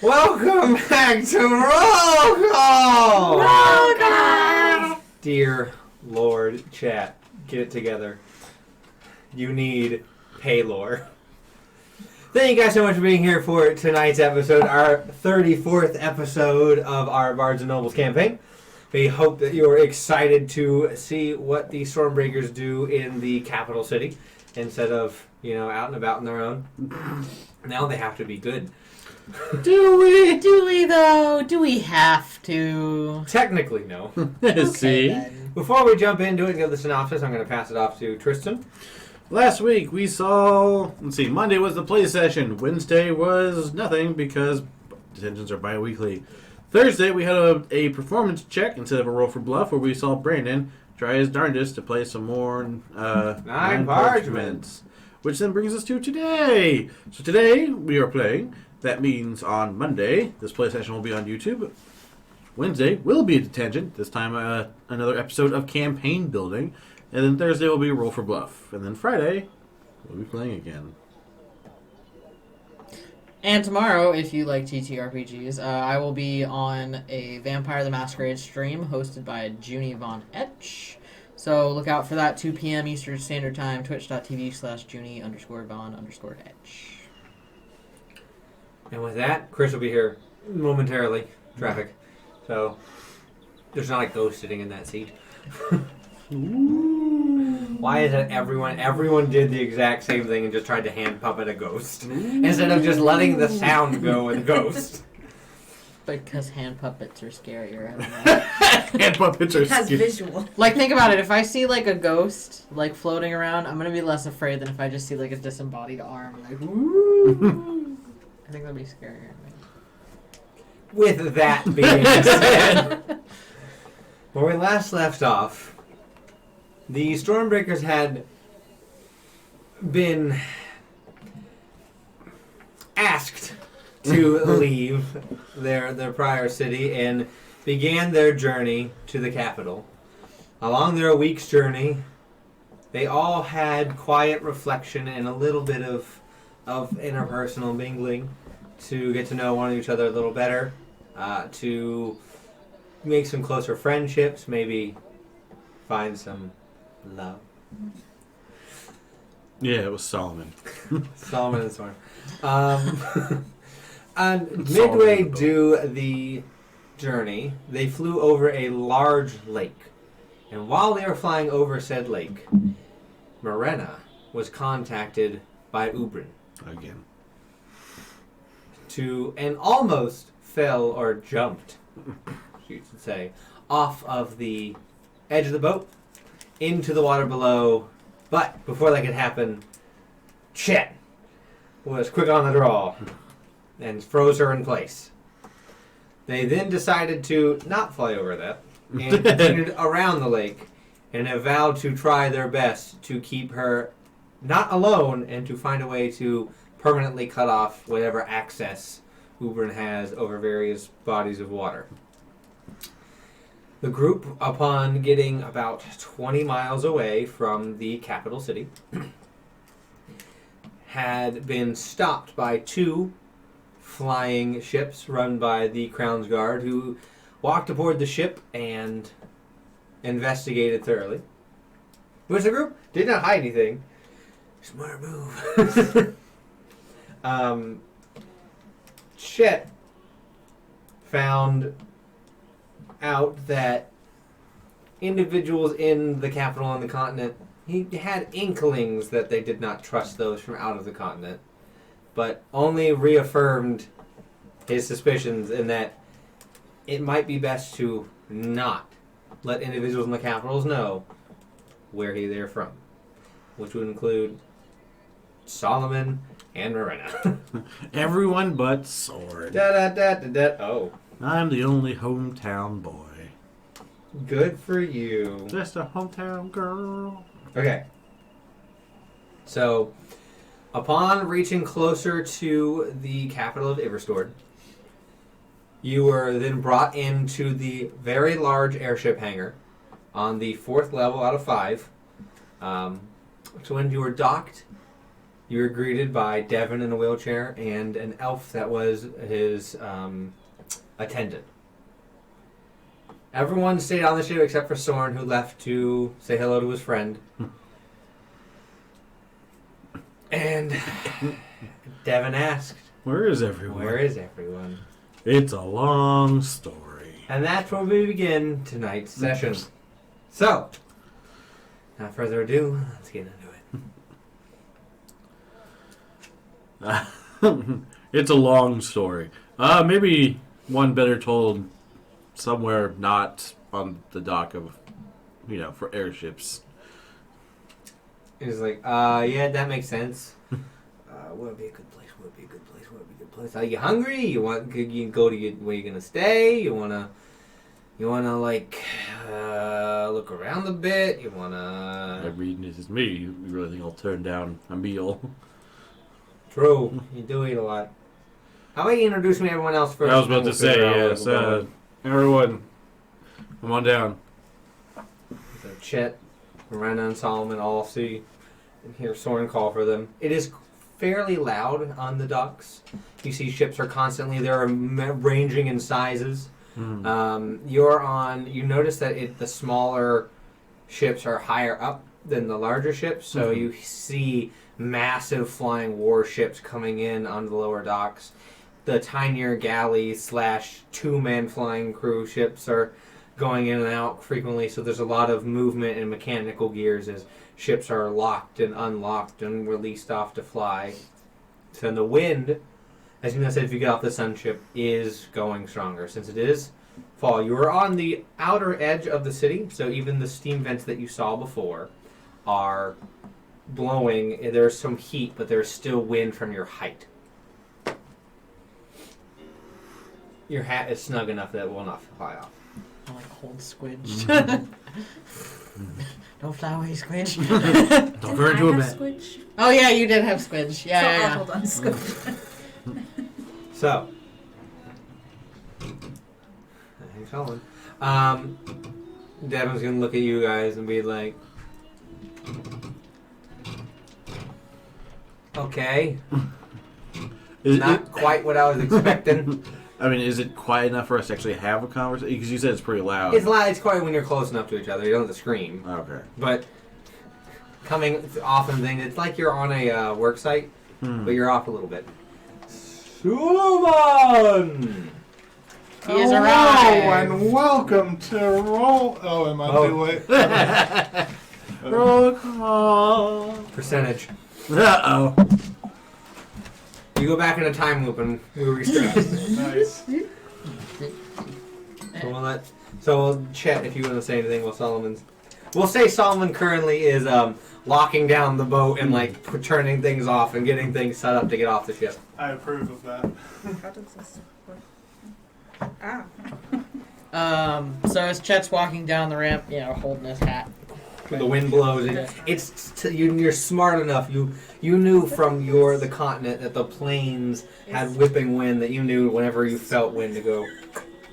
Welcome back to Roll Call! Roll Call! Dear Lord Chat, get it together. You need Paylor. Thank you guys so much for being here for tonight's episode, our 34th episode of our Bards and Nobles campaign. We hope that you're excited to see what the Stormbreakers do in the capital city instead of, out and about on their own. Now they have to be good. Do we though? Do we have to? Technically, no. Okay, then. Before we jump into it and give the synopsis, I'm going to pass it off to Tristan. Last week we saw, Monday was the play session. Wednesday was nothing because detentions are bi-weekly. Thursday we had a performance check instead of a roll for bluff where we saw Brandon try his darndest to play some more Nine parchments. Which then brings us to today. So today we are playing. That means on Monday this play session will be on YouTube. Wednesday will be a detention. This time another episode of campaign building. And then Thursday will be a roll for bluff. And then Friday we'll be playing again. And tomorrow, if you like TTRPGs, I will be on a Vampire the Masquerade stream hosted by Junie Von Etch. So look out for that, 2 p.m. Eastern Standard Time, twitch.tv/Junie_Von_Etch. And with that, Chris will be here momentarily. Traffic. So, there's not a ghost sitting in that seat. Why is it everyone did the exact same thing and just tried to hand puppet a ghost instead of just letting the sound go with the ghost? Because hand puppets are scarier. I don't know. Hand puppets are Has scary. visual. Like, think about it. If I see, like, a ghost, like, floating around, I'm going to be less afraid than if I just see, like, a disembodied arm. Like, woo! I think that'd be scarier. With that being said, when we last left off, the Stormbreakers had been asked to leave their prior city and began their journey to the capital. Along their week's journey, they all had quiet reflection and a little bit of interpersonal mingling to get to know one of each other a little better, to make some closer friendships, maybe find some love. Yeah, it was Solomon. Solomon and Storm. And midway through the journey, they flew over a large lake. And while they were flying over said lake, Morena was contacted by Ubrin. Again. And almost fell or jumped, you should say, off of the edge of the boat into the water below. But before that could happen, Chet was quick on the draw and froze her in place. They then decided to not fly over that and continued around the lake and have vowed to try their best to keep her not alone and to find a way to permanently cut off whatever access Ubrin has over various bodies of water. The group, upon getting about 20 miles away from the capital city, had been stopped by 2 flying ships run by the Crown's Guard, who walked aboard the ship and investigated thoroughly. Which the group did not hide anything. Smart move. Chet found out that individuals in the capital and the continent, he had inklings that they did not trust those from out of the continent, but only reaffirmed his suspicions in that it might be best to not let individuals in the capitals know where they're from, which would include Solomon and Morena. Everyone but Sword. Oh. I'm the only hometown boy. Good for you. Just a hometown girl. Okay. So, upon reaching closer to the capital of Iverstord, you were then brought into the very large airship hangar on the 4th level out of 5. So when you were docked, You were greeted by Devin in a wheelchair and an elf that was his attendant. Everyone stayed on the ship except for Soren, who left to say hello to his friend. And Devin asked, Where is everyone? "Where is everyone?" It's a long story. And that's where we begin tonight's session. So, without further ado, let's get into it. It's a long story. Maybe one better told somewhere not on the dock of, for airships. He's like, yeah, that makes sense. What would be a good place? What would be a good place? What would be a good place? Are you hungry? You can go to where you're gonna stay? You wanna like look around a bit? You wanna? Reading this is me. You really think I'll turn down a meal? True, you do eat a lot. How about you introduce me to everyone else first? I was about to say, yes. Everyone, come on down. So Chet, Miranda, and Solomon all see and hear Soren call for them. It is fairly loud on the docks. You see ships are constantly, they're ranging in sizes. Mm. You notice that the smaller ships are higher up than the larger ships, so you see massive flying warships coming in on the lower docks. The tinier galleys / two-man flying cruise ships are going in and out frequently, so there's a lot of movement and mechanical gears as ships are locked and unlocked and released off to fly. So the wind, as you said, if you get off the sun ship, is going stronger since it is fall. You are on the outer edge of the city, so even the steam vents that you saw before are blowing. There's some heat, but there's still wind from your height. Your hat is snug enough that it will not fly off. I like hold squidge. Don't fly away, squidge. Don't turn into a man. Squidge? Oh yeah, you did have squidge. Yeah, So yeah, yeah. hold on, squidge. So, thanks, Colin. Devin's gonna look at you guys and be like, "Okay, not quite what I was expecting." I mean, is it quiet enough for us to actually have a conversation? Because you said it's pretty loud. It's loud. It's quiet when you're close enough to each other. You don't have to scream. Okay. But coming off and things, it's like you're on a work site, but you're off a little bit. Suman! He is Hello arrived. and welcome to Roll. Oh, am I too late? Roll call. Percentage. Uh-oh. You go back in a time loop and we restart. Nice. So Chet, if you want to say anything while we'll say Solomon currently is locking down the boat and like turning things off and getting things set up to get off the ship. I approve of that. How does this work? Ah. So as Chet's walking down the ramp, holding his hat. The wind blows. You're smart enough. You knew from the continent that the planes had whipping wind. That you knew whenever you felt wind to go.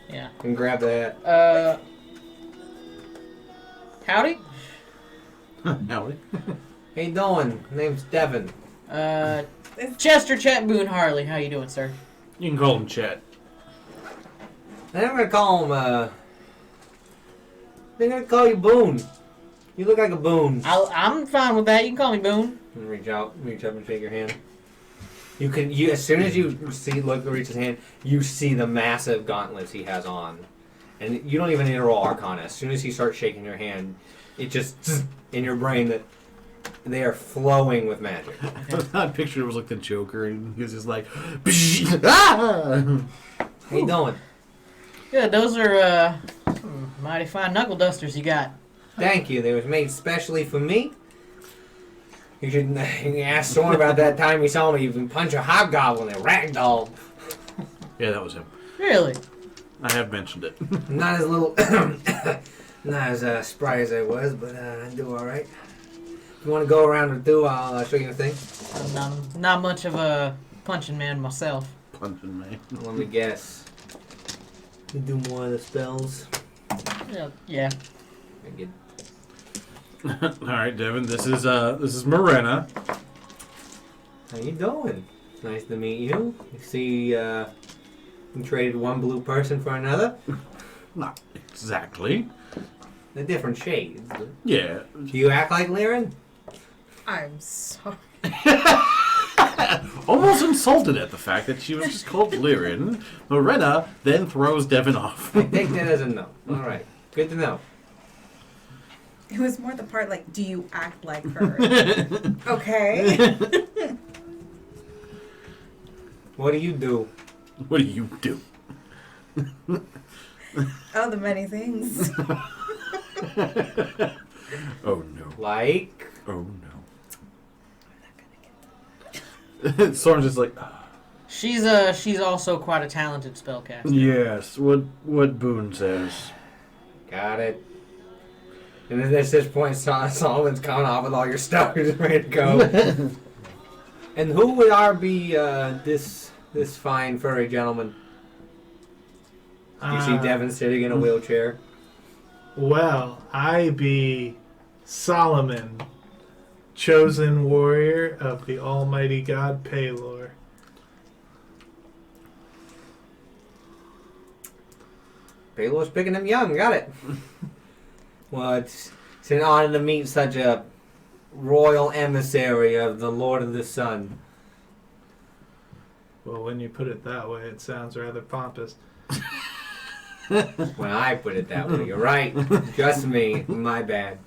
Yeah. And grab the hat. Howdy. Howdy. How you doing? Name's Devin. Chester Chet Boone Harley. How you doing, sir? You can call him Chet. I'm gonna call him. I'm gonna call you Boone. You look like a Boone. I'm fine with that. You can call me Boone. And reach up and shake your hand. You as soon as you reach his hand, you see the massive gauntlets he has on, and you don't even need to roll Arcana. As soon as he starts shaking your hand, it just in your brain that they are flowing with magic. I pictured it was like the Joker, and he was just like, ah! How you doing? Good. Those are mighty fine knuckle dusters you got. Thank you. They was made specially for me. You should ask someone about that time you saw me even punch a hobgoblin, a ragdoll. Yeah, that was him. Really? I have mentioned it. Not as little, not as spry as I was, but I do all right. If you want to go around or do, I'll show you a thing. I'm not much of a punching man myself. Punching me. Let me guess. You do more of the spells. Yeah. I get. All right, Devin. This is Morena. How you doing? It's nice to meet you. You see, you traded one blue person for another? Not exactly. They're different shades. Yeah. Do you act like Lyran? I'm sorry. Almost insulted at the fact that she was just called Lyran. Morena then throws Devin off. I take that as a no. Alright. Good to know. It was more the part like, do you act like her? Okay. What do you do? What do you do? Oh, the many things. Oh no. Like? Oh no. Soren's just like, She's also quite a talented spellcaster. yes, what Boone says. Got it. And then at this point, Solomon's coming off with all your stuff. You're just ready to go. And who would be this fine furry gentleman? You see Devin sitting in a wheelchair. Well, I be Solomon, chosen warrior of the Almighty God Palor. Baylor's picking him young. Got it. Well, it's an honor to meet such a royal emissary of the Lord of the Sun. Well, when you put it that way, it sounds rather pompous. When I put it that way, you're right. Just me. My bad.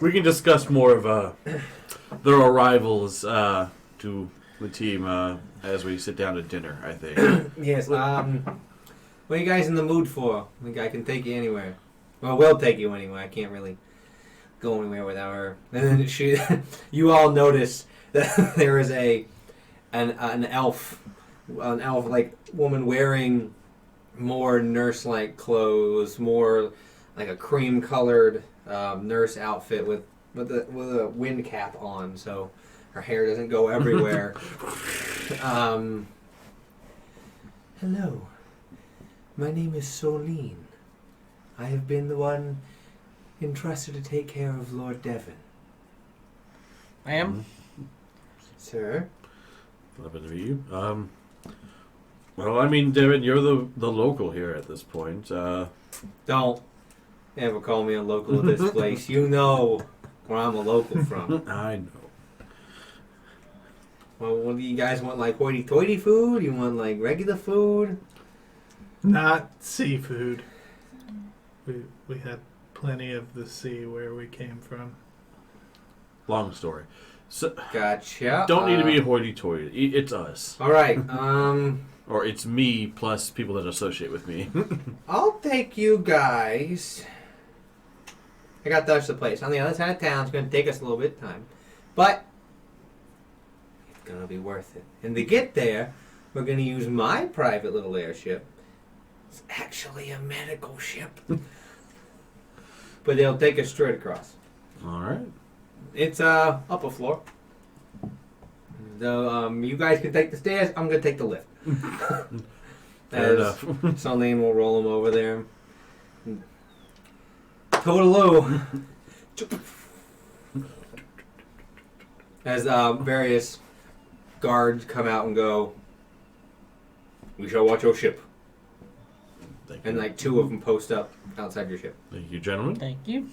We can discuss more of their arrivals to the team as we sit down to dinner, I think. Yes. What are you guys in the mood for? I think I can take you anywhere. Well, we'll take you anywhere. I can't really go anywhere without her. And then you all notice that there is an elf like woman wearing more nurse-like clothes, more like a cream-colored nurse outfit with a wind cap on, so her hair doesn't go everywhere. Hello, my name is Solene. I have been the one entrusted to take care of Lord Devon. I am. Sir? Lovely to meet you. Well, I mean, Devin, you're the local here at this point. Don't ever call me a local of this place. You know where I'm a local from. I know. Well, what do you guys want, like hoity-toity food? You want, like, regular food? Not seafood. We had plenty of the sea where we came from. Long story. So, Gotcha. don't need to be a hoity-toity. It's us. All right, Or it's me plus people that associate with me. I'll take you guys. I got the place on the other side of town. It's going to take us a little bit of time, but it's going to be worth it. And to get there, we're going to use my private little airship. It's actually a medical ship, but they'll take us straight across. All right. It's up a floor. So you guys can take the stairs. I'm going to take the lift. Fair enough. Solene will roll him over there. Toodaloo. As various guards come out and go, we shall watch your ship. Thank you. And like two of them post up outside your ship. Thank you, gentlemen. Thank you.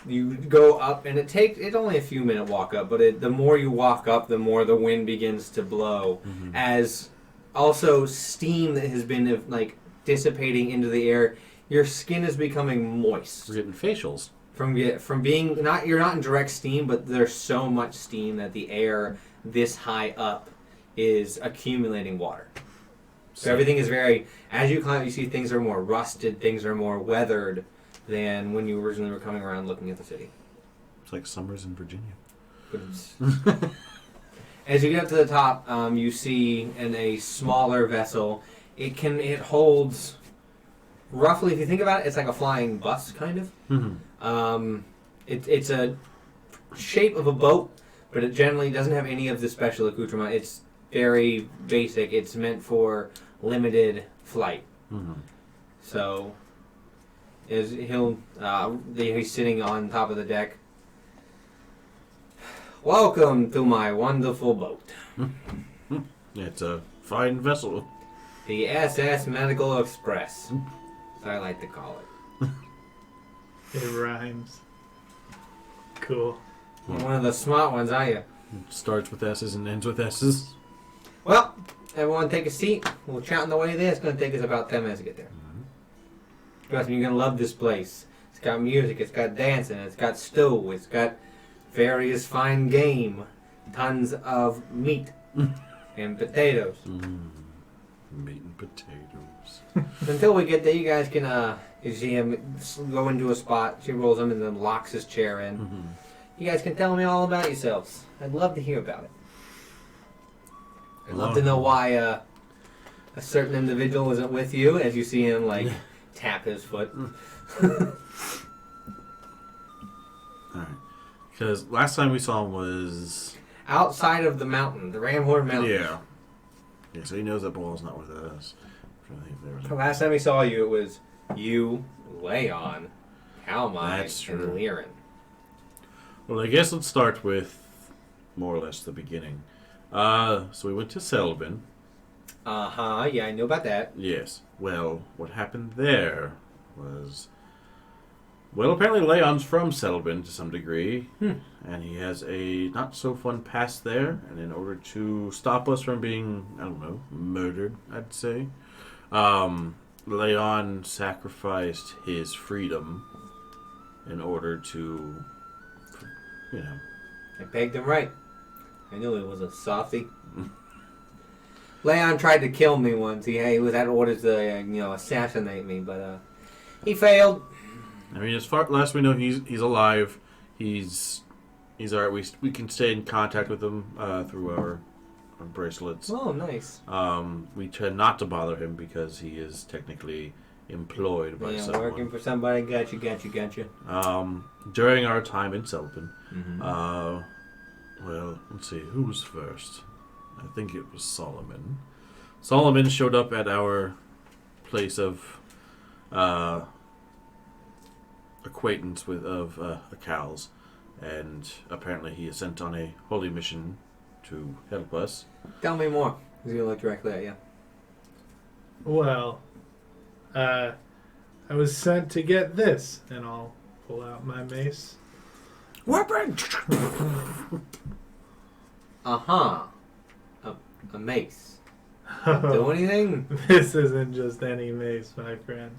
You go up, and it's only a few minute walk up, but the more you walk up, the more the wind begins to blow. Mm-hmm. As also steam that has been like dissipating into the air, your skin is becoming moist. We're getting facials. From being you're not in direct steam, but there's so much steam that the air this high up is accumulating water. So everything is as you climb, you see things are more rusted, things are more weathered than when you originally were coming around looking at the city. It's like summers in Virginia. But as you get up to the top, you see in a smaller vessel, it holds roughly, if you think about it, it's like a flying bus kind of. Mm-hmm. It's a shape of a boat, but it generally doesn't have any of the special accoutrement. It's very basic. It's meant for limited flight. Mm-hmm. So he's sitting on top of the deck. Welcome to my wonderful boat. It's a fine vessel. The SS Medical Express, as I like to call it. It rhymes. Cool. You're one of the smart ones, are you? It starts with S's and ends with S's. Well, everyone take a seat. We'll chat on the way there. It's going to take us about 10 minutes to get there. Trust me, you're going to love this place. It's got music, it's got dancing, it's got stew, it's got various fine game, tons of meat and potatoes. Meat and potatoes. Until we get there, you guys can, you see him go into a spot, she rolls him and then locks his chair in. You guys can tell me all about yourselves. I'd love to hear about it. I'd love to know why a certain individual isn't with you as you see him, like, tap his foot. Alright. Because last time we saw him was... Outside of the mountain, the Ramhorn Mountain. Yeah. Yeah, so he knows that Ball's not with us. The last time we saw you, it was you, Leon, Kalmai, That's true. and Liren. Well, I guess let's start with more or less the beginning. So we went to Selvin. Uh-huh, yeah, I know about that. Yes. Well, what happened there was... Well, apparently Leon's from Selvin to some degree. And he has a not-so-fun past there. And in order to stop us from being, I don't know, murdered, I'd say, Leon sacrificed his freedom in order to, you know... I pegged him right. I knew he was a softy. Leon tried to kill me once. He was had orders to, assassinate me, but he failed. I mean, as far last we know, he's alive. He's alright. We can stay in contact with him through our bracelets. Oh, nice. We try not to bother him because he is technically employed by someone. Working for somebody. Gotcha. During our time in Selvin, Mm-hmm. well, let's see, who was first? I think it was Solomon. Solomon showed up at our place of acquaintance of Cal's, and apparently he is sent on a holy mission to help us. Tell me more. He's going to look directly at you. Well, I was sent to get this, and I'll pull out my mace. Weapon! Uh-huh. A mace. Do anything? This isn't just any mace, my friend.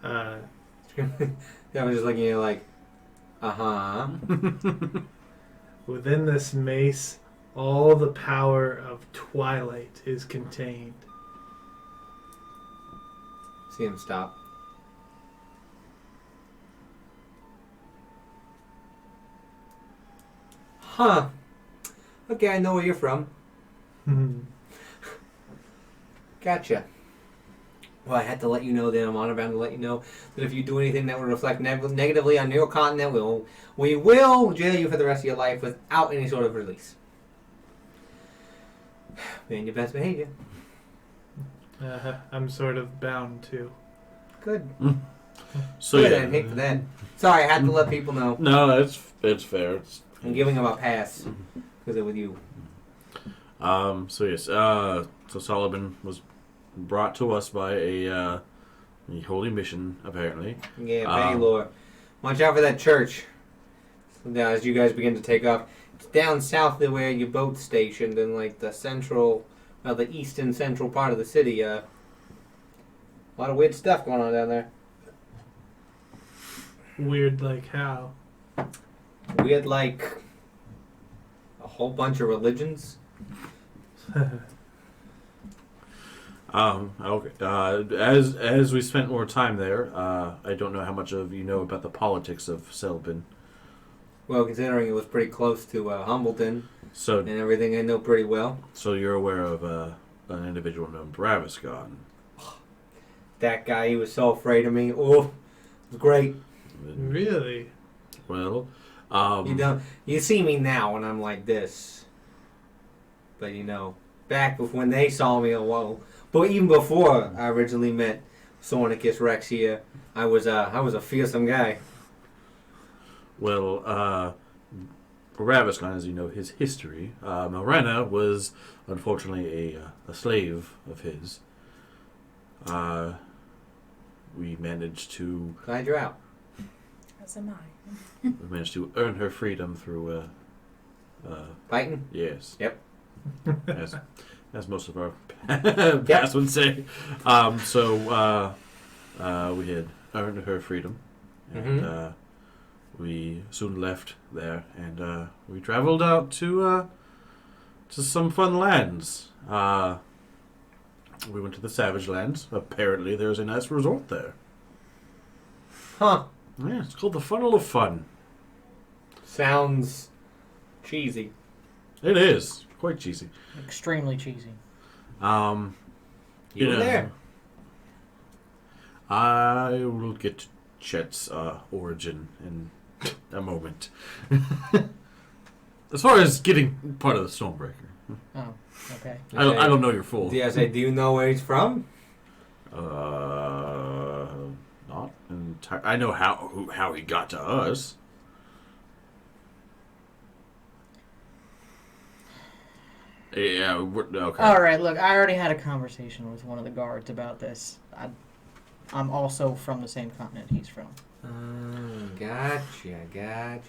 I was just looking at you like, uh-huh. Within this mace, all the power of Twilight is contained. See him stop. Huh. Okay, I know where you're from. Gotcha. Well, I had to let you know that I'm honor bound to let you know that if you do anything that would reflect negatively on your continent, we will jail you for the rest of your life without any sort of release. Be on your best behavior. I'm sort of bound to. Good. So Good, yeah. I'd hate for that. Sorry, I had to let people know. No, it's fair. I'm giving them a pass because they're with you. So yes, so Solomon was brought to us by a holy mission, apparently. Yeah, Baylor. Watch out for that church. So now, as you guys begin to take off, it's down south of where your boat's stationed in like the central, the east and central part of the city. A lot of weird stuff going on down there. Weird like how? Weird like a whole bunch of religions. Okay. As we spent more time there, I don't know how much of you know about the politics of Selvin. Well, considering it was pretty close to Humbleton So, and everything, I know pretty well. so you're aware of an individual named Raviscon. That guy, he was so afraid of me. Oh, it was great. Really? Well, You see me now and I'm like this. But back when they saw me, but even before I originally met Sornicus Rex here, I was a fearsome guy. well, for Raviscon, as you know, his history, Morena was unfortunately a slave of his. We managed to Glad you're out. As am I. earn her freedom through Fighting? yes. Yep. As most of our past would say. So we had earned her freedom, and we soon left there, and we traveled out to some fun lands. We went to the Savage Lands. Apparently, there's a nice resort there. Huh. Yeah, it's called the Funnel of Fun. Sounds cheesy. It is quite cheesy. Extremely cheesy. You were know, there. I will get to Chet's origin in a moment. As far as getting part of the Stormbreaker, Oh, okay. I don't know your full. Yes, I do know where he's from. Not entirely. I know how he got to us. Yeah. Okay. All right, look, I already had a conversation with one of the guards about this. I'm also from the same continent he's from. Gotcha.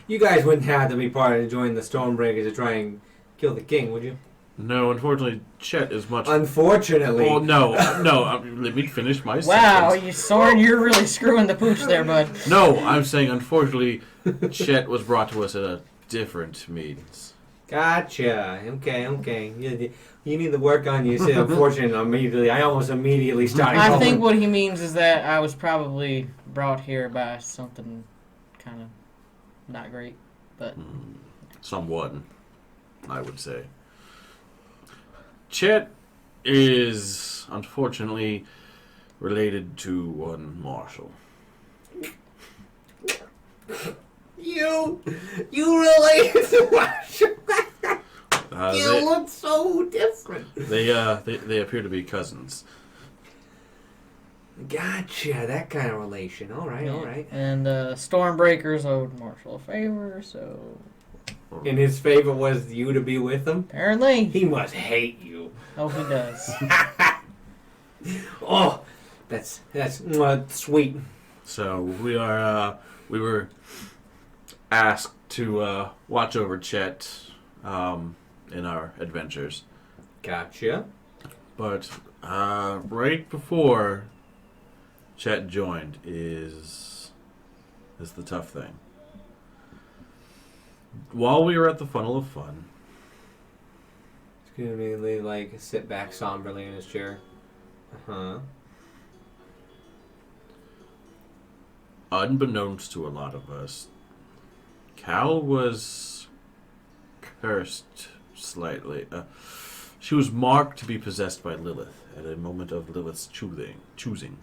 You guys wouldn't have to be part of joining the Stormbreakers to try and kill the king, would you? No, unfortunately, Chet is much. Unfortunately. Oh no. Let me finish my Wow, sentence. you Soren, you're really screwing the pooch there, bud. No, I'm saying unfortunately, Chet was brought to us at a different means. Gotcha. Okay. You need to work on you. Said unfortunate immediately. I almost immediately started. I going. think what he means is that I was probably brought here by something kind of not great, but Somewhat, I would say. Chet is unfortunately related to one Marshall. You related to Marshall. You They, look so different. they appear to be cousins. Gotcha. That kind of relation. All right. And Stormbreakers owed Marshall a favor, so And his favor was you to be with him? apparently, He must hate you. oh, he does. Oh, that's sweet. So we were asked to watch over Chet in our adventures, Gotcha. but right before Chet joined is the tough thing. While we were at the Funnel of Fun, He's gonna really like sit back somberly in his chair. unbeknownst to a lot of us, Cal was cursed slightly. She was marked to be possessed by Lilith at a moment of Lilith's choosing.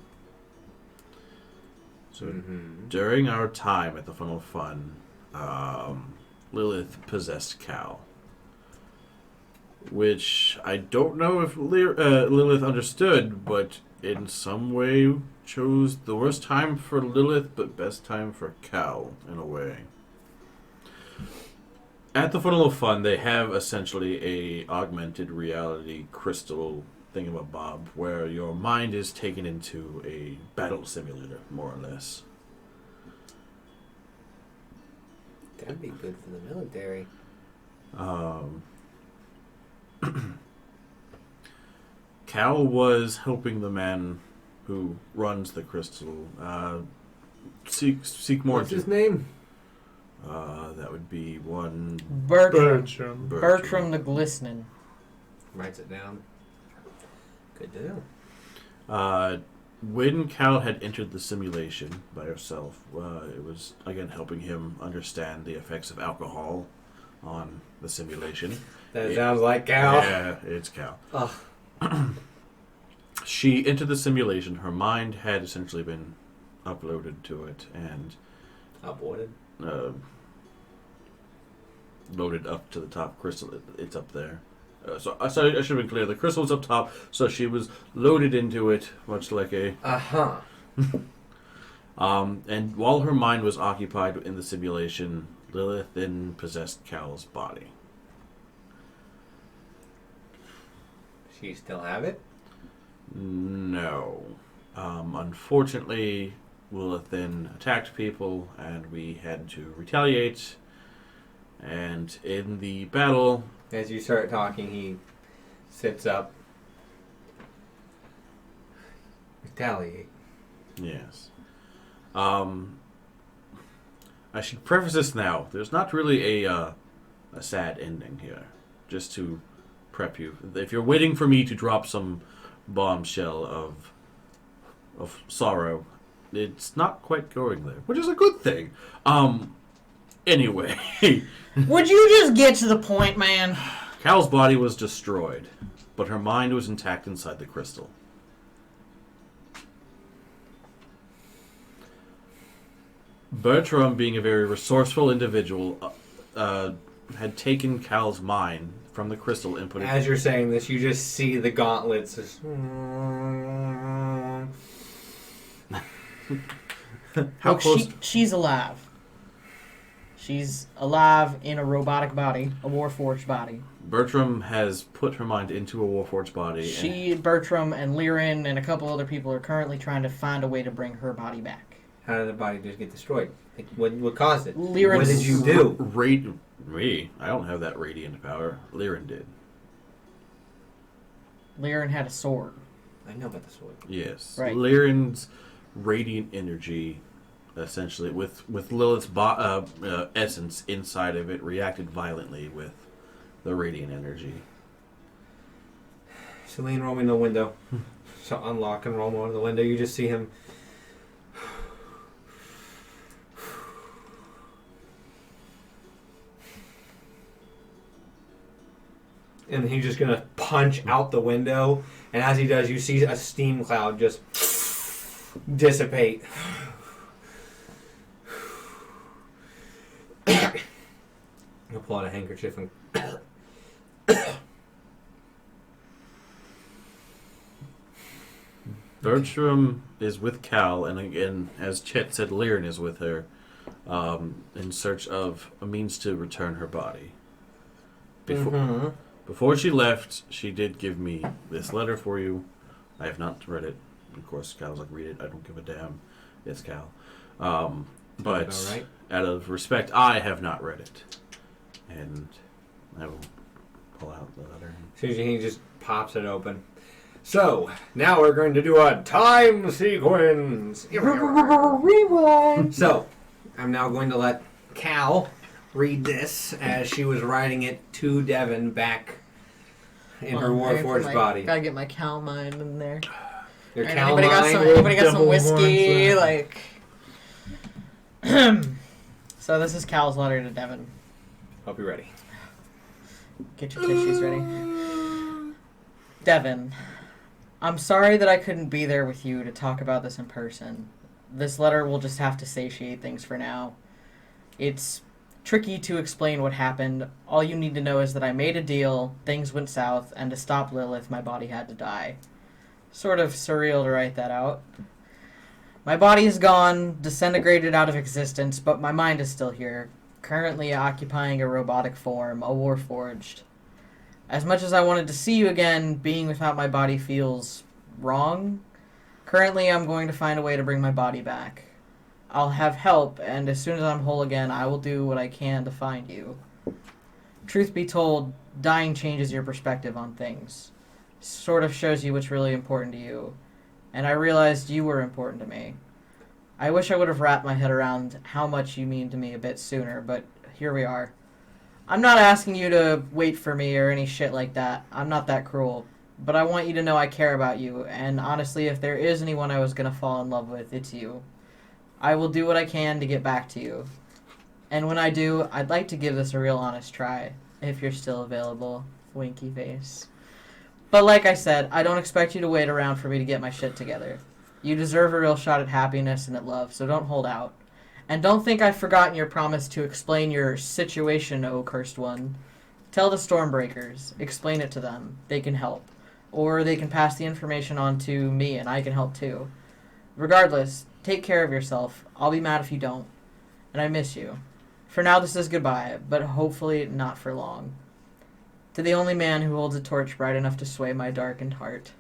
So during our time at the Funnel of Fun, Lilith possessed Cal. Which I don't know if Lilith understood, but in some way chose the worst time for Lilith, but best time for Cal, in a way. At the Funnel of Fun, they have essentially a augmented reality crystal thingamabob where your mind is taken into a battle simulator, more or less. That'd be good for the military. Cal was helping the man who runs the crystal seek more. What's his name? That would be one Bertram. Bertram. Bertram the Glistening. Writes it down. Good to know. When Cal had entered the simulation by herself, it was again helping him understand the effects of alcohol on the simulation. That sounds like Cal. Yeah, it's Cal. Ugh. She entered the simulation. Her mind had essentially been uploaded to it and Uploaded. loaded up to the top crystal. It's up there. So I should have been clear. The crystal was up top, so she was loaded into it, much like a. Uh-huh. And while her mind was occupied in the simulation, Lilith then possessed Cal's body. She still have it? No. Unfortunately, Lilith then attacked people, and we had to retaliate. And in the battle... As you start talking, he sits up. Retaliate. Yes. I should preface this now. There's not really a sad ending here. Just to prep you. If you're waiting for me to drop some bombshell of sorrow, it's not quite going there, which is a good thing. Anyway. Would you just get to the point, man? Cal's body was destroyed, but her mind was intact inside the crystal. Bertram, being a very resourceful individual, had taken Cal's mind from the crystal and put it... As you're saying this, you just see the gauntlets. Just... How Look, close... she's alive. She's alive in a robotic body, a warforged body. Bertram has put her mind into a warforged body. Bertram, and Liren, and a couple other people are currently trying to find a way to bring her body back. How did the body just get destroyed? Like, what caused it? Liren's... What did you do? Me? I don't have that radiant power. Liren did. Liren had a sword. I know about the sword. Yes. Right. Liren's radiant energy, essentially, with Lilith's essence inside of it, reacted violently with the radiant energy. Celine, roll me in the window. So unlock and roll me into the window. You just see him. And he's just gonna punch out the window, and as he does, you see a steam cloud just dissipate. He'll pull out a handkerchief and Bertram is with Cal, and again, as Chet said, Liren is with her, in search of a means to return her body. Before she left, she did give me this letter for you. I have not read it. Of course, Cal's like, read it. I don't give a damn. It's Cal. But right. Out of respect, I have not read it. And I will pull out the letter. He just pops it open. So, now we're going to do a time sequence. Rewind. So, I'm now going to let Cal read this as she was writing it to Devin back in her warforged body. Gotta get my Cal mind in there. Your Right, Cal anybody got some Devil whiskey? horns, Like. So this is Cal's letter to Devin. Hope you're ready. Get your tissues ready. Devin, I'm sorry that I couldn't be there with you to talk about this in person. This letter will just have to satiate things for now. It's tricky to explain what happened. All you need to know is that I made a deal, things went south, and to stop Lilith, my body had to die. Sort of surreal to write that out. My body is gone, disintegrated out of existence, but my mind is still here, currently occupying a robotic form, a warforged. As much as I wanted to see you again, being without my body feels wrong. Currently, I'm going to find a way to bring my body back. I'll have help, and as soon as I'm whole again, I will do what I can to find you. Truth be told, dying changes your perspective on things. Sort of shows you what's really important to you. And I realized you were important to me. I wish I would have wrapped my head around how much you mean to me a bit sooner, but here we are. I'm not asking you to wait for me or any shit like that. I'm not that cruel. But I want you to know I care about you, and honestly, if there is anyone I was gonna fall in love with, it's you. I will do what I can to get back to you. And when I do, I'd like to give this a real honest try, if you're still available. Winky face. But like I said, I don't expect you to wait around for me to get my shit together. You deserve a real shot at happiness and at love, so don't hold out. And don't think I've forgotten your promise to explain your situation, O Cursed One. Tell the Stormbreakers. Explain it to them. They can help. Or they can pass the information on to me and I can help too. Regardless, take care of yourself. I'll be mad if you don't. And I miss you. For now, this is goodbye, but hopefully not for long. To the only man who holds a torch bright enough to sway my darkened heart,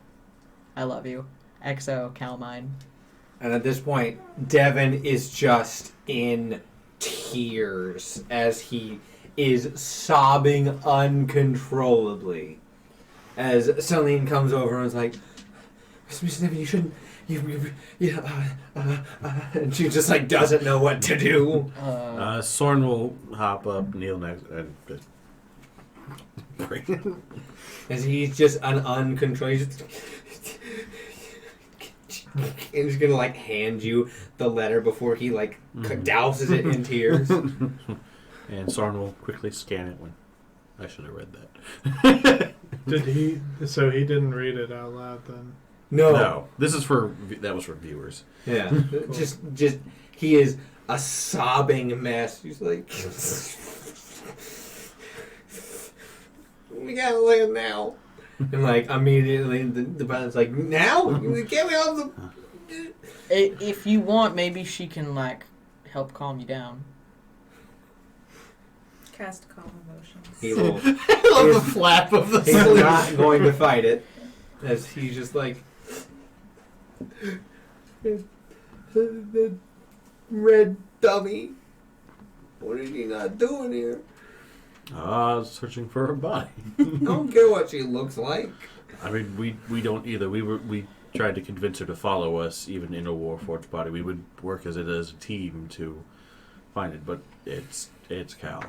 I love you. XO, Calmine. And at this point, Devin is just in tears as he is sobbing uncontrollably. As Celine comes over and is like, Mr. Devin, you shouldn't... and she just like doesn't know what to do. Soren will hop up, kneel next, and just bring it. As he's just uncontrolled. And he's gonna like hand you the letter before he like douses it in tears. And Soren will quickly scan it when I should have read that. Did he? So he didn't read it out loud then. No. This is that was for viewers. Yeah. Cool. Just he is a sobbing mess. He's like, we gotta live now. And like immediately the pilot's like, now? Get me off the... If you want, maybe she can like help calm you down. Cast calm emotions. He will. I love the flap of the He's not going to fight it. As he's just like... The red dummy. What is he not doing here? Searching for her body. I don't care what she looks like. I mean, we don't either. We tried to convince her to follow us, even in a Warforged body. We would work as a team to find it, but it's Cal.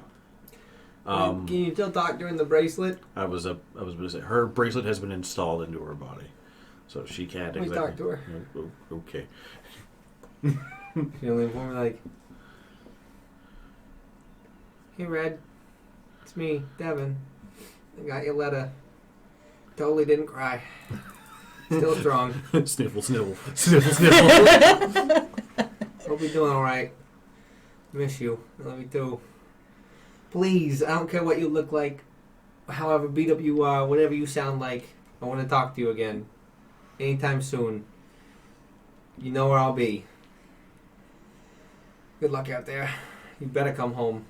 Can you still talk during the bracelet? I was going to say her bracelet has been installed into her body, so she can't Let me exactly. talk to her. Okay. She'll lean forward like, hey, Red. It's me, Devin. I got your letter. Totally didn't cry. Still strong. Sniffle, sniffle, sniffle, sniffle. Hope you're doing alright. Miss you. I love you too. Please, I don't care what you look like, however beat up you are, whatever you sound like. I want to talk to you again. Anytime soon. You know where I'll be. Good luck out there. You better come home.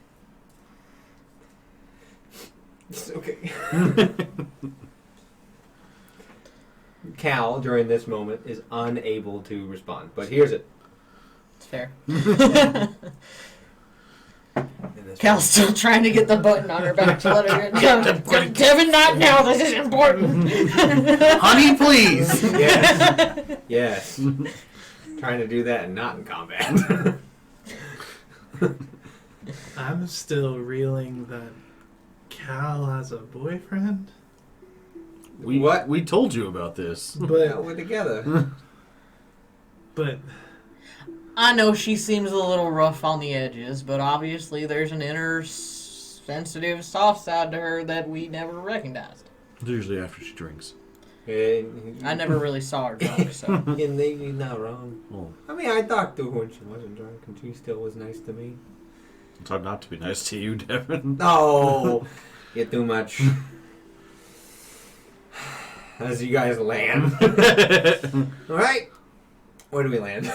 It's okay. Cal, during this moment, is unable to respond. But here's it. It's fair. In this Cal's still trying to get the button on her back to let her go. Devin, not now. This is important. Honey, please. Yes. Yes. Trying to do that and not in combat. I'm still reeling that Cal has a boyfriend. What? We told you about this. Yeah, But we're together. but I know she seems a little rough on the edges, but obviously there's an inner sensitive, soft side to her that we never recognized. Usually after she drinks. I never really saw her drunk, so. And you're not wrong. Oh, I mean, I talked to her when she wasn't drunk, and she still was nice to me. it's hard not to be nice to you, Devin. No! You're too much. As you guys land. Alright. Where do we land?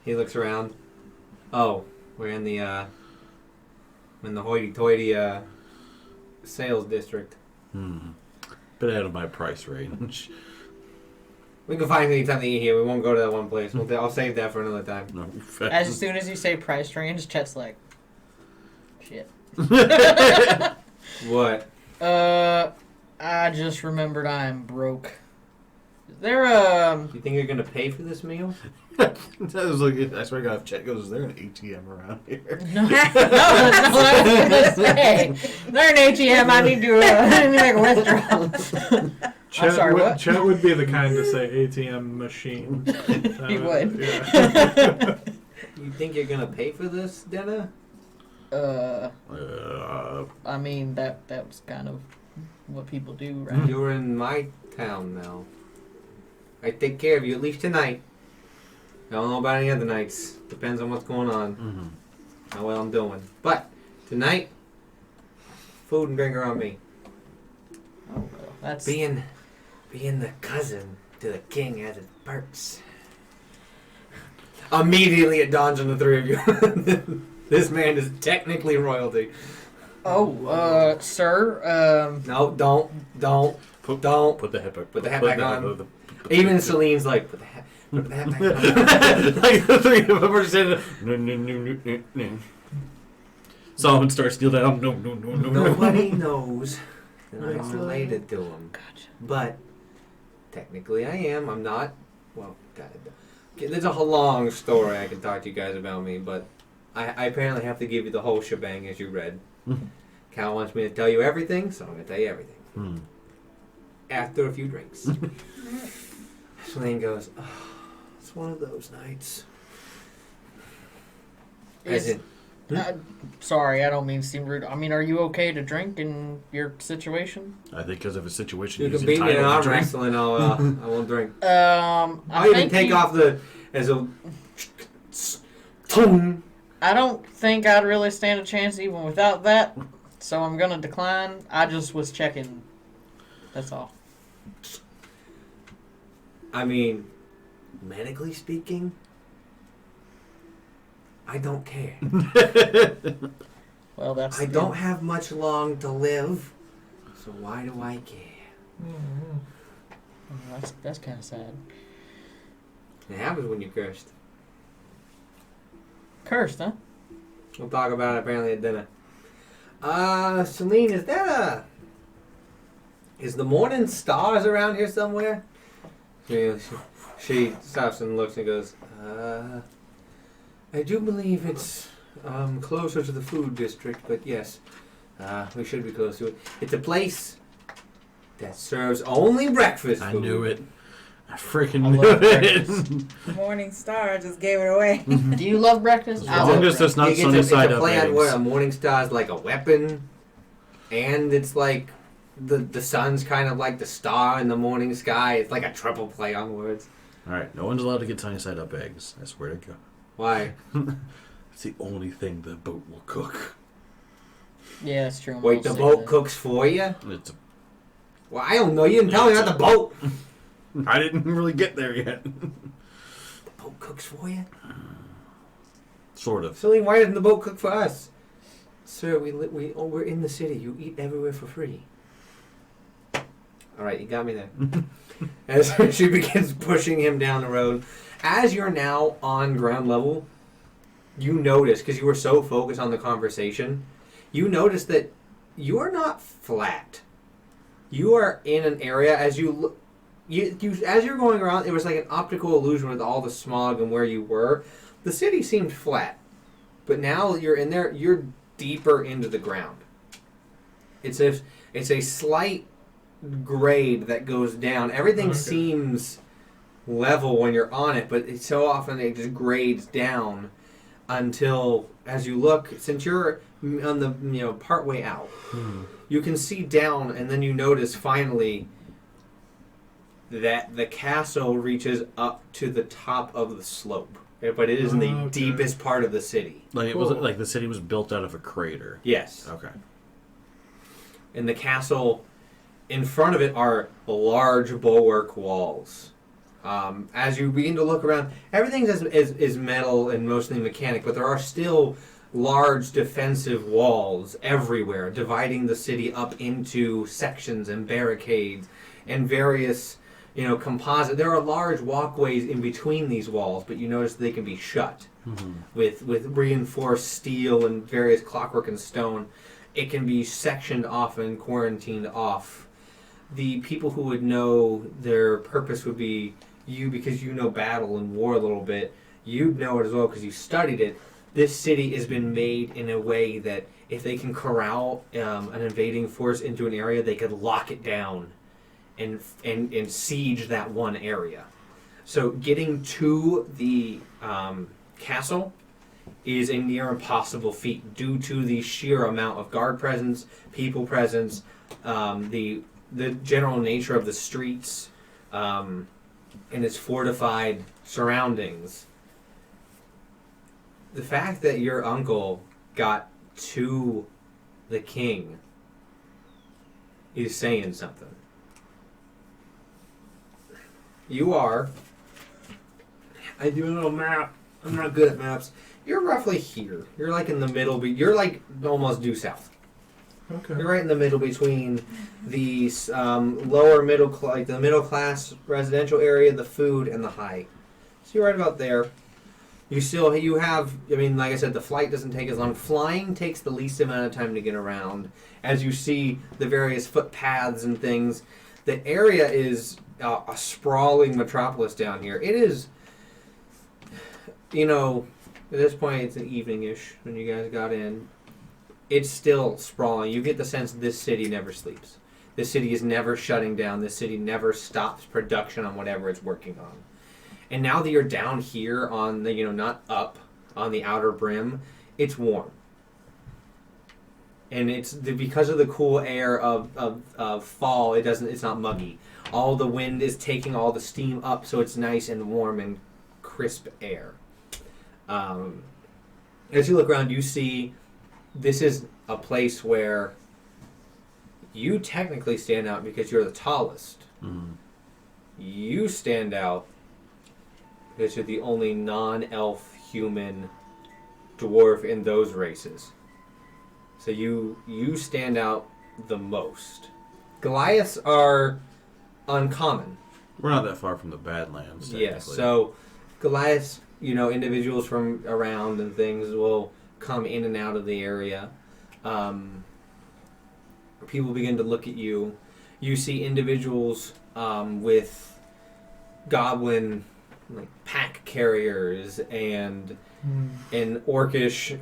He looks around. Oh, we're in the hoity-toity sales district. Bit out of my price range. We can find anytime to eat here. We won't go to that one place. I'll save that for another time. No, As soon as you say price range, Chet's like, shit. What? I just remembered I'm broke. Is there You think you're gonna pay for this meal? I was like, I swear to God, if Chet goes, is there an ATM around here? No, that's not what I was gonna say. Is there an ATM? I need to make a withdrawal. Chet, sorry, would, what? Chet would be the kind to say ATM machine. He would. Yeah. You think you're gonna pay for this dinner? I mean that was kind of what people do, right? You're in my town now. I take care of you, at least tonight. I don't know about any other nights. Depends on what's going on. How well I'm doing. But, tonight, food and drink are on me. Oh, well, that's Being the cousin to the king has its perks. Immediately it dawns on the three of you. This man is technically royalty. Oh, sir. No, don't. Put the hat back. Put the hat back on. Even Celine's like, put the hat back on. Like the three of them are saying, no. Solomon starts steal down. No. Nobody knows that I'm related to him. Gotcha. But technically I am. I'm not. Well, God, there's a long story I can talk to you guys about me, but I apparently have to give you the whole shebang as you read. Cal wants me to tell you everything, so I'm going to tell you everything. After a few drinks. Celine goes, oh, it's one of those nights. Sorry, I don't mean to seem rude. I mean, are you okay to drink in your situation? I think because of his situation, You he's can beat me in entitled arm to drink. wrestling, I won't drink. I even think take off the as a tongue. I don't think I'd really stand a chance even without that, so I'm gonna decline. I just was checking. That's all. I mean, medically speaking, I don't care. Well, that's. I don't have much long to live, so why do I care? That's kind of sad. It happens when you're cursed. Cursed, huh? We'll talk about it apparently at dinner. Celine, is the morning stars around here somewhere? She stops and looks and goes, I do believe it's closer to the food district, but yes, we should be close to it. It's a place that serves only breakfast food. I knew it. I freaking I knew love it. Morning Star just gave it away. Do you love breakfast? As I long love as there's breakfast. not It's sunny side a up play on where a eggs. morning star is like a weapon, and it's like the sun's kind of like the star in the morning sky. It's like a triple play on words. Alright, no one's allowed to get sunny side up eggs. I swear to God. Why? It's the only thing the boat will cook. Yeah, that's true. Wait, the boat cooks for you? It's Well, I don't know. You didn't tell me about the boat. I didn't really get there yet. The boat cooks for you? Sort of. Celine, why doesn't the boat cook for us? Sir, we're in the city. You eat everywhere for free. All right, you got me there. As she begins pushing him down the road. As you're now on ground level, you notice, because you were so focused on the conversation, you notice that you are not flat. You are in an area, as you look, as you're going around, it was like an optical illusion with all the smog and where you were. The city seemed flat, but now you're in there, you're deeper into the ground. It's a slight grade that goes down. Everything seems level when you're on it, but it's so often it just grades down until, as you look, since you're on the part way out, you can see down, and then you notice finally that the castle reaches up to the top of the slope, but it is in the deepest part of the city. Like it was like the city was built out of a crater. Yes. Okay. And the castle, in front of it are large bulwark walls. As you begin to look around, everything is metal and mostly mechanic, but there are still large defensive walls everywhere, dividing the city up into sections and barricades and various, composite. There are large walkways in between these walls, but you notice they can be shut with reinforced steel and various clockwork and stone. It can be sectioned off and quarantined off. The people who would know their purpose would be you, because you know battle and war a little bit. You'd know it as well because you studied it. This city has been made in a way that if they can corral an invading force into an area, they could lock it down and siege that one area. So getting to the castle is a near impossible feat due to the sheer amount of guard presence, people presence, the general nature of the streets, and its fortified surroundings. The fact that your uncle got to the king is saying something. I do a little map. I'm not good at maps. You're roughly here. You're like in the middle. You're like almost due south. Okay. You're right in the middle between the lower middle, like the middle class residential area, the food, and the high. So you're right about there. You have. I mean, like I said, the flight doesn't take as long. Flying takes the least amount of time to get around. As you see the various footpaths and things, the area is a sprawling metropolis down here. It is. At this point, it's an evening-ish when you guys got in. It's still sprawling. You get the sense this city never sleeps. This city is never shutting down. This city never stops production on whatever it's working on. And now that you're down here on the, not up on the outer brim, it's warm. And it's because of the cool air of fall. It's not muggy. All the wind is taking all the steam up, so it's nice and warm and crisp air. As you look around, you see this is a place where you technically stand out because you're the tallest. Mm-hmm. You stand out because you're the only non-elf human dwarf in those races. So you stand out the most. Goliaths are uncommon. We're not that far from the Badlands. Yes, so Goliaths, individuals from around and things will come in and out of the area. People begin to look at you. You see individuals with goblin pack carriers and orcish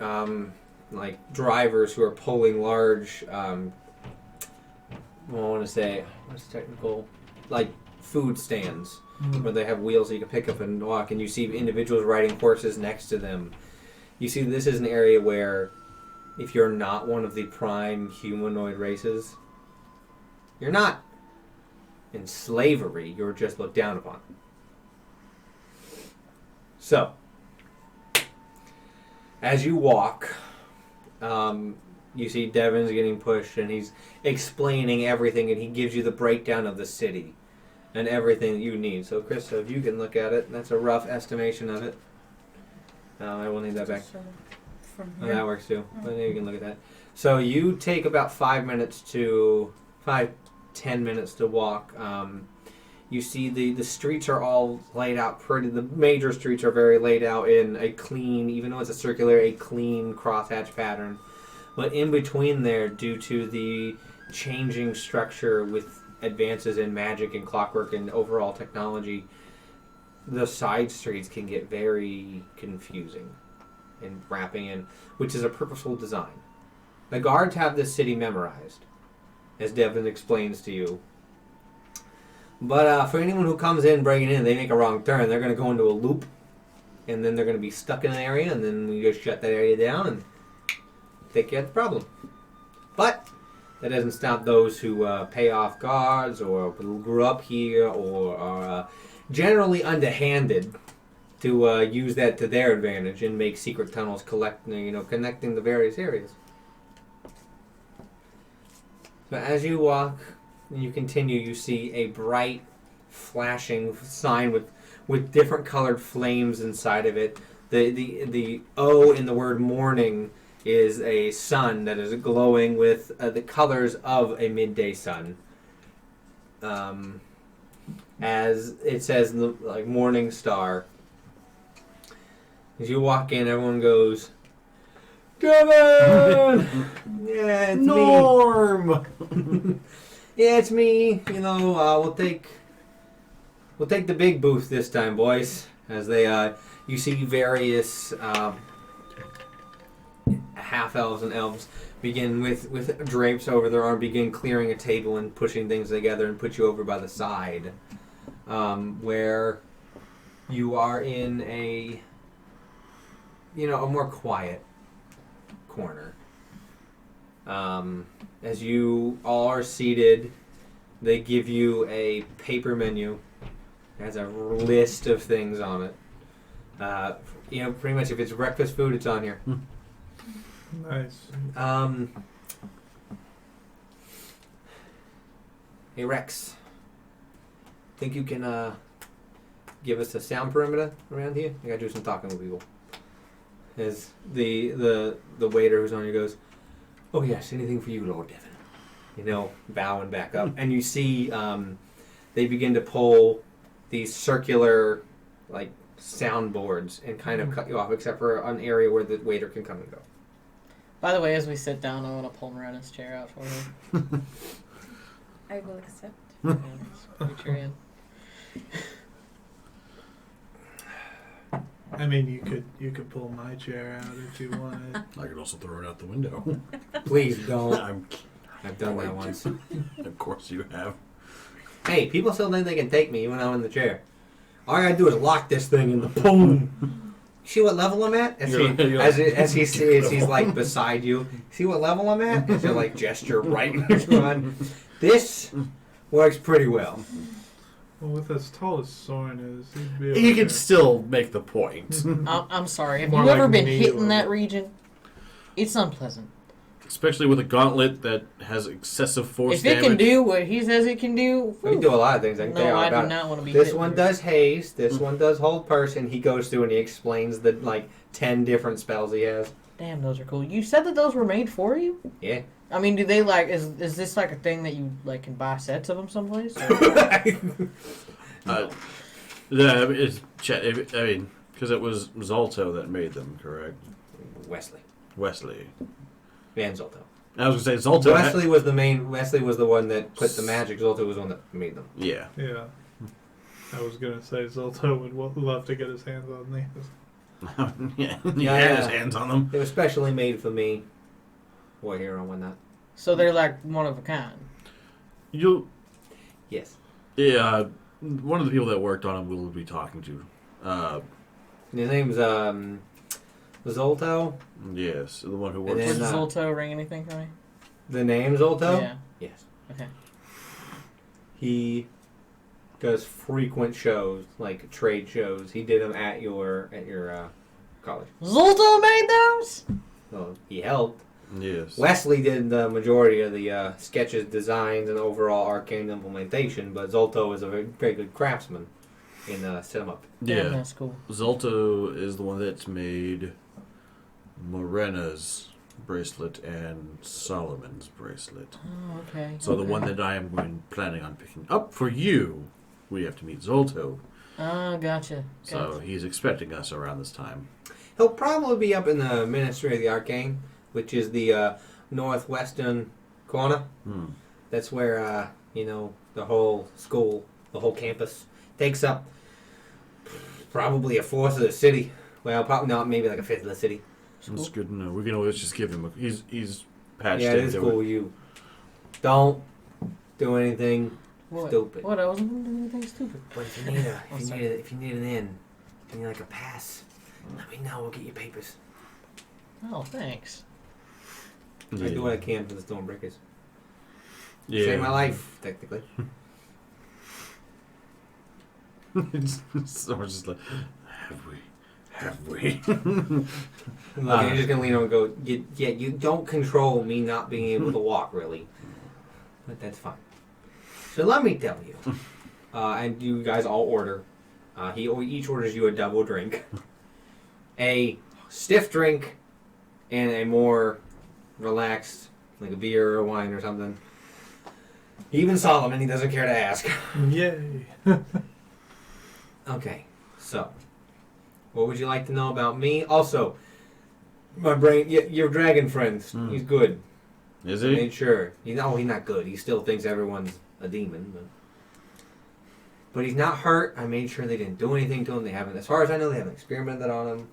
drivers who are pulling large. I want to say what's technical, food stands where they have wheels so you can pick up and walk, and you see individuals riding horses next to them. You see, this is an area where if you're not one of the prime humanoid races, you're not in slavery, you're just looked down upon. So, as you walk, you see Devin's getting pushed, and he's explaining everything, and he gives you the breakdown of the city and everything that you need. So, Chris, if you can look at it, that's a rough estimation of it. I will need that back. From Oh, here. that works too. But you can look at that. So you take about 10 minutes to walk. You see the streets are all laid out pretty. The major streets are very laid out in a clean, even though it's a clean crosshatch pattern. But in between there, due to the changing structure with advances in magic and clockwork and overall technology, the side streets can get very confusing and wrapping in, which is a purposeful design. The guards have this city memorized, as Devin explains to you. But for anyone who comes in breaking in, they make a wrong turn, they're going to go into a loop, and then they're going to be stuck in an area, and then we just shut that area down and take care of the problem. But that doesn't stop those who pay off guards or grew up here or are generally underhanded to use that to their advantage and make secret tunnels connecting the various areas. So as you walk and you continue, you see a bright, flashing sign with different colored flames inside of it. The O in the word morning is a sun that is glowing with the colors of a midday sun. As it says, morning star. As you walk in, everyone goes, Devin! Yeah, it's Norm! me. Yeah, it's me. We'll take the big booth this time, boys. As you see various half elves and elves begin with drapes over their arm, begin clearing a table and pushing things together and put you over by the side, where you are in a more quiet corner. As you all are seated, they give you a paper menu. It has a list of things on it. Pretty much if it's breakfast food, it's on here. Nice. Hey Rex, think you can give us a sound perimeter around here? I gotta do some talking with people. As the waiter who's on you goes, "Oh yes, anything for you, Lord Devon." You know, bowing back up, and you see they begin to pull these circular like soundboards and kind of cut you off, except for an area where the waiter can come and go. By the way, as we sit down, I want to pull Morena's chair out for her. I will accept. Yeah, reach your hand. I mean, you could pull my chair out if you wanted. I could also throw it out the window. Please don't. I'm, I've done that once. of course you have. Hey, people still think they can take me even though I'm in the chair. All I gotta do is lock this thing in the boom. See what level I'm at? As he's like beside you. See what level I'm at? As you like gesture right in your front. This works pretty well. Well, with as tall as Soren is, he'd be He okay. can still make the point. I'm sorry. Have More you ever like been me hit in level. that region? It's unpleasant. Especially with a gauntlet that has excessive force If it damage. can do what he says it can do, We can do a lot of things. I can tell you no, all I about do it. not want to be This hit one with- does haste. This one does hold person. He goes through and he explains the like 10 different spells he has. Damn, those are cool. You said that those were made for you? Yeah. I mean, do they like? Is this like a thing that you like can buy sets of them someplace? Or- Yeah, it's I mean, because it was Zolto that made them, correct? Wesley. Wesley. Van Zolto. I was gonna say Zolto. Wesley was the main. Wesley was the one that put the magic. Zolto was the one that made them. Yeah. Yeah. I was gonna say Zolto would love to get his hands on these. Yeah. He Yeah, had yeah. his hands on them. They were specially made for me. War hero and whatnot. so they're like one of a kind. You. Yes. Yeah. One of the people that worked on him we'll be talking to. His name's Zolto. Yes, the one who And works. then, Does uh, Zolto ring anything for me? The name Zolto. Yeah. Yes. Okay. He does frequent shows, like trade shows. He did them at your college. Zolto made those? So he helped. Yes. Wesley did the majority of the sketches, designs, and overall arcane implementation, but Zolto is a very good craftsman in set 'em up. Damn, Yeah. that's cool. Zolto is the one that's made Morena's bracelet and Solomon's bracelet. Oh, okay. So the okay. one that I am planning on picking up for you, we have to meet Zolto. Oh, gotcha. So he's expecting us around this time. He'll probably be up in the Ministry of the Arcane, which is the northwestern corner. That's where the whole school, the whole campus takes up probably a fourth of the city. Well, probably not, maybe like a fifth of the city. That's good to know. We can always just give him he's patched Yeah, it is into cool. You don't do anything What? stupid. What? I wasn't going to do anything stupid. But if you need an in, if you need like a pass, let me know. We'll get you papers. Oh, thanks. I do what I can for the Stormbreakers. Yeah. Save my life, technically. So we're just like, have we? Look, you're just gonna lean over and go. You don't control me not being able to walk, really. But that's fine. So let me tell you, and you guys all order. He each orders you a double drink, a stiff drink, and a more relaxed, like a beer or wine or something. Even Solomon, he doesn't care to ask. Yay. Okay, so what would you like to know about me? Also, my brain, your dragon friend, he's good. Is I he? made sure. He's not good. He still thinks everyone's a demon, but he's not hurt. I made sure they didn't do anything to him. They haven't, as far as I know, they haven't experimented on him.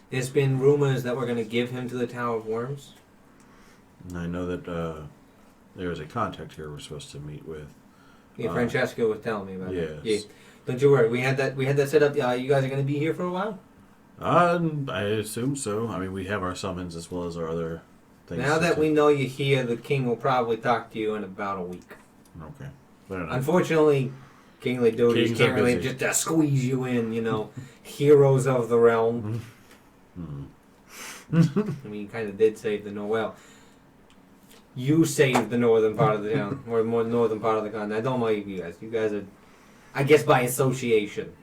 There's been rumors that we're going to give him to the Tower of Worms. I know that there is a contact here we're supposed to meet with. Yeah, Francesco was telling me about it. Yes. Yeah. Don't you worry. We had that set up. You guys are going to be here for a while. I assume so. I mean, we have our summons as well as our other things. Now that we know you're here, the king will probably talk to you in about a week. Okay. Fair enough. Unfortunately, kingly duties Kings can't are really busy. just squeeze you in, heroes of the realm. I mean, you kind of did save the Well, you saved the northern part of the town, or more northern part of the continent. I don't know you guys. You guys are, I guess, by association.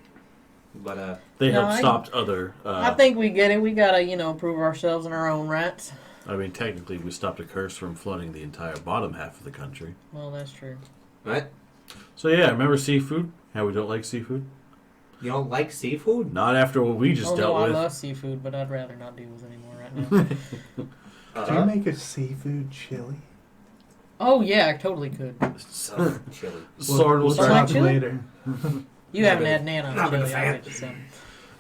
But They No, have stopped other. I think we get it. We gotta, prove ourselves in our own rights. I mean, technically, we stopped a curse from flooding the entire bottom half of the country. Well, that's true. what? So yeah, remember seafood? How we don't like seafood? You don't like seafood? Not after what we just dealt I with. love seafood, but I'd rather not deal with it anymore right now. Do you make a seafood chili? Oh yeah, I totally could. So chili. Soren will We'll start- start. talk chili? later. You haven't had Nana not been a chili, I'll fan. get you some.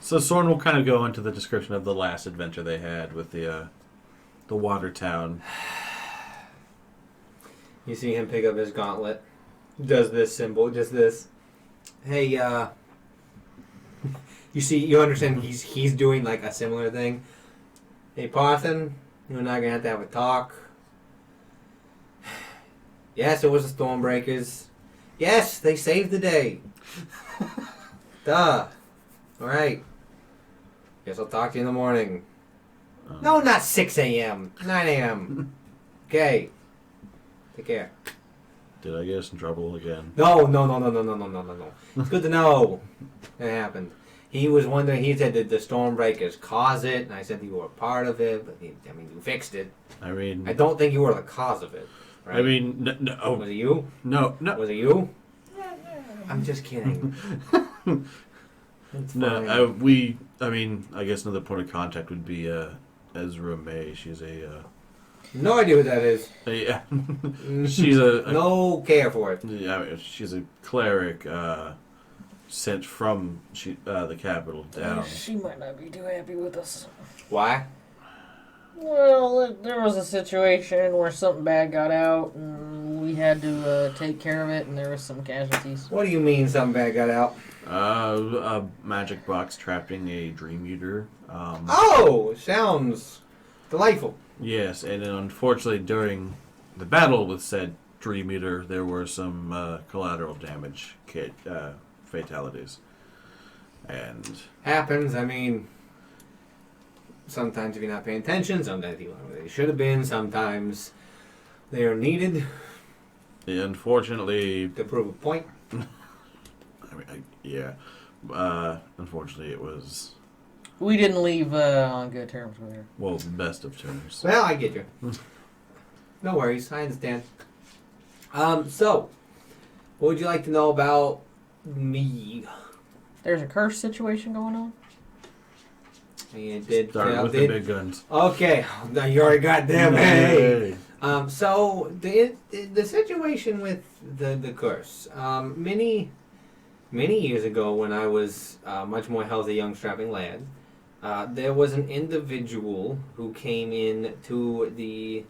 So Soren will kind of go into the description of the last adventure they had with the water town. You see him pick up his gauntlet. Does this symbol, just this. Hey, you understand he's doing like a similar thing. Hey, Parthen, you and I are going to have a talk. Yes, it was the Stormbreakers. Yes, they saved the day. Duh. Alright. Guess I'll talk to you in the morning. No, not 6 a.m. 9 a.m. Okay. Take care. Did I get us in trouble again? No. It's good to know it happened. He was wondering, he said that the Stormbreakers caused it, and I said you were a part of it, but you fixed it. I mean, I don't think you were the cause of it. Right? I mean, no, Was it you? no. Was it you? I'm just kidding. It's fine. No, I mean, I guess another point of contact would be Ezra May. She's No idea what that is. yeah, she's a No care for it. yeah, I mean, she's a cleric sent from the capital down. She might not be too happy with us. Why? Well, there was a situation where something bad got out, and we had to take care of it, and there was some casualties. What do you mean something bad got out? A magic box trapping a dream eater. Oh, sounds delightful. Yes, and then unfortunately during the battle with said dream eater, there were some collateral damage fatalities. And Happens. I mean, sometimes if you're not paying attention, sometimes you aren't where they should have been, sometimes they are needed unfortunately, to prove a point. I mean, yeah, unfortunately it was, We didn't leave on good terms with her. well, best of terms. Well, I get you. No worries, I understand. So, what would you like to know about me? There's a curse situation going on? And did Start with the big guns. Okay, now you already got them. Hey. Hey. So the situation with the curse. Many years ago, when I was much more healthy, young, strapping lad, there was an individual who came in to the.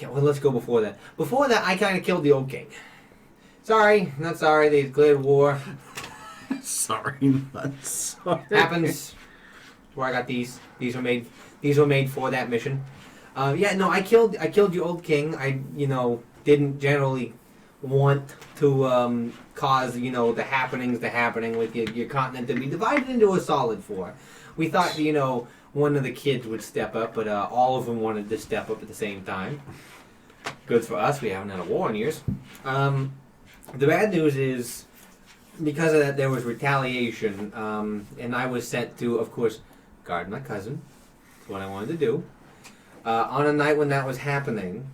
Well, let's go before that. Before that, I kind of killed the old king. Sorry, not sorry. They declared war. Sorry, not sorry. Happens. Where I got these. These were made. These were made for that mission. Yeah, no, I killed your old king. I didn't generally want to cause the happening with your continent to be divided into a solid four. We thought one of the kids would step up, but all of them wanted to step up at the same time. Good for us. We haven't had a war in years. The bad news is, because of that, there was retaliation, and I was sent to, of course, guard my cousin. That's what I wanted to do. On a night when that was happening,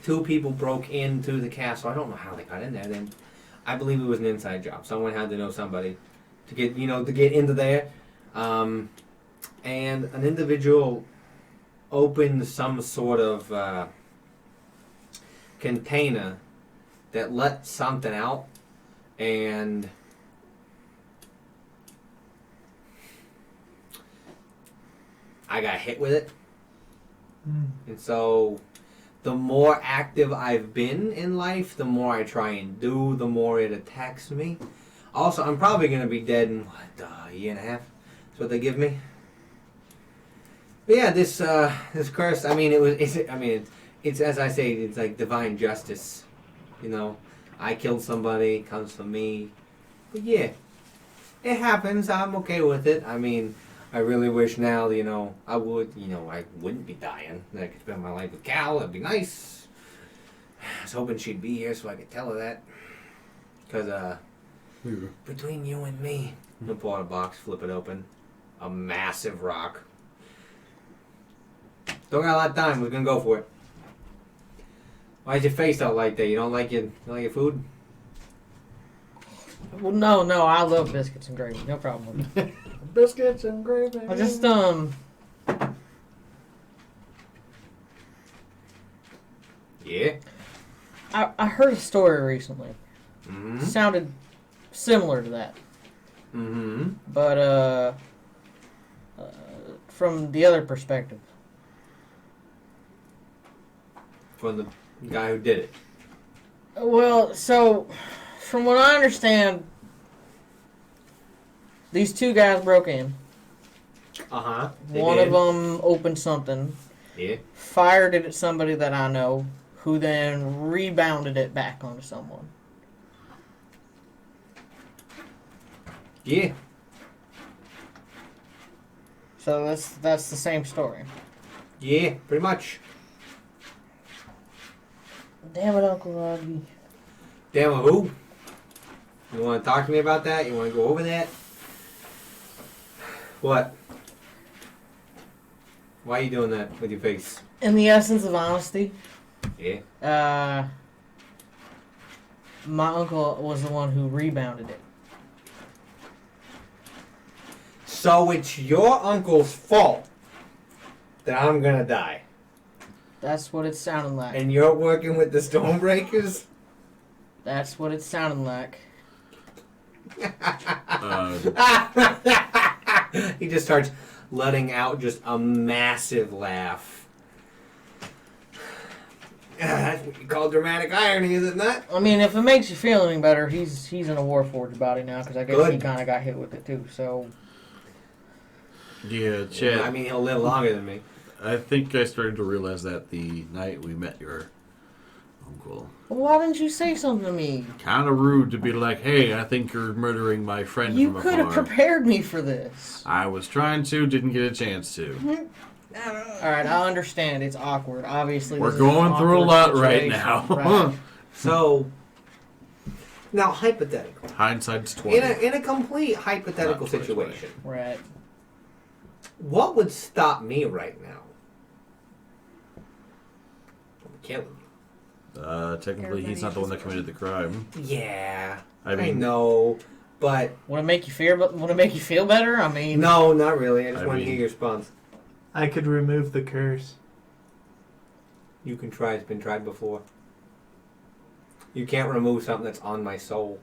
two people broke into the castle. I don't know how they got in there. Then, I believe it was an inside job. Someone had to know somebody to get into there. And an individual opened some sort of container that let something out, and I got hit with it. And so the more active I've been in life, the more I try and do, the more it attacks me. Also, I'm probably going to be dead in, a year and a half? That's what they give me. But yeah, this curse, it's as I say, it's like divine justice. I killed somebody, it comes from me. But yeah, it happens. I'm okay with it. I really wish now, I wouldn't be dying. That I could spend my life with Cal. That'd be nice. I was hoping she'd be here so I could tell her that. Because, Between you and me. I'll pull out a box, flip it open. A massive rock. Don't got a lot of time. We're gonna go for it. Why's your face out like that? You don't like your food? Well, no, I love biscuits and gravy. No problem with it. Biscuits and gravy. I just, Yeah. I heard a story recently. Mm-hmm. Sounded similar to that. Mm-hmm. But, from the other perspective. From the guy who did it. Well, so, from what I understand, these two guys broke in. Uh-huh. One of them opened something, Yeah. fired it at somebody that I know, who then rebounded it back onto someone. Yeah. So that's the same story. Yeah, pretty much. Damn it, Uncle Robbie. Damn it, who? You want to talk to me about that? You want to go over that? What? Why are you doing that with your face? In the essence of honesty, Yeah. my uncle was the one who rebounded it. So it's your uncle's fault that I'm gonna die. That's what it sounded like. And you're working with the Stormbreakers? That's what it sounded like. He just starts letting out just a massive laugh. That's what you call dramatic irony, is it not? I mean, if it makes you feel any better, he's in a Warforged body now, because I guess Good. he kind of got hit with it too. So Yeah, Chad. I mean, he'll live longer than me. I think I started to realize that the night we met your uncle. why didn't you say something to me? Kind of rude to be like, hey, I think you're murdering my friend You from could have afar. prepared me for this. I was trying to, didn't get a chance to. All right, I understand. It's awkward. Obviously, We're this is an going through a awkward lot right situation. now. Right. So, now hypothetical. Hindsight's 20. In a complete hypothetical Not 20. situation, Right. what would stop me right now from killing Technically, he's not the one that committed the crime. you? Yeah, I mean, know, but Want to make you feel better? I mean, no, not really. I just I want to hear mean- your response. I could remove the curse. You can try. It's been tried before. You can't remove something that's on my soul.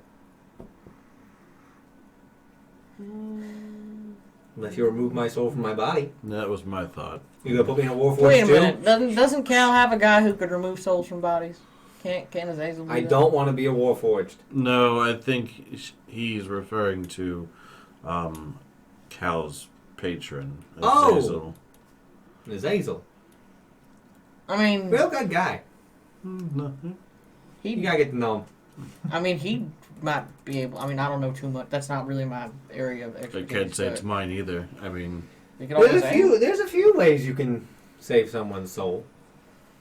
Unless you remove my soul from my body. that was my thought. You gonna put me in a war force Wait a too? minute. Doesn't Cal have a guy who could remove souls from bodies? Can't Azazel do I that? don't want to be a warforged. No, I think he's referring to Cal's patron. Oh! Azazel. Azazel. I mean, Real good guy. No. You he. gotta get to know him. I mean, he might be able. I mean, I don't know too much. That's not really my area of I expertise. can't say but it's mine either. I mean, we could always There's a few ways you can save someone's soul.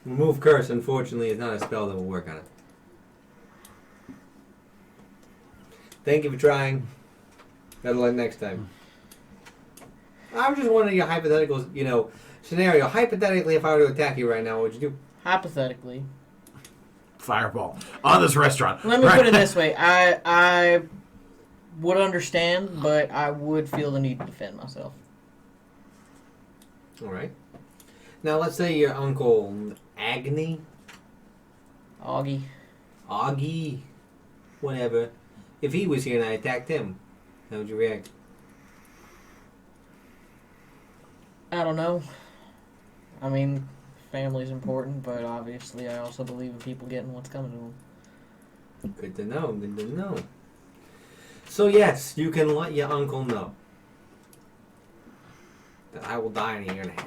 Remove curse, unfortunately, is not a spell that will work on it. Thank you for trying. Better luck next time. I'm just wondering your hypothetical, scenario. Hypothetically, if I were to attack you right now, what would you do? hypothetically. fireball on this restaurant. Let me put it this way: I would understand, but I would feel the need to defend myself. All right. Now, let's say your uncle Agni, Augie. whatever. If he was here and I attacked him, how would you react? I don't know. I mean, family's important, but obviously I also believe in people getting what's coming to them. Good to know. Good to know. So yes, you can let your uncle know that I will die in a year and a half.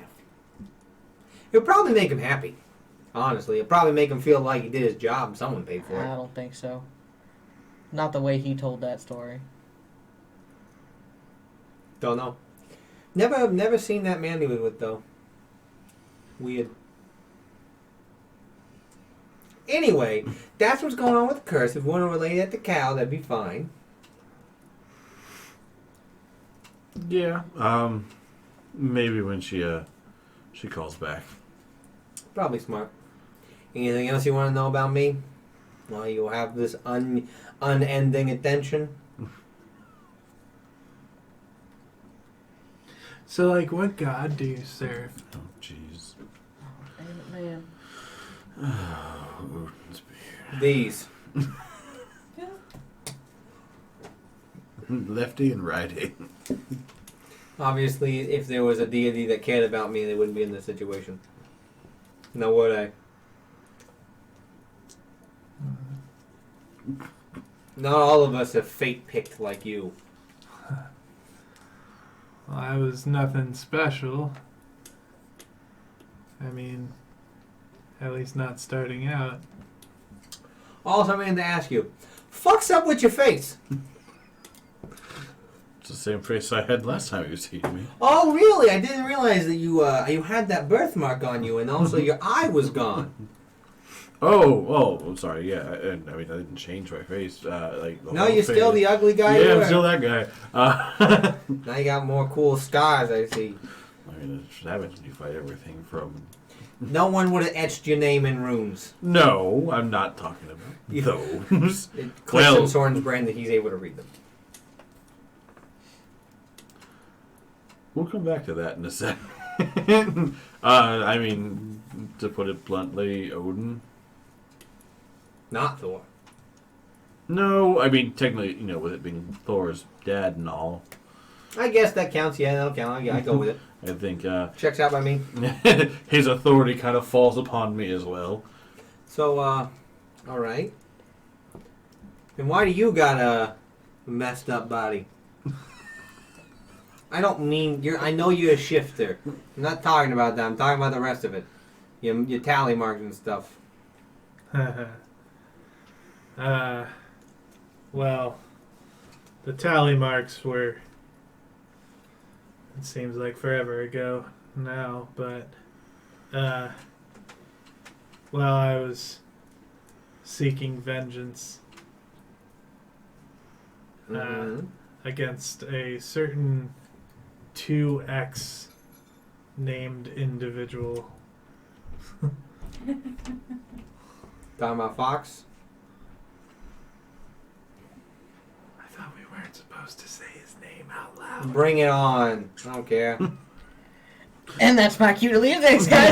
It'll probably make him happy. Honestly, it'll probably make him feel like he did his job and someone paid for I it. don't think so. Not the way he told that story. Don't know. Never seen that man he was with though. Weird. Anyway, that's what's going on with the curse. If you want to relate that to Cal, that'd be fine. Yeah. Maybe when she calls back. Probably smart. Anything else you want to know about me? Why you have this unending attention? So, like, what god do you serve? Oh, jeez. Damn it, man. Oh, Odin's beard. These. Lefty and righty. Obviously, if there was a deity that cared about me, they wouldn't be in this situation. No, would I? Not all of us have fate picked like you. Well, I was nothing special. I mean, at least not starting out. Also, I'm going to ask you, fuck's up with your face? It's the same face I had last time you seen me. Oh, really? I didn't realize that you had that birthmark on you, and also your eye was gone. Oh, I'm sorry. Yeah, I mean, I didn't change my face. Like the No, whole you're still face. the ugly guy you Yeah, were. I'm still that guy. Now you got more cool scars, I see. I mean, it's savage. You fight everything from. No one would have etched your name in runes. No, I'm not talking about You- those. It clicks Well- in Soren's brain that he's able to read them. We'll come back to that in a second. I mean, to put it bluntly, Odin. Not Thor. No, I mean, technically, with it being Thor's dad and all, I guess that counts. Yeah, that'll count. I go with it. I think Checks out by me. his authority kind of falls upon me as well. So, all right. And why do you got a messed up body? I don't mean I know you're a shifter. I'm not talking about that. I'm talking about the rest of it. Your tally marks and stuff. Well, the tally marks were, it seems like forever ago now, but, well, I was seeking vengeance Mhm. against a certain 2X named individual. Talking about Fox? I thought we weren't supposed to say his name out loud. Bring it on. I don't care. And that's my cue to leave. Thanks, guys.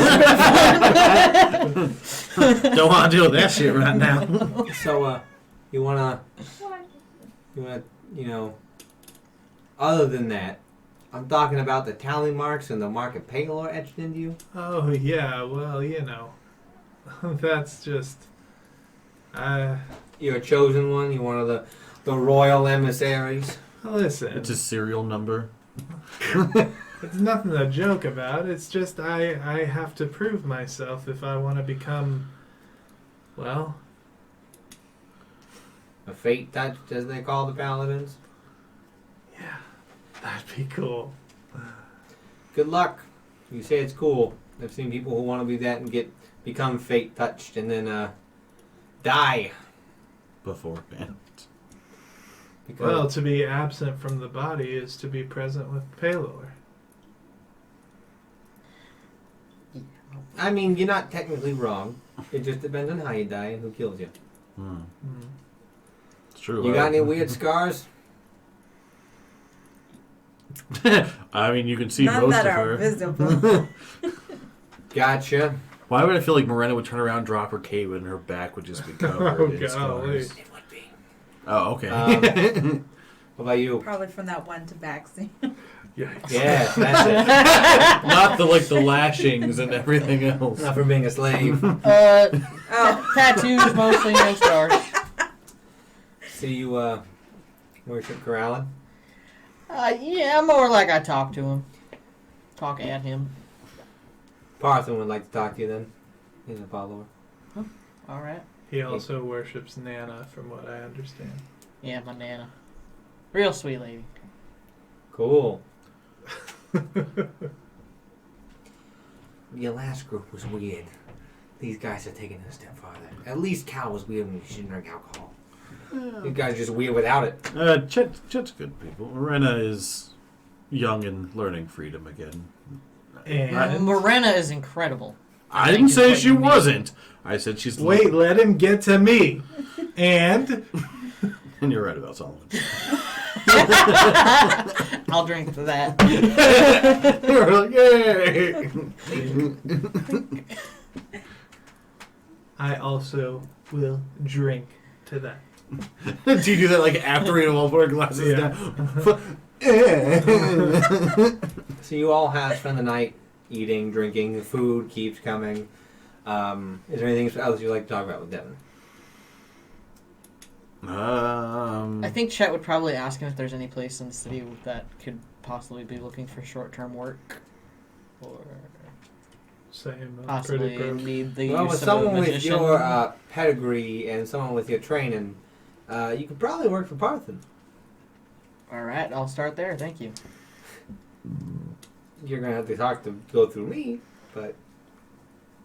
It's been fun. Don't want to deal with that shit right now. So, you wanna, other than that, I'm talking about the tally marks and the mark of Palor etched into you. Oh, yeah, well, that's just... You're a chosen one. You're one of the royal emissaries. Listen, It's a serial number. it's nothing to joke about. It's just I have to prove myself if I want to become, well... A fate touched, as they call the paladins. Yeah, that'd be cool. Good luck. You say it's cool. I've seen people who want to be that and become fate touched and then die. Beforehand. Because Well, to be absent from the body is to be present with Palor. I mean, you're not technically wrong. It just depends on how you die and who kills you. It's true. You got any weird scars? I mean, you can see None most that of are her. visible. Gotcha. Why would I feel like Miranda would turn around, drop her cape, and her back would just be covered Oh, in golly. scars? It would be. Oh, okay. What about you? Probably from that one to back scene. Yikes. Yes, that's Not the lashings and everything it. else. Not for being a slave. Oh, Tattoos mostly, no stars. So you worship Corallin? Yeah, more like I talk to him. Talk at him. Parthen would like to talk to you then. He's a follower. Alright. He also worships Nana, from what I understand. Yeah, my nana. Real sweet lady. Cool. Your last group was weird. These guys are taking it a step farther. At least Cal was weird when she didn't drink alcohol. These guys are just weird without it. Chet's good people. Miranda is, young and learning freedom again. And Morena is incredible. I think didn't is say what she you mean. wasn't. I said she's... wait, let him get to me. And And you're right about Solomon. I'll drink to that. You're like, yay! I also will drink to that. Do you do that like after you all put our glasses Yeah. down? So you all have spent the night eating, drinking. The food keeps coming. Is there anything else you'd like to talk about with Devin? I think Chet would probably ask him if there's any place in the city that could possibly be looking for short-term work, or Same. I'm possibly pretty broke. need the Well, use with of someone a with magician. your pedigree and someone with your training, you could probably work for Parthen. All right, I'll start there. Thank you. You're gonna have to go through me, but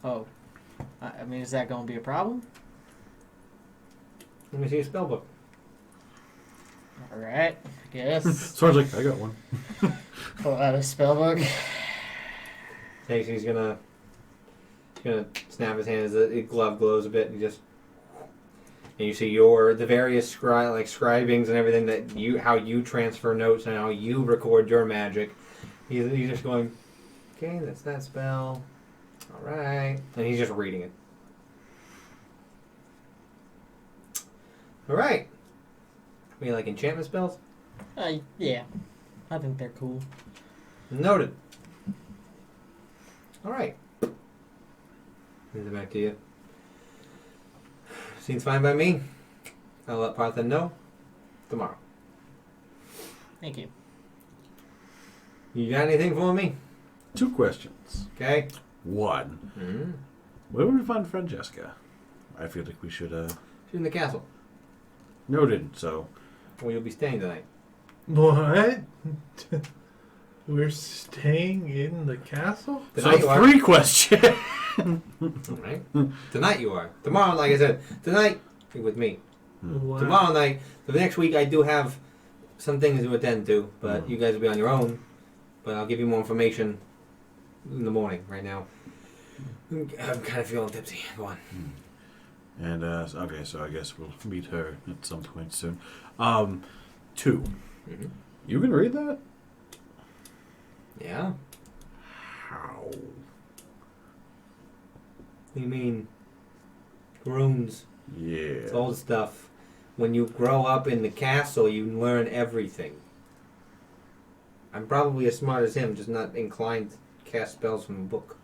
Oh, I mean, is that going to be a problem? let me see your spell book. All right, I guess. Someone's like, I got one. Pull out a spell book. Next, he's gonna snap his hand as the glove glows a bit, and you see the various scribings and everything that how you transfer notes and how you record your magic. He's just going, okay, that's that spell. All right, and he's just reading it. All right. I mean, like enchantment spells. Yeah, I think they're cool. Noted. All right. Hands it back to you. Seems fine by me. I'll let Parthen know tomorrow. Thank you. You got anything for me? 2 questions. Okay. 1. Mm-hmm. Where would we find Francesca? I feel like we should, She's in the castle. noted, so... Where you'll be staying tonight. What? We're staying in the castle? Tonight you So are. 3 questions. All right. Tonight you are. Tomorrow, like I said, tonight you're with me. Wow. Tomorrow night, for the next week, I do have some things to attend to, but you guys will be on your own. But I'll give you more information in the morning. Right now, I'm kind of feeling tipsy. Go on. And, okay, so I guess we'll meet her at some point soon. 2. Mm-hmm. You can read that? Yeah. How? What do you mean? Runes. Yeah. It's old stuff. When you grow up in the castle, you learn everything. I'm probably as smart as him, just not inclined to cast spells from a book.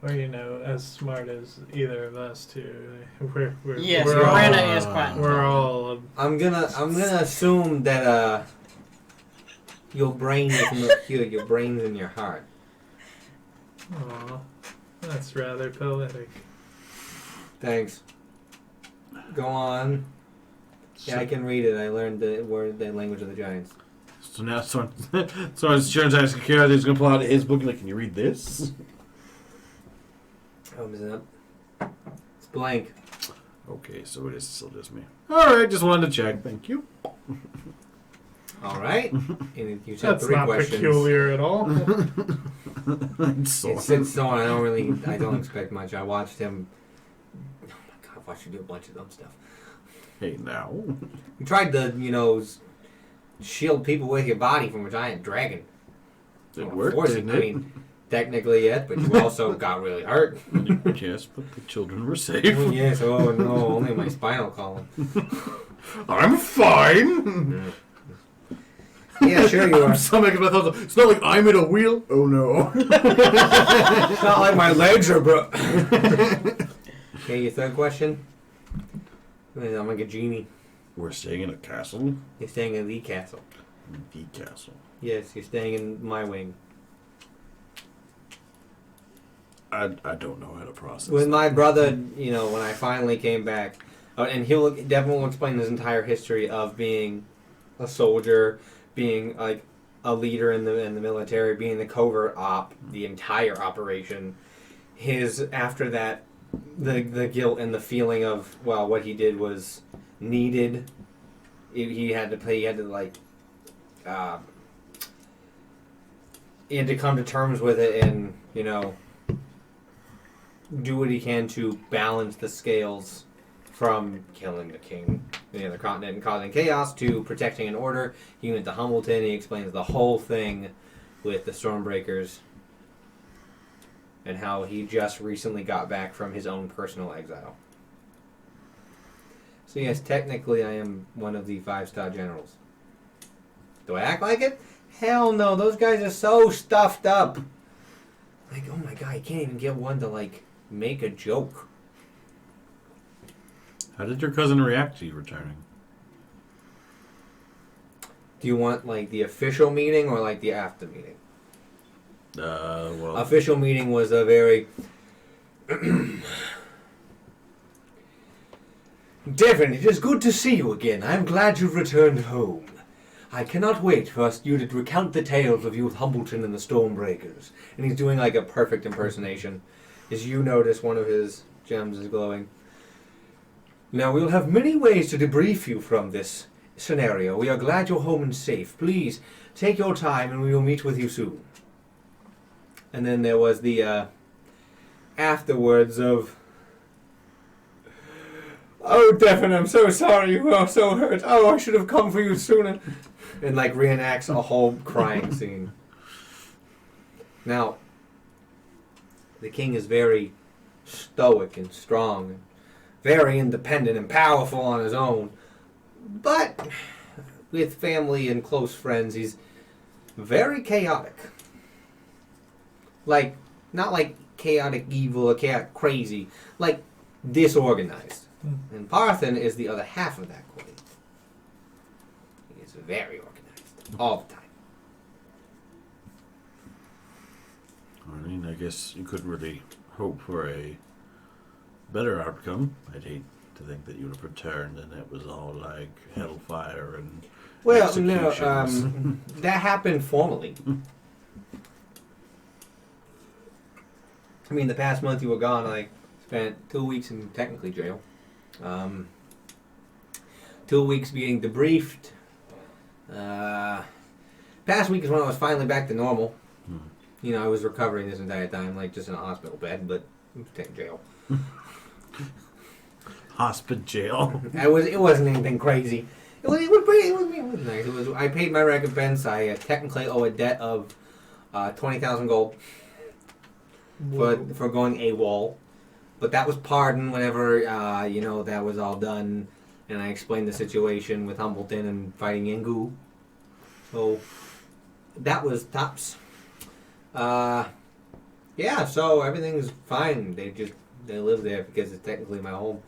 Or, as smart as either of us, too. We're Yes, we're Miranda all, is quite We're all... I'm gonna assume that your brain is not here. Your brain's in your heart. Aw, that's rather poetic. Thanks. Go on. Yeah, I can read it. I learned the language of the giants. So now someone's turns out security is going to pull out his book and like, can you read this? Opens it up. It's blank. Okay, so it is still just me. Alright, just wanted to check. Thank you. All right. And you said That's 3 not questions. peculiar at all. So, It's since so I don't expect much. I watched him. Oh my god! I've watched you do a bunch of dumb stuff. hey, now. You tried to, shield people with your body from a giant dragon. It Well, worked, force didn't I it? mean, technically, yes, but you also got really hurt. Yes, but the children were safe. Oh, yes. Oh no! Only my spinal column. I'm fine. Yeah, sure you are. I'm so making my thoughts. It's not like I'm in a wheel. Oh no. It's not like my legs are broke. Okay, your third question. I'm like a genie. We're staying in a castle. You're staying in the castle. The castle. Yes, you're staying in my wing. I don't know how to process. With my brother, when I finally came back, and Devin will explain his entire history of being a soldier, being like a leader in the military, being the covert op, the entire operation. After that, the guilt and the feeling of what he did was needed, he had to play. He had to like. He had to come to terms with it and do what he can to balance the scales from killing the king, the other continent, and causing chaos to protecting an order. He went to Humbleton. He explains the whole thing with the Stormbreakers and how he just recently got back from his own personal exile. So yes, technically I am one of the 5-star generals. Do I act like it? Hell no, those guys are so stuffed up. Like, oh my god, I can't even get one to, like, make a joke. How did your cousin react to you returning? Do you want, like, the official meeting or, like, the after meeting? Well... Official meeting was a very... Devin, it is good to see you again. I'm glad you've returned home. I cannot wait for you to recount the tales of you with Humbleton and the Stormbreakers. And he's doing, like, a perfect impersonation. As you notice, one of his gems is glowing. Now, we'll have many ways to debrief you from this scenario. We are glad you're home and safe. Please, take your time and we will meet with you soon. And then there was the, afterwards of... Oh, Devin, I'm so sorry. You are so hurt. Oh, I should have come for you sooner. And, like, reenacts a whole crying scene. Now, the king is very stoic and strong, and very independent and powerful on his own. But with family and close friends, he's very chaotic. Like, not like chaotic evil or chaotic crazy, like disorganized. And Parthen is the other half of that coin. He is very organized, all the time. I mean, I guess you couldn't really hope for a better outcome. I'd hate to think that you would have returned and it was all like hellfire and Well, no, executions. that happened formally. I mean, the past month you were gone, I spent 2 weeks in technically jail. 2 weeks being debriefed. Past week is when I was finally back to normal. You know, I was recovering this entire time, like just in a hospital bed, but I was taking jail. Hospital jail. It wasn't anything crazy. It was nice. I paid my recompense. I technically owe a debt of 20,000 gold for going AWOL. But that was pardoned whenever, that was all done. And I explained the situation with Humbleton and fighting Yengu. So, that was tops. Yeah, so everything's fine. They live there because it's technically my home.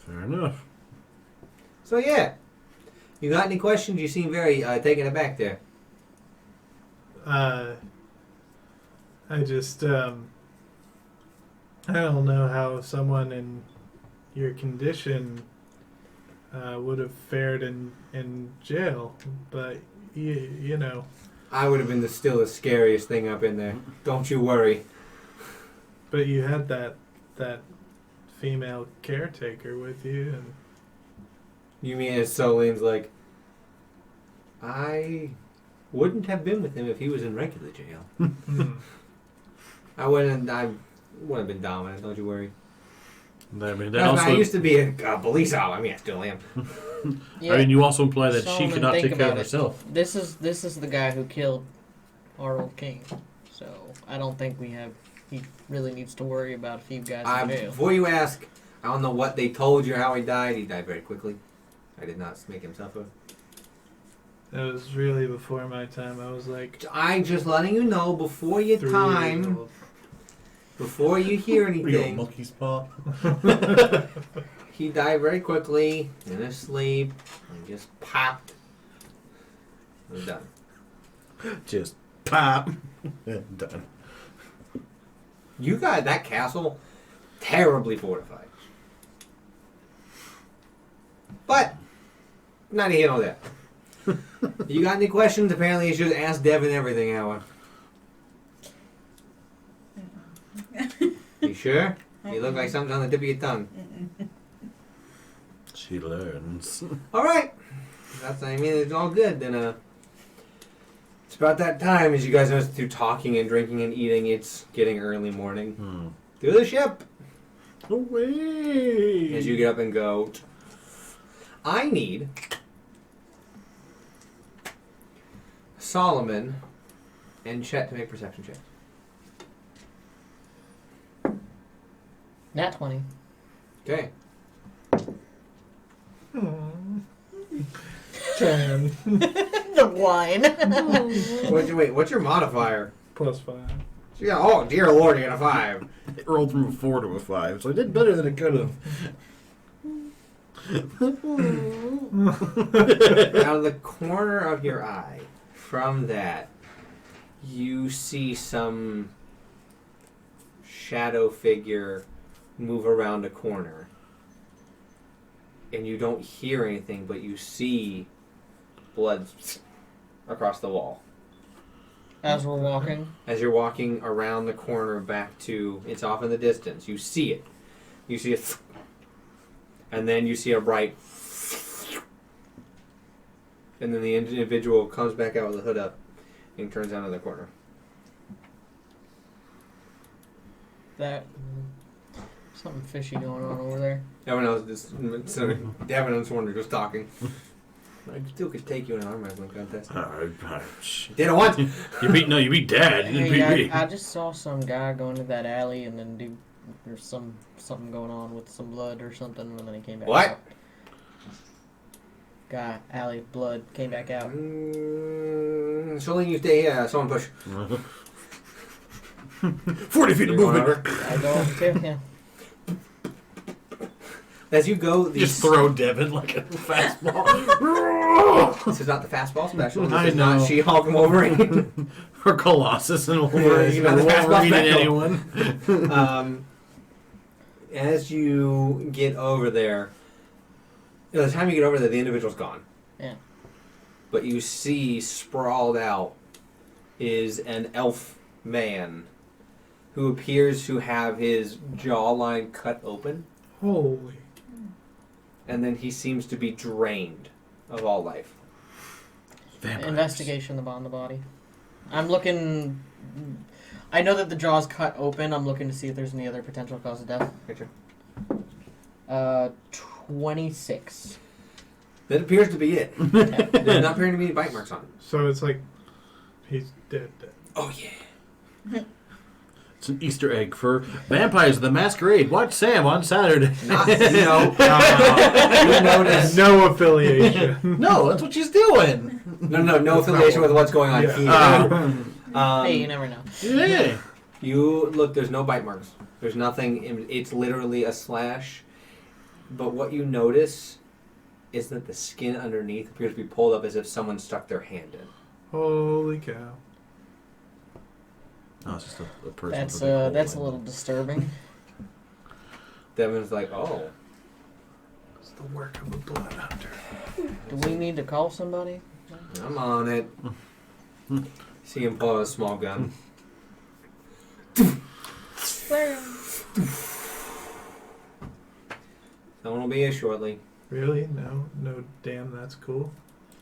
Fair enough. So, yeah. You got any questions? You seem very taken aback there. I just, I don't know how someone in your condition would have fared in jail, but you know. I would have been still the scariest thing up in there. Don't you worry. But you had that female caretaker with you, and You mean as Solin's like, I wouldn't have been with him if he was in regular jail. I wouldn't have been dominant, don't you worry. I mean, I used to be a police officer. I mean, I still am. Yeah. I mean, you also imply that she Solomon, could not think take care of about it. herself. This is the guy who killed our old king. So I don't think he really needs to worry about if you guys in jail. Before you ask, I don't know what they told you or how he died. He died very quickly. I did not make him suffer. that was really before my time. I was like I'm just letting you know before your 3 years time, old. before you hear Real anything. monkey's paw. He died very quickly, in his sleep, and just popped. It was done. Just pop. Done. You got that castle terribly fortified. But, not here nor there. You got any questions? Apparently it's just ask Devin everything, Alan. You sure? You look like something's on the tip of your tongue. She learns. All right. I mean, it's all good. Then it's about that time, as you guys notice through talking and drinking and eating. It's getting early morning. To the ship. Away. As you get up and go, I need Solomon and Chet to make perception checks. Nat 20. Okay. 10 The wine. What's your modifier? plus 5. Yeah, oh, dear Lord, you got a 5. It rolled from a 4 to a 5, so I did better than it could have. Out of the corner of your eye, from that, you see some shadow figure move around a corner. And you don't hear anything, but you see blood across the wall. As we're walking. As you're walking around the corner back to, it's off in the distance. You see it. You see it. And then you see a bright. And then the individual comes back out with the hood up and turns down in the corner. That. Something fishy going on over there. Everyone else just, Devin and Swarner just talking. I still could take you in an arm wrestling contest. Did it once. You beat Dad. You didn't beat me. I just saw some guy go into that alley and then there's something going on with some blood or something, and then he came back What? out. Guy, alley, blood, came back out. So long you stay here, someone push. 40 feet of movement. I go over too, yeah. As you go, Just throw Devin like a fastball. This is not the fastball special. This I is not know. She-Hulk and Wolverine. Or Colossus and Wolverine. Yeah, the fastball Wolverine and special. anyone. As you get over there, by the time you get over there, the individual's gone. Yeah. But you see sprawled out is an elf man who appears to have his jawline cut open, Holy. and then he seems to be drained of all life. Vampires. Investigation on the body. I'm looking. I know that the jaw's cut open. I'm looking to see if there's any other potential cause of death. Picture. 26. That appears to be it. There's not appearing to be any bite marks on him. So it's like he's dead. Oh yeah. It's an Easter egg for Vampires the Masquerade. Watch Sam on Saturday. Not, you notice. No affiliation. No, that's what she's doing. No affiliation with what's going on Yeah. here. Hey, you never know. Yeah. You look. There's no bite marks. There's nothing. It's literally a slash. But what you notice is that the skin underneath appears to be pulled up as if someone stuck their hand in. Holy cow. No, it's just a person. That's with a big hole that's a in little it. disturbing. Devin's like, oh. It's the work of a blood hunter. Do we need to call somebody? I'm on it. See him pull out a small gun. Someone will be here shortly. Really? No. Damn, that's cool.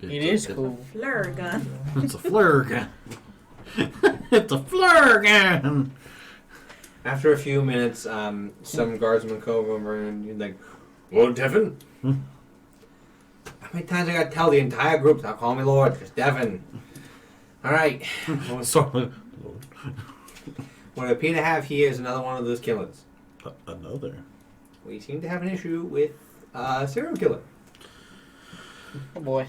It is cool. Fleur gun. It's a flare gun. It's a flare gun. After a few minutes, some guardsmen come over and you're like, "Well, Devin, how many times I gotta tell the entire group to call me Lord? It's Devin. All right. So, What I appear to have here is another one of those killers. another. We seem to have an issue with a serial killer. Oh boy.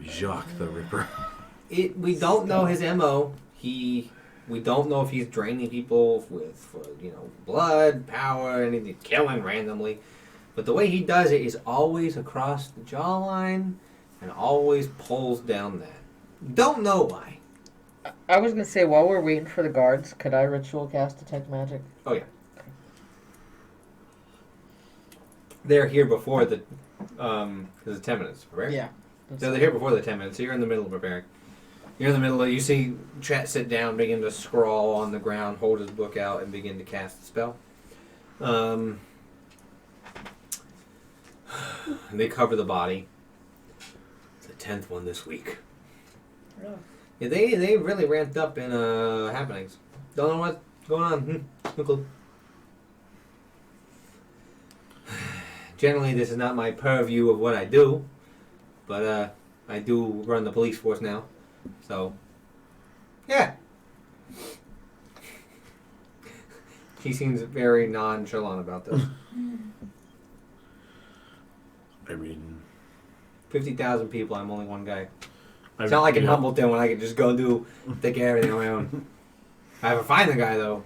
Jacques the Ripper. We don't know his MO. We don't know if he's draining people for blood, power, anything, killing randomly. But the way he does it is always across the jawline and always pulls down that. Don't know why. I was gonna say, while we're waiting for the guards, could I ritual cast detect magic? Oh yeah. They're here before the there's 10 minutes, right? Yeah. So they're here before the 10 minutes, so you're in the middle of preparing. You're in the middle of, you see Chet sit down, begin to scrawl on the ground, hold his book out, and begin to cast the spell. And they cover the body. It's the 10th one this week. Really? Yeah, they really ramped up in happenings. Don't know what's going on. No clue. Generally, this is not my purview of what I do, but I do run the police force now. So, yeah. He seems very nonchalant about this. I mean, 50,000 people, I'm only one guy. I It's not like in you know, Humbleton when I could just go take care of everything on my own. I have to find the guy, though.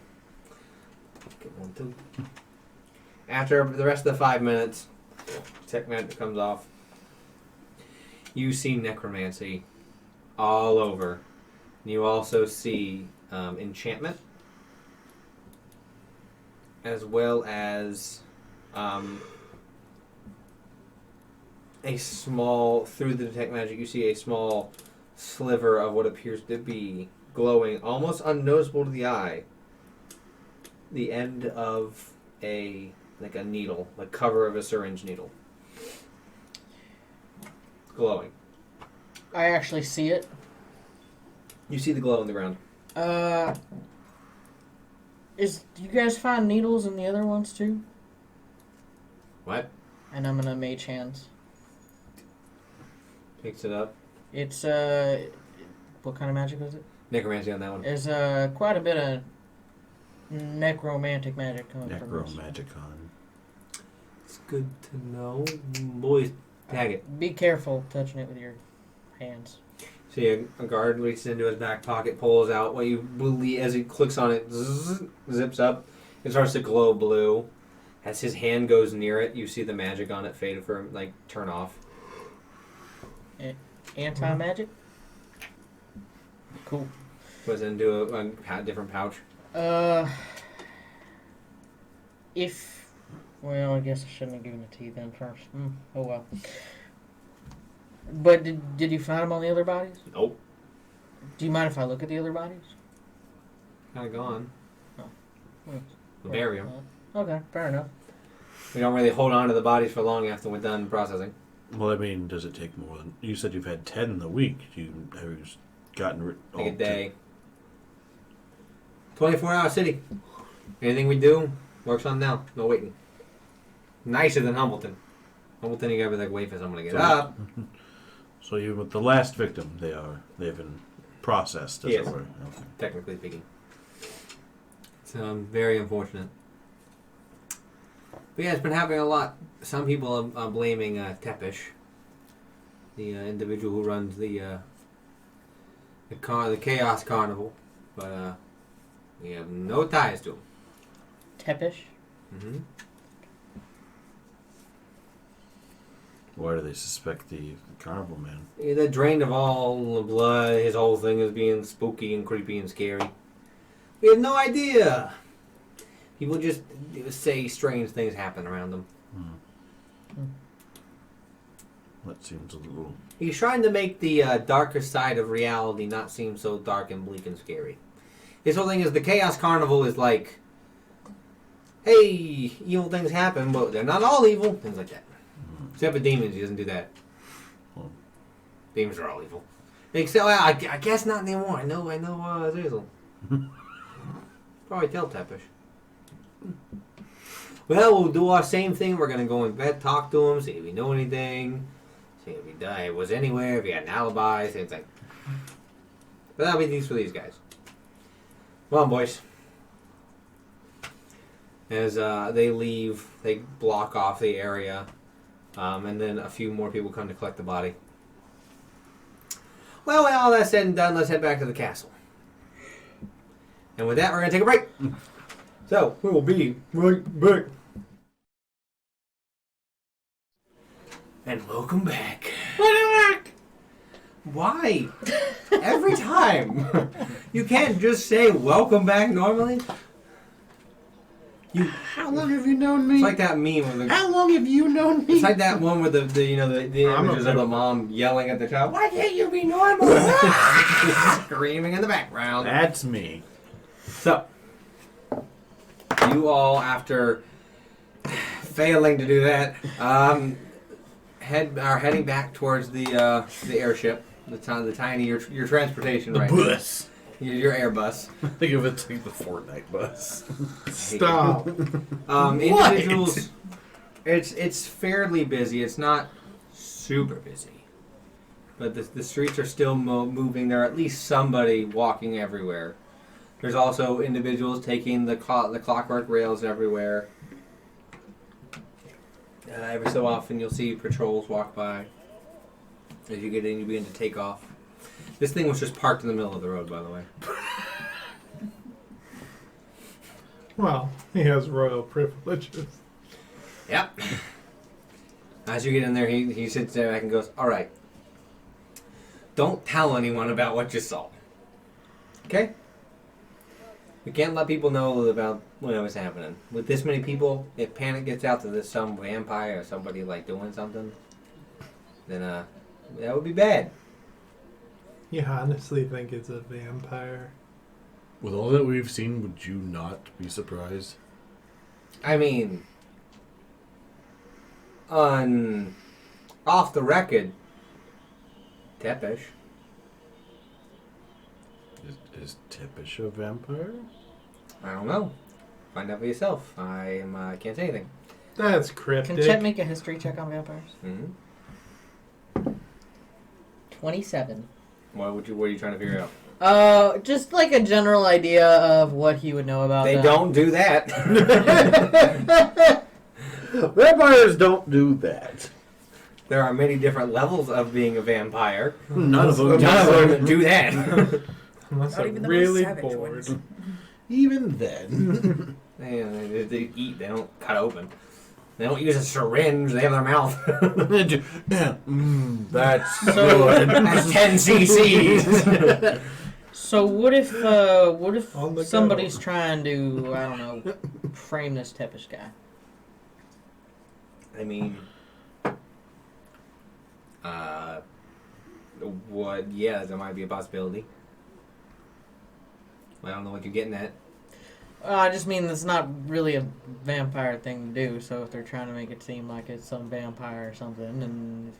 Get one, too. After the rest of the 5 minutes, tech magic comes off. You see necromancy all over. You also see enchantment, as well as a small, through the detect magic, you see a small sliver of what appears to be glowing, almost unnoticeable to the eye. The end of a needle, like cover of a syringe needle. Glowing. I actually see it. You see the glow on the ground. Do you guys find needles in the other ones too? What? And I'm gonna mage hands. Picks it up. It's what kind of magic was it? Necromancy on that one. There's quite a bit of necromantic magic coming from this. Necromagicon. It's good to know. Boys, tag it. Be careful touching it with your hands. See, a guard reaches into his back pocket, pulls out what you believe, as he clicks on it, zips up. It starts to glow blue. As his hand goes near it, you see the magic on it fade for turn off. Anti-magic? Cool. Goes into a different pouch. Well, I guess I shouldn't have given it to you then first. Oh well. But did you find them on the other bodies? Nope. Do you mind if I look at the other bodies? Kind of gone. Oh. We'll bury them. Okay, fair enough. We don't really hold on to the bodies for long after we're done processing. Well, I mean, does it take more than... You said you've had 10 in the week. Have you gotten... Take a day. 24-hour city. Anything we do, works on now. No waiting. Nicer than Humbleton. Humbleton, you gotta wait for someone to get up. So even with the last victim, they've been processed, as Yes. it were. Okay. Technically speaking. So very unfortunate. But yeah, it's been happening a lot. Some people are blaming Tepish, the individual who runs the Chaos Carnival, but we have no ties to him. Tepish? Mm-hmm. Why do they suspect the carnival man? Yeah, they're drained of all the blood. His whole thing is being spooky and creepy and scary. We have no idea. People just say strange things happen around them. That seems a little... He's trying to make the darker side of reality not seem so dark and bleak and scary. His whole thing is the Chaos Carnival is like, hey, evil things happen, but they're not all evil. Things like that. Except for demons, he doesn't do that. Well. Demons are all evil. Except, well, I guess not anymore. I know, Azazel. Probably tell Tepish. Well, we'll do our same thing. We're going to go in bed, talk to him, see if we know anything, see if he was anywhere, if he had an alibi, things like that. But that'll be these for these guys. Come on, boys. As they leave, they block off the area. And then a few more people come to collect the body. Well, with all that said and done, let's head back to the castle. And with that, we're going to take a break. So, we will be right back. And welcome back. Why? Every time. You can't just say welcome back normally. How long have you known me? It's like that meme with the... How long have you known me? It's like that one with the images of the mom yelling at the child, why can't you be normal? Screaming in the background. That's me. So, you all, after failing to do that, are heading back towards the airship, the tiny your transportation The right bus. your Airbus. Think of it like the Fortnite bus. Stop. Individuals. It's fairly busy. It's not super busy, but the streets are still moving. There are at least somebody walking everywhere. There's also individuals taking the clockwork rails everywhere. Every so often you'll see patrols walk by. As you get in, you begin to take off. This thing was just parked in the middle of the road, by the way. Well, he has royal privileges. Yep. As you get in there, he sits there back and goes, "All right. Don't tell anyone about what you saw. Okay? We can't let people know about what's happening. With this many people, if panic gets out that there's some vampire or somebody like doing something, then that would be bad." You honestly think it's a vampire? With all that we've seen, would you not be surprised? I mean, off the record, Tepesh. Is Tepesh a vampire? I don't know. Find out for yourself. I can't say anything. That's Can cryptic. Chet make a history check on vampires? Mm-hmm. 27. What are you trying to figure out? Just like a general idea of what he would know about They them. don't do that. Vampires don't do that. There are many different levels of being a vampire. None of them. None of them do that. Unless Not I'm even the really most savage bored. ones. Even then. They eat. They don't cut open. They don't use a syringe. They have their mouth. That's So- good. That's 10 cc's. So what if On the go. somebody's trying to, I don't know, frame this Tepesh guy? I mean, what? Yeah, there might be a possibility. I don't know what you're getting at. I just mean it's not really a vampire thing to do. So if they're trying to make it seem like it's some vampire or something, and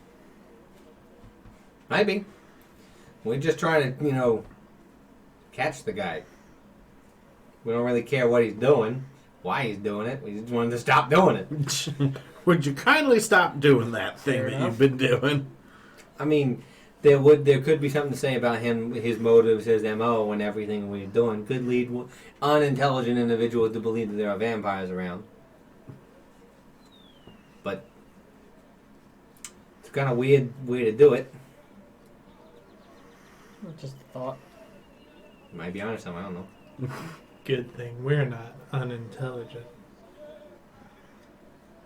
Maybe. We're just trying to, catch the guy. We don't really care what he's doing, why he's doing it. We just want him to stop doing it. Would you kindly stop doing that thing Fair that enough. you've been doing? I mean, there could be something to say about him, his motives, his MO, and everything we're doing. Could lead unintelligent individuals to believe that there are vampires around. But it's kind of weird way to do it. just a thought. Might be honest, I don't know. Good thing we're not unintelligent.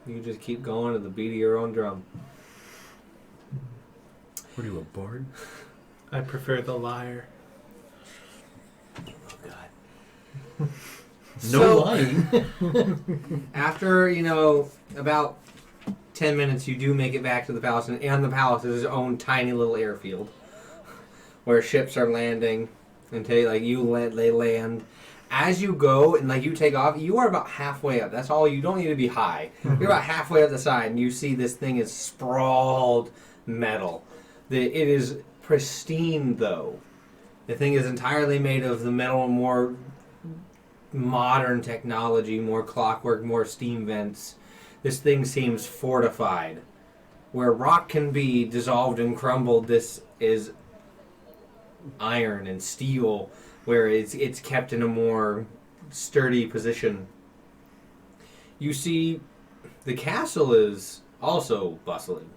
You just keep going to the beat of your own drum. What are you, a bard? I prefer the liar. Oh God. No So- lying. After, about 10 minutes, you do make it back to the palace, and the palace is its own tiny little airfield where ships are landing, and they land. As you go and you take off, you are about halfway up. That's all. You don't need to be high. You're about halfway up the side, and you see this thing is sprawled metal. It is pristine, though. The thing is entirely made of the metal, more modern technology, more clockwork, more steam vents. This thing seems fortified. Where rock can be dissolved and crumbled, this is iron and steel, where it's kept in a more sturdy position. You see, the castle is also bustling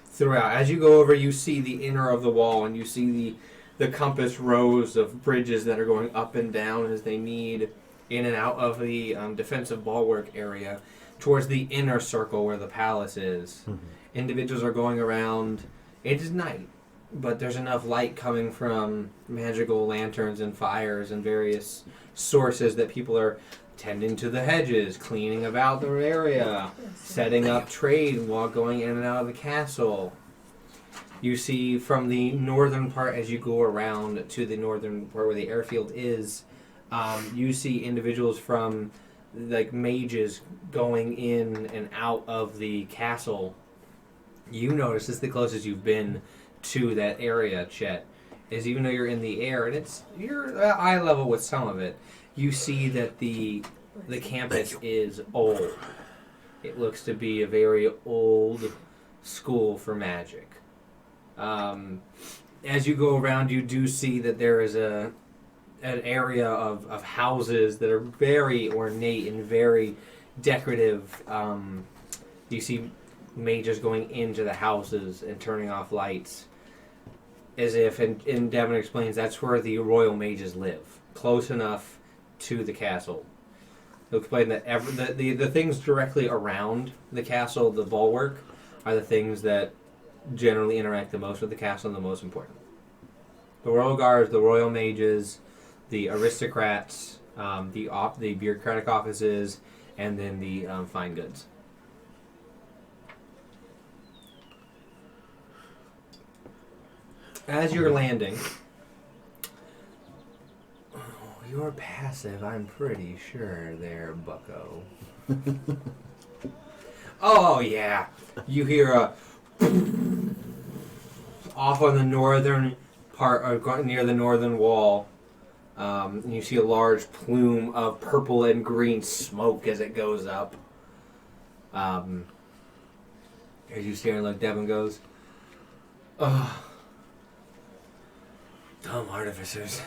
throughout. As you go over, you see the inner of the wall, and you see the compass rows of bridges that are going up and down as they need in and out of the defensive bulwark area towards the inner circle where the palace is. Mhm. Individuals are going around. It is night, but there's enough light coming from magical lanterns and fires and various sources that people are tending to the hedges, cleaning about the area, setting up trade while going in and out of the castle. You see from the northern part, as you go around to the northern part where the airfield is, you see individuals from mages going in and out of the castle, You notice this is the closest you've been to that area, Chet, is even though you're in the air and you're at eye level with some of it, you see that the campus is old. It looks to be a very old school for magic. As you go around, you do see that there is an area of houses that are very ornate and very decorative. You see mages going into the houses and turning off lights, as if, and Devin explains, that's where the royal mages live, close enough to the castle. He'll explain that the things directly around the castle, the bulwark, are the things that generally interact the most with the castle and the most important. The royal guards, the royal mages, the aristocrats, the bureaucratic offices, and then the fine goods. As you're landing, you're passive, I'm pretty sure there, bucko. Oh, yeah. You hear a off on the northern part, or near the northern wall. And you see a large plume of purple and green smoke as it goes up. As you stare and look, Devin goes, "Ugh. Dumb artificers.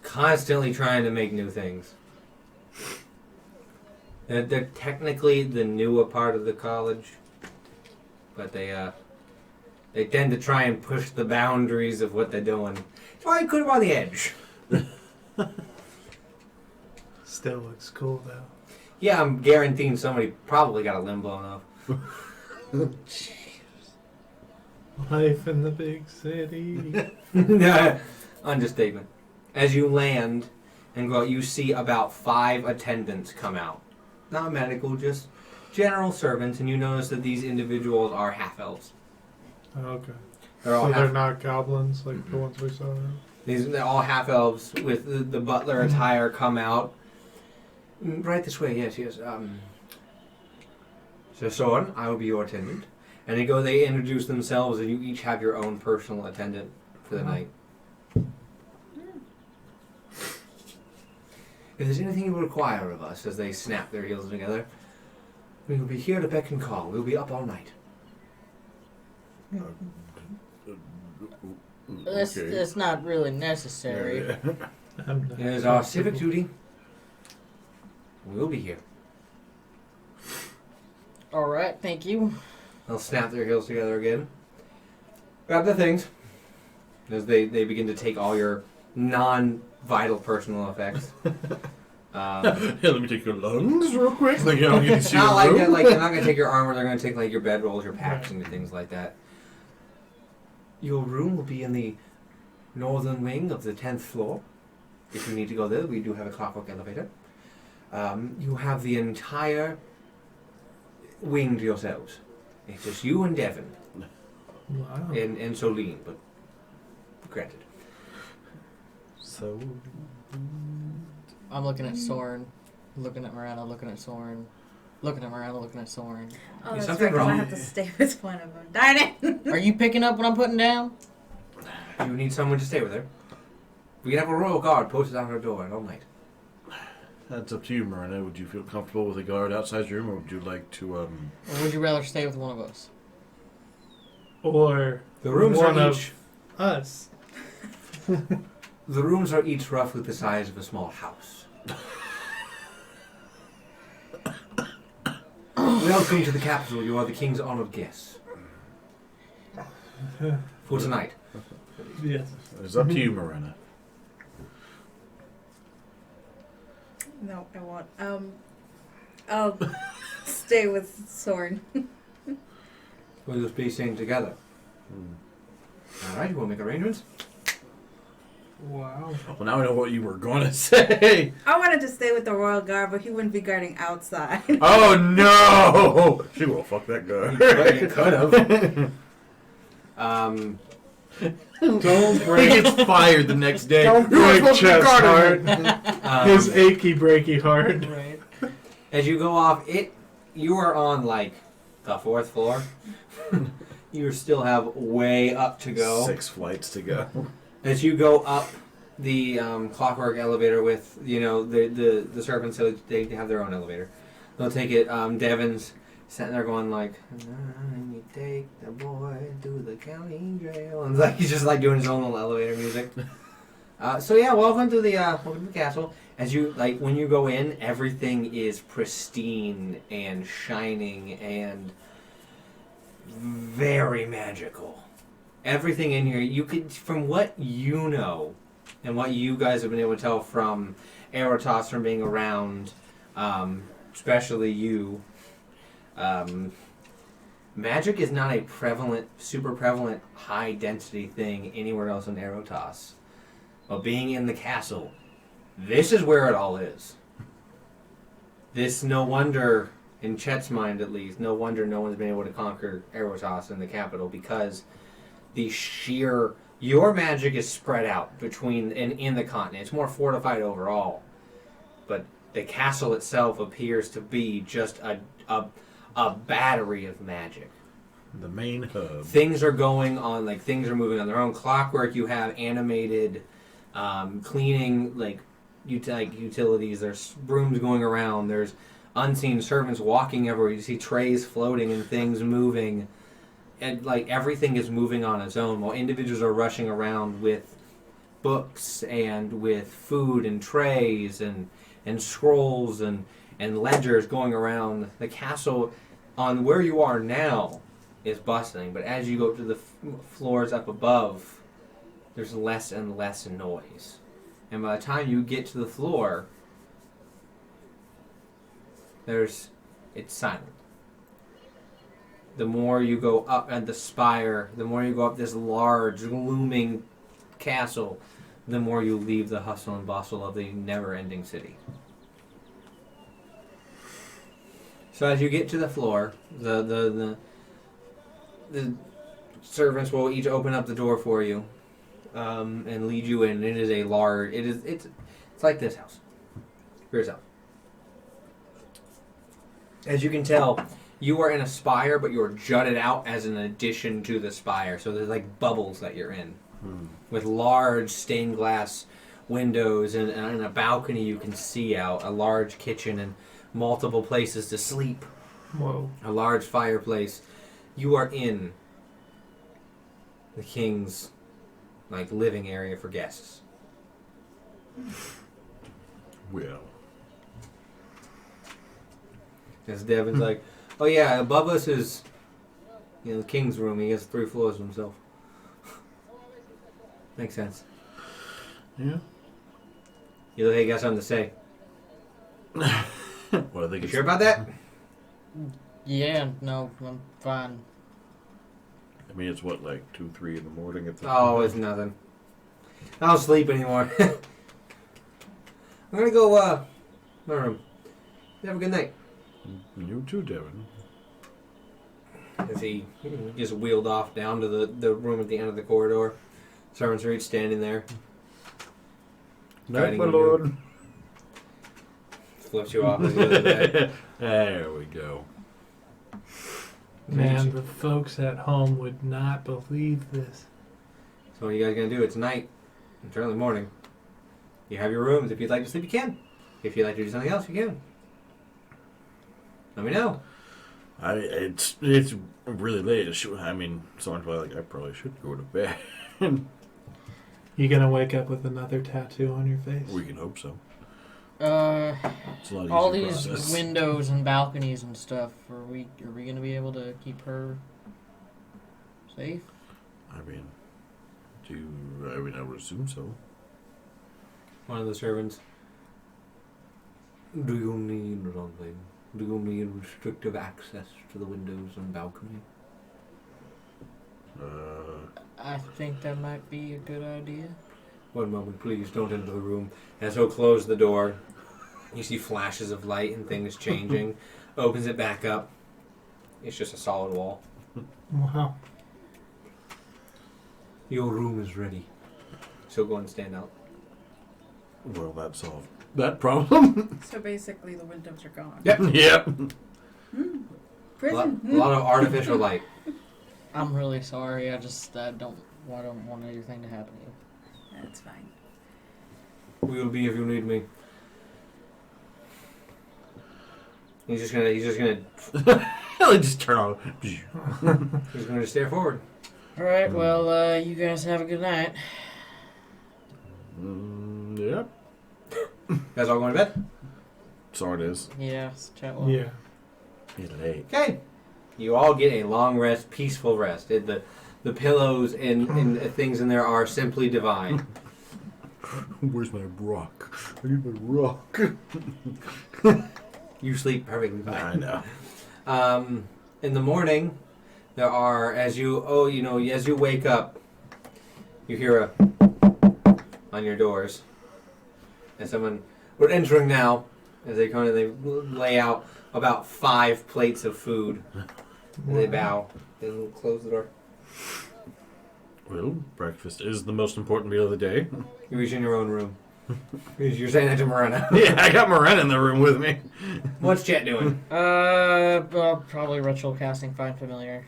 Constantly trying to make new things. They're technically the newer part of the college, but they tend to try and push the boundaries of what they're doing. That's why you put them on the edge." Still looks cool though. Yeah, I'm guaranteeing somebody probably got a limb blown off. Life in the big city. Understatement. As you land and go out, you see about 5 attendants come out. Not medical, just general servants, and you notice that these individuals are half-elves. Okay. They're all They're not goblins like the ones we saw. They're all half-elves with the butler attire come out. Right this way, yes. Sir Soren, I will be your attendant. And they introduce themselves, and you each have your own personal attendant for the night. If there's anything you require of us, as they snap their heels together, we will be here to beck and call. We'll be up all night. That's not really necessary. It is our civic duty. We'll be here. All right, thank you. They'll snap their heels together again. Grab the things. As they begin to take all your non-vital personal effects. Here, let me take your lungs real quick. Like, you know, you can see Not the like room. that. Like they're not going to take your armor. They're going to take like your bedrolls, your packs, and things like that. Your room will be in the northern wing of the 10th floor. If you need to go there, we do have a clockwork elevator. You have the entire wing to yourselves. It's just you and Devin. Wow. And Solene, but granted. So... I'm looking at Soren, looking at Miranda, looking at Soren, looking at Miranda, looking at Soren. Oh, Is that's something right, 'cause wrong? I have to stay with one of them. Darn it! Are you picking up what I'm putting down? You need someone to stay with her. We can have a royal guard posted on her door all night. That's up to you, Miranda. Would you feel comfortable with a guard outside your room, or would you like to, Or would you rather stay with one of us? Or The rooms one are of each. us. The rooms are each roughly the size of a small house. Welcome to the capital. You are the king's honored guests. For tonight. Yes. It's up to you, Miranda. No, I won't. I'll stay with Soren. We'll just be staying together. Alright, we'll make arrangements. Wow. Well, now I know what you were going to say. I wanted to stay with the royal guard, but he wouldn't be guarding outside. Oh, no! She will fuck that guy. You could have. Don't He break. gets fired the next day. Don't You were break supposed to be Chet's guarding heart. me. His achy breaky heart. Right. As you go off, you are on like the 4th floor. You still have way up to go. 6 flights to go. As you go up the clockwork elevator with, the servants, so they have their own elevator. They'll take it. Devin's sitting there going like, "You take the boy to the county jail," and he's just doing his own little elevator music. Welcome to the castle. As you when you go in, everything is pristine and shining and very magical. Everything in here, you could, from what you know, and what you guys have been able to tell from Aerotos, from being around, especially you, magic is not a super prevalent, high density thing anywhere else in Aerotos. But being in the castle, this is where it all is. This, no wonder, in Chet's mind at least, no wonder no one's been able to conquer Aerotos in the capital, because your magic is spread out between and in the continent. It's more fortified overall. But the castle itself appears to be just a battery of magic. The main hub. Things are going on, things are moving on their own. Clockwork, you have animated cleaning, utilities. There's brooms going around. There's unseen servants walking everywhere. You see trays floating and things moving. And everything is moving on its own, while individuals are rushing around with books and with food and trays and scrolls and ledgers going around. The castle on where you are now is bustling, but as you go to the floors up above, there's less and less noise. And by the time you get to the floor, it's silent. The more you go up at the spire, the more you go up this large, looming castle, the more you leave the hustle and bustle of the never-ending city. So as you get to the floor, the servants will each open up the door for you and lead you in. It is a large. It's like this house. Here's how. As you can tell, you are in a spire, but you're jutted out as an addition to the spire. So there's bubbles that you're in, with large stained glass windows and a balcony you can see out, a large kitchen and multiple places to sleep. Whoa. A large fireplace. You are in the king's living area for guests. Well. As Devin's oh yeah, above us is the king's room. He has 3 floors himself. Makes sense. Yeah. You look like you got something to say. What, I think You sure about that? Yeah, no, I'm fine. I mean, it's 2, 3 in the morning at the... Oh, it's nothing. I don't sleep anymore. I'm gonna go, my room. Have a good night. You too, Devin. As he just wheeled off down to the room at the end of the corridor. Servants are each standing there. Night, my you lord. Flips you off as you go to bed. There we go. Man, the folks at home would not believe this. So what are you guys gonna do? It's night. It's early morning. You have your rooms. If you'd like to sleep, you can. If you'd like to do something else, you can. Let me know. It's really late. Someone's probably I probably should go to bed. You gonna wake up with another tattoo on your face? We can hope so. It's a lot All easier these process. windows and balconies and stuff. Are we gonna be able to keep her safe? I would assume so. One of the servants. Do you need something? Do you need restrictive access to the windows and balcony? I think that might be a good idea. One moment, please. Don't enter the room. As he'll close the door, you see flashes of light and things changing. Opens it back up. It's just a solid wall. Wow. Your room is ready. So go and stand out. Well, that solved that problem. So basically, the windows are gone. Yep. Yep. Prison. A lot of artificial light. I'm really sorry. I just don't want anything to happen to you. That's fine. We will be if you need me. He's just gonna He'll just turn on. he's gonna stare forward. All right. Well, you guys have a good night. Yep. You guys all going to bed? So it is. Yeah. Chat well. Yeah. He's late. Okay. You all get a long rest, peaceful rest. The pillows and things in there are simply divine. Where's my rock? I need my rock. You sleep perfectly fine. I know. In the morning, there are as you wake up, you hear a on your doors, and we're entering now as they lay out about 5 plates of food. And they bow and close the door. Well, breakfast is the most important meal of the day. You reach in your own room. You're saying that to Morena. Yeah, I got Moran in the room with me. What's Chet doing? Well, probably ritual casting Find Familiar.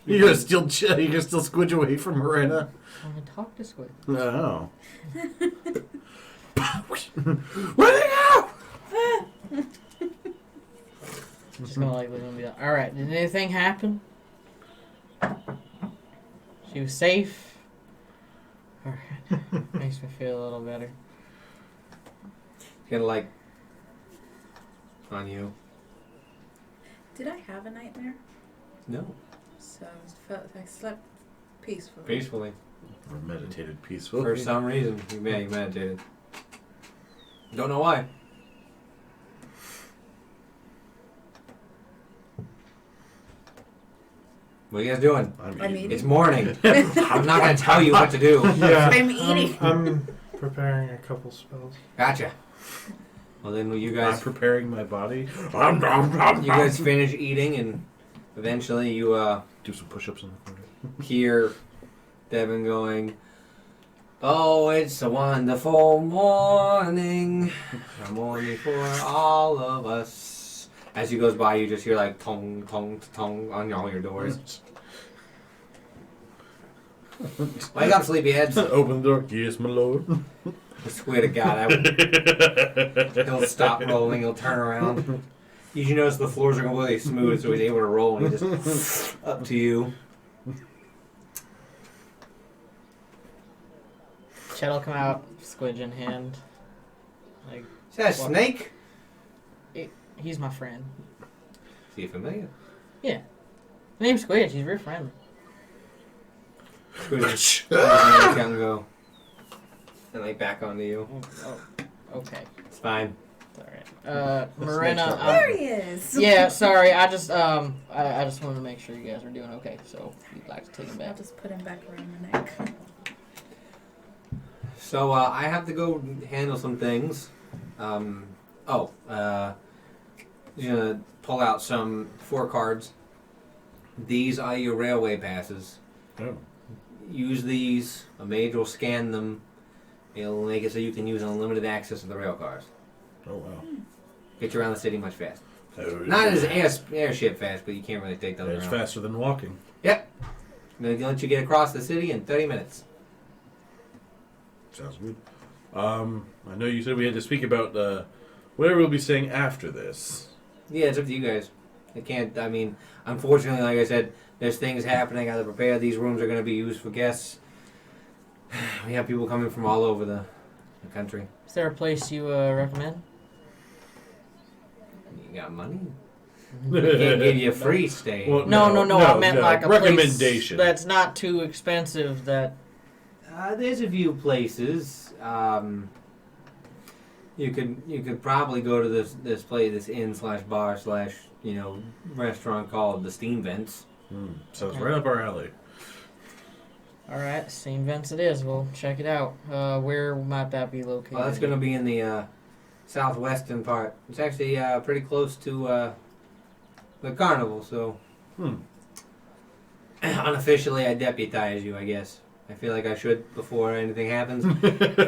You gonna still squidge away from Morena? I'm gonna talk to Squid. No. Where'd they go? Just gonna like leave him be like, all right. Did anything happen? She was safe. All right. Makes me feel a little better. Gonna like on you. Did I have a nightmare? No. So I slept peacefully. Peacefully. Or meditated peacefully. For some reason, you meditated. Don't know why. What are you guys doing? I'm eating. It's morning. I'm not going to tell you what to do. Yeah. I'm eating. I'm preparing a couple spells. Gotcha. Well, then you I'm guys preparing my body. you guys finish eating, and eventually you Do some push-ups in the corner. hear Devin going, "Oh, it's a wonderful morning. A morning for all of us." As he goes by, you just hear like tong, tong, tong on all your doors. Wake up, sleepyheads. Open the door. Yes, my lord. I swear to God, he'll stop rolling, he'll turn around. You notice the floors are completely smooth, so he's able to roll, and he just up to you. Chet will come out, squidge in hand. Like, Is that a snake? he's my friend. Is he familiar? His name's Squidge. He's real friendly. Can go. And like back onto you. Oh, okay. It's fine. All right. Morena. There he is. Yeah, sorry. I just wanted to make sure you guys are doing okay. So if you'd like to take him I'll back. just put him back around the neck. So I have to go handle some things. You're gonna pull out some 4 cards. These are your railway passes. Oh. Use these. A mage will scan them. It'll make it so you can use unlimited access to the rail cars. Oh, wow. Get you around the city much faster. Oh, Not as airship fast, but you can't really take those It's around. faster than walking. Yep. I'm gonna let you get across the city in 30 minutes. Sounds good. I know you said we had to speak about where we'll be staying after this. Yeah, it's up to you guys. Unfortunately, like I said, there's things happening. I gotta prepare. These rooms are gonna be used for guests. We have people coming from all over the country. Is there a place you recommend? You got money? We can't give you a free stay. Well, No. I meant like a recommendation. place that's not too expensive. That There's a few places. You could probably go to this place, this inn/bar/ restaurant called the Steam Vents. So it's right up our alley. all right, Steam Vents it is. We'll check it out. Where might that be located? Well, that's going to be in the southwestern part. It's actually pretty close to the carnival, so unofficially I deputize you, I guess. I feel like I should before anything happens.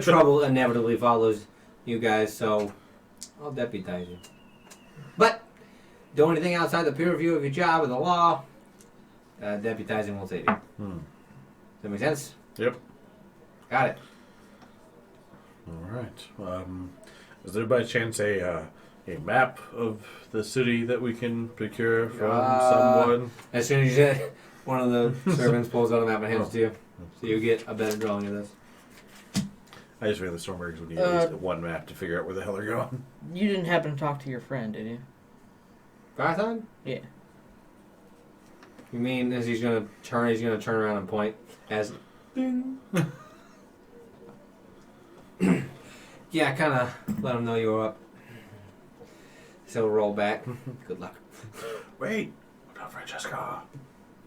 Trouble inevitably follows you guys, so I'll deputize you. But do anything outside the peer review of your job or the law, deputizing won't save you. Does that make sense? Yep. Got it. All right. Is there by chance a map of the city that we can procure from someone? As soon as you said, one of the servants pulls out a map and hands it to you. So you get a better drawing of this. I just figured the Stormbergs would need at least one map to figure out where the hell they're going. You didn't happen to talk to your friend, did you? Garthon? Yeah. You mean as he's gonna turn around and point as ding. Yeah, kinda let him know you were up. So roll back. Good luck. Wait, what about Francesca?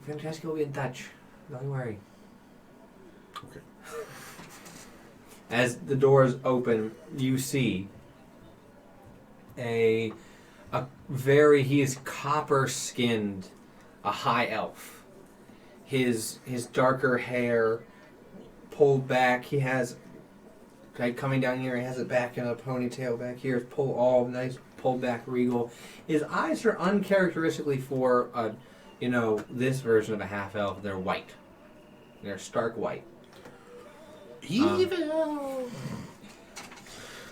Francesca will be in touch. Don't worry. Okay. As the doors open, you see he is copper skinned, a high elf. His darker hair pulled back. He has coming down here. He has it back in a ponytail back here. It's all nice, pulled back, regal. His eyes are uncharacteristically for this version of a half elf. They're white. They're stark white. Evil.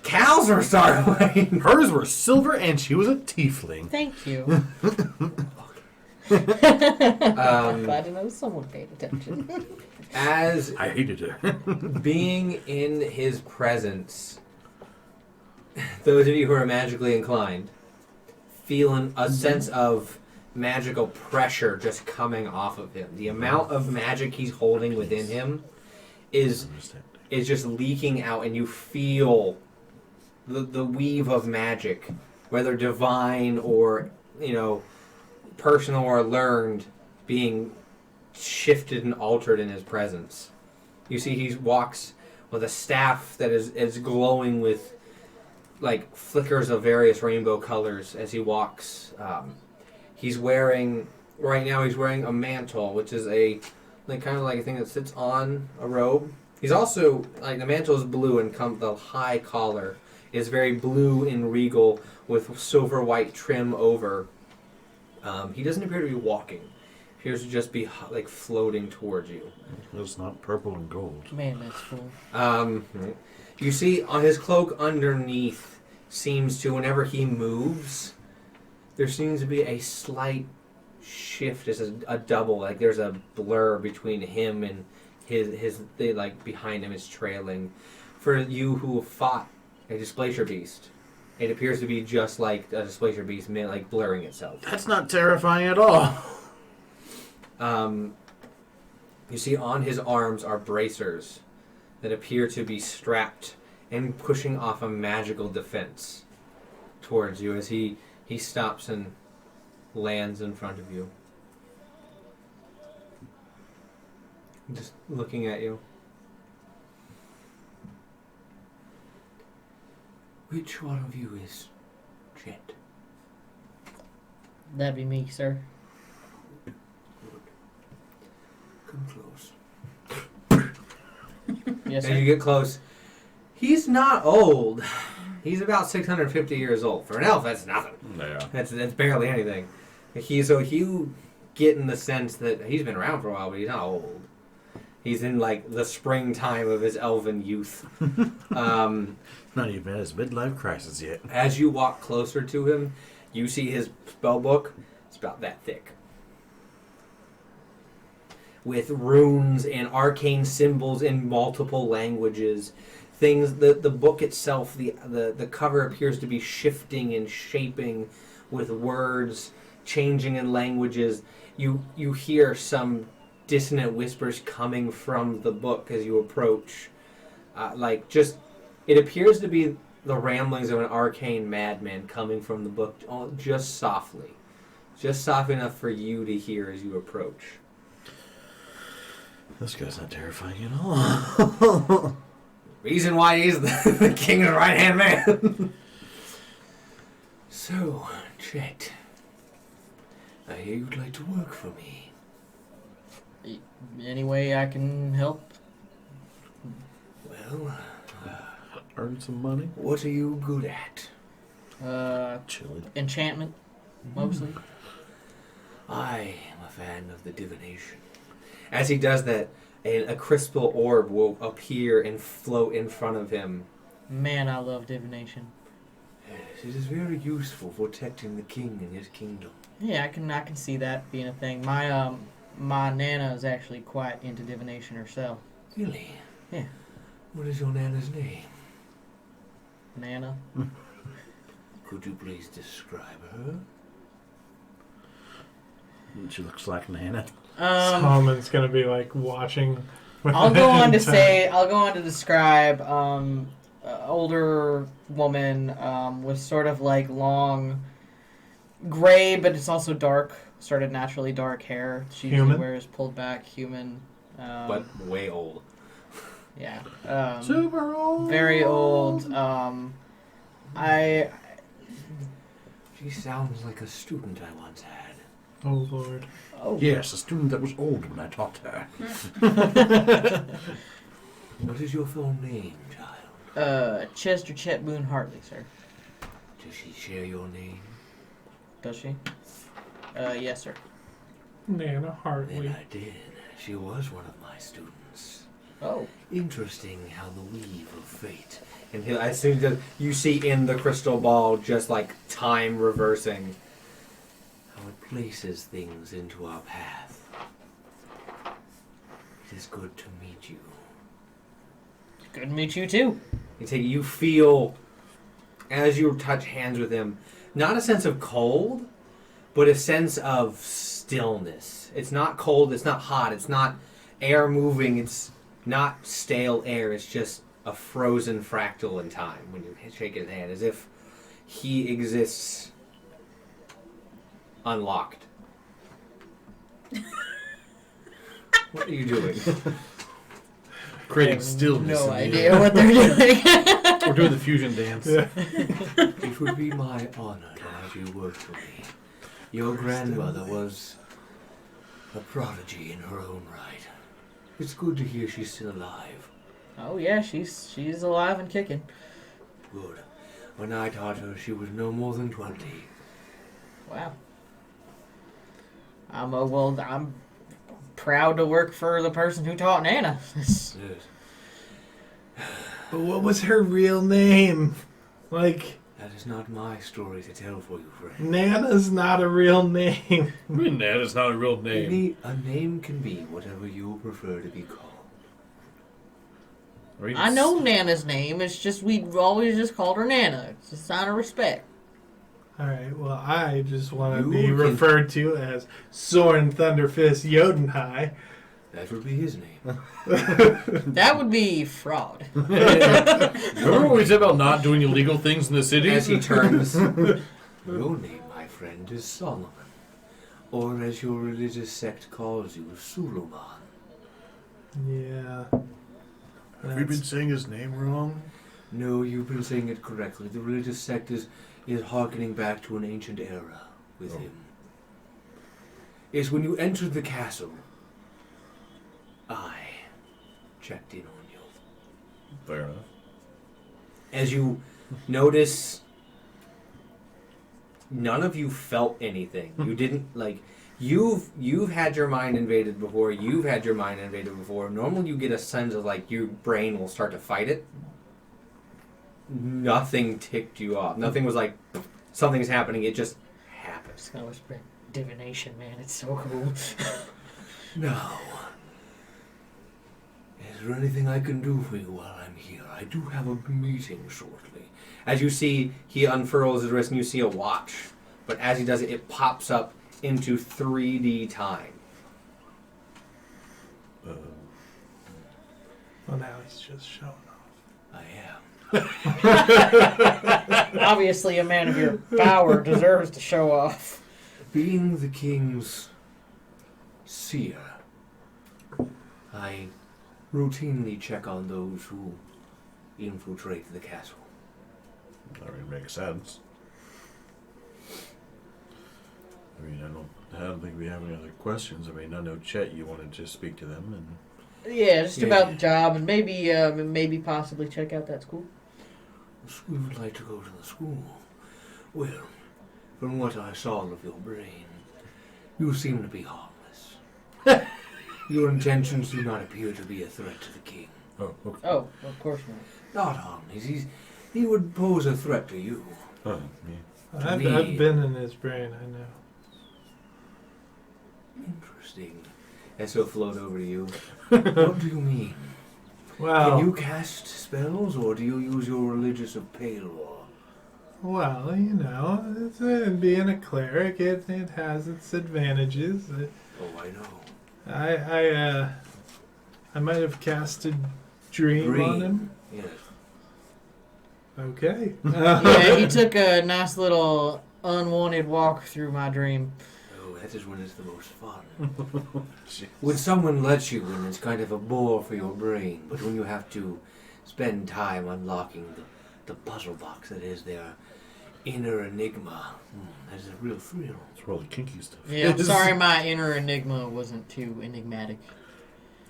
Cows are stark white. Hers were silver, and she was a tiefling. Thank you. Glad to know someone paid attention. As I hated her. Being in his presence, those of you who are magically inclined, feeling a sense of magical pressure just coming off of him. The amount of magic he's holding within him is just leaking out, and you feel the weave of magic, whether divine or personal or learned, being shifted and altered in his presence. You see he walks with a staff that is glowing with like flickers of various rainbow colors as he walks. He's wearing a mantle, which is kind of like a thing that sits on a robe. He's also the mantle is blue, and the high collar is very blue and regal with silver white trim over. He doesn't appear to be walking. He appears to just be floating towards you. It's not purple and gold. Man, that's cool. You see on his cloak underneath seems to, whenever he moves, there seems to be a slight shift. It's a double, there's a blur between him and his behind him is trailing. For you who fought a Displacer Beast, it appears to be just like a Displacer Beast, blurring itself. That's not terrifying at all. You see on his arms are bracers that appear to be strapped and pushing off a magical defense towards you as he stops and lands in front of you. Just looking at you. Which one of you is Jet? That'd be me, sir. Come close. Yes, As sir. you get close, he's not old. He's about 650 years old. For an elf, that's nothing. Yeah. That's barely anything. You get in the sense that he's been around for a while, but he's not old. He's in the springtime of his elven youth. Not even his midlife crisis yet. As you walk closer to him, you see his spell book. It's about that thick, with runes and arcane symbols in multiple languages. Things, the book itself, the cover appears to be shifting and shaping with words changing in languages. You hear some dissonant whispers coming from the book as you approach. It appears to be the ramblings of an arcane madman coming from the book, just softly. Just soft enough for you to hear as you approach. This guy's not terrifying at all. Reason why he's the king and right-hand man. So, Chet, I hear you'd like to work for me. Any way I can help? Well, Earn some money. what are you good at? Chilling. Enchantment. mostly. I am a fan of the divination. As he does that, a crystal orb will appear and float in front of him. Man, I love divination. Yes, it is very useful for protecting the king and his kingdom. Yeah, I can see that being a thing. My nana is actually quite into divination herself. Really? Yeah. What is your nana's name? Nana. Could you please describe her? She looks like Nana. Solomon's gonna be like watching. I'll go on to describe older woman with sort of like long gray, but it's also dark, sort of naturally dark hair. She usually wears pulled back human. But way old. Yeah. Super old. Very old. She sounds like a student I once had. Oh Lord. Oh. Yes, a student that was old when I taught her. What is your full name, child? Chester Chet Boone Hartley, sir. Does she share your name? Does she? Yes, sir. Nana Then Hartley. I did. She was one of my students. Oh. Interesting how the weave of fate. And as soon as you see in the crystal ball just like time reversing, how it places things into our path. It is good to meet you. Good to meet you too. You feel, as you touch hands with him, not a sense of cold, but a sense of stillness. It's not cold, it's not hot, it's not air moving, it's not stale air, it's just a frozen fractal in time when you shake his hand, as if he exists unlocked. What are you doing? Creating stillness. No in the idea air. what they're doing. We're doing the fusion dance. Yeah. It would be my honor to have you work for me. Your grandmother was a prodigy in her own right. It's good to hear she's still alive. Oh yeah, she's alive and kicking. Good. When I taught her, she was no more than 20. Wow. I'm proud to work for the person who taught Nana. Yes. But what was her real name? Like, That is not my story to tell for you, friend. Nana's not a real name. I mean, Nana's not a real name. A name can be whatever you prefer to be called. I know Nana's name. It's just we always just called her Nana. It's a sign of respect. Alright, well, I just want to You be can- referred to as Soren Thunderfist Jotunhai. That would be his name. That would be fraud. Remember what we said about not doing illegal things in the city? As he turns, your name, my friend, is Solomon. Or as your religious sect calls you, Suleiman. Yeah. Have we been saying his name wrong? No, you've been saying it correctly. The religious sect is hearkening back to an ancient era with him. It's when you entered the castle, I checked in on you. Fair enough. As you notice, none of you felt anything. You didn't, like, you've had your mind invaded before, you've had your mind invaded before. Normally you get a sense of, like, your brain will start to fight it. Nothing ticked you off. Nothing was like, something's happening. It just happened. Just gonna whisper divination, man. It's so cool. No. Is there anything I can do for you while I'm here? I do have a meeting shortly. As you see, he unfurls his wrist and you see a watch. But as he does it, it pops up into 3D time. Well, now he's just showing off. I am. Obviously, a man of your power deserves to show off. Being the king's seer, I routinely check on those who infiltrate the castle. That really makes sense. I mean, I don't think we have any other questions. I mean, I know Chet, you wanted to speak to them, and Yeah, just about the job and maybe possibly check out that school. We would like to go to the school. Well, from what I saw of your brain, you seem to be harmless. Your intentions do not appear to be a threat to the king. Oh, okay. Oh, of course not. Not harmless. He would pose a threat to you. Oh, yeah. I've me- been in his brain, I know. Interesting. As he'll float over to you. What do you mean? Well, Can you cast spells, or do you use your religious of Palor? well, you know, being a cleric, it has its advantages. Oh, I know. I might have casted Dream on him. Yes. Okay. Yeah, he took a nice little unwanted walk through my dream. Oh, that is when it's the most fun. When someone lets you in, it's kind of a bore for your brain. But when you have to spend time unlocking the puzzle box that is their inner enigma, that is a real thrill. It's really kinky stuff. Yeah, I'm sorry my inner enigma wasn't too enigmatic.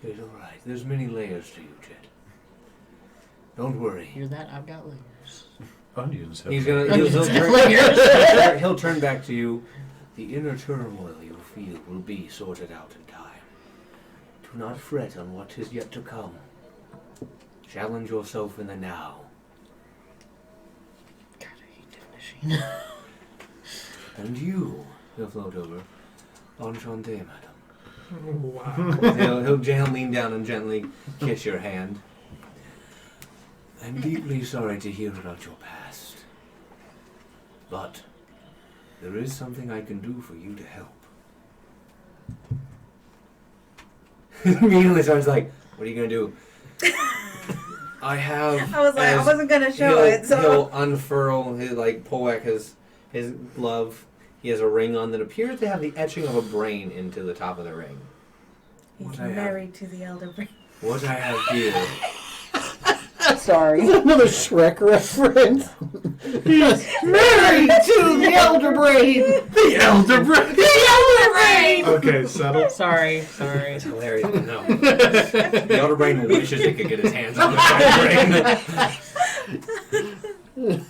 It's all right. There's many layers to you, Chet. Don't worry. Hear that? I've got layers. Onions have He'll Onions have turn, layers. he'll turn back to you. The inner turmoil you feel will be sorted out in time. Do not fret on what is yet to come. Challenge yourself in the now. God, I hate definition. And you, he'll float over. Enchante, madam. Wow. He'll lean down and gently kiss your hand. I'm deeply sorry to hear about your past. But there is something I can do for you to help. Immediately starts like, what are you going to do? I have... I was like, I as wasn't gonna show he'll, it, so He'll unfurl his, pull back his glove. He has a ring on that appears to have the etching of a brain into the top of the ring. he's What I have- married to the elder brain. What I have here... Sorry. Another Shrek reference. Married to the elder brain. The elder brain. Okay, settle. Sorry. It's hilarious. No. The elder brain wishes it could get his hands on the brain.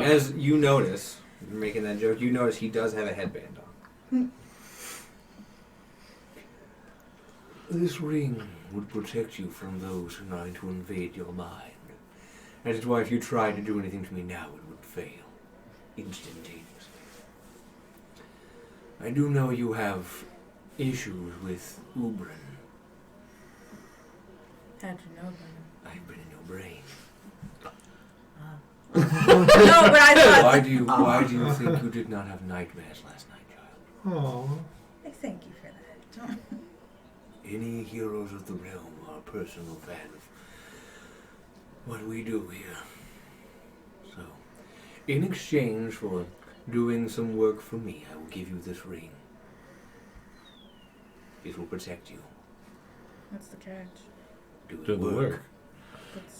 As you notice, you're making that joke, you notice he does have a headband on. This ring would protect you from those who are trying to invade your mind. That is why if you tried to do anything to me now, it would fail. Instantaneously. I do know you have issues with Ubrin. How'd you know that? I've been in your brain. No, but I thought. Why do you think you did not have nightmares last night, child? Oh. I thank you for that. Any heroes of the realm are a personal fan of what we do here. So, in exchange for doing some work for me, I will give you this ring. It will protect you. What's the catch? Do Do the work.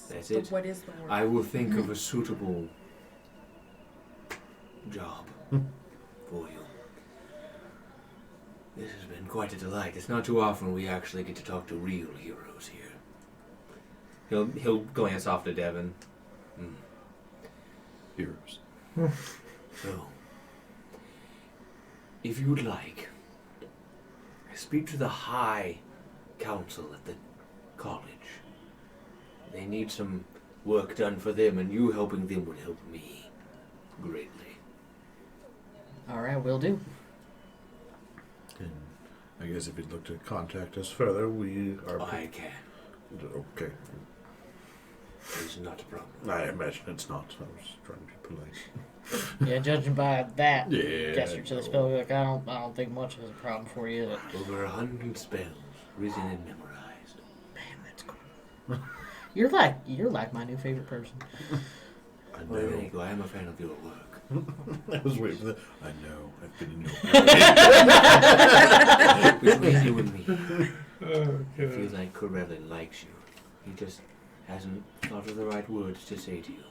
That's it. What is the word? I will think of a suitable job for you. This has been quite a delight. It's not too often we actually get to talk to real heroes here. He'll glance off to Devin. Heroes. So, if you would like, speak to the High Council at the college. They need some work done for them, and you helping them would help me greatly. All right, will do. And I guess if you'd look to contact us further, we are. I can. Okay. It's not a problem. I imagine it's not. I was trying to be polite. Yeah, judging by that Yeah. gesture to the spell, like I don't think much is a problem for you. But Over 100 spells written and memorized. man, that's cool. You're like my new favorite person. I know. I am a fan of your work. I was waiting for that. I know. I've been in your Between you and me, I feel Okay. like Corelli likes you. He just hasn't thought of the right words to say to you.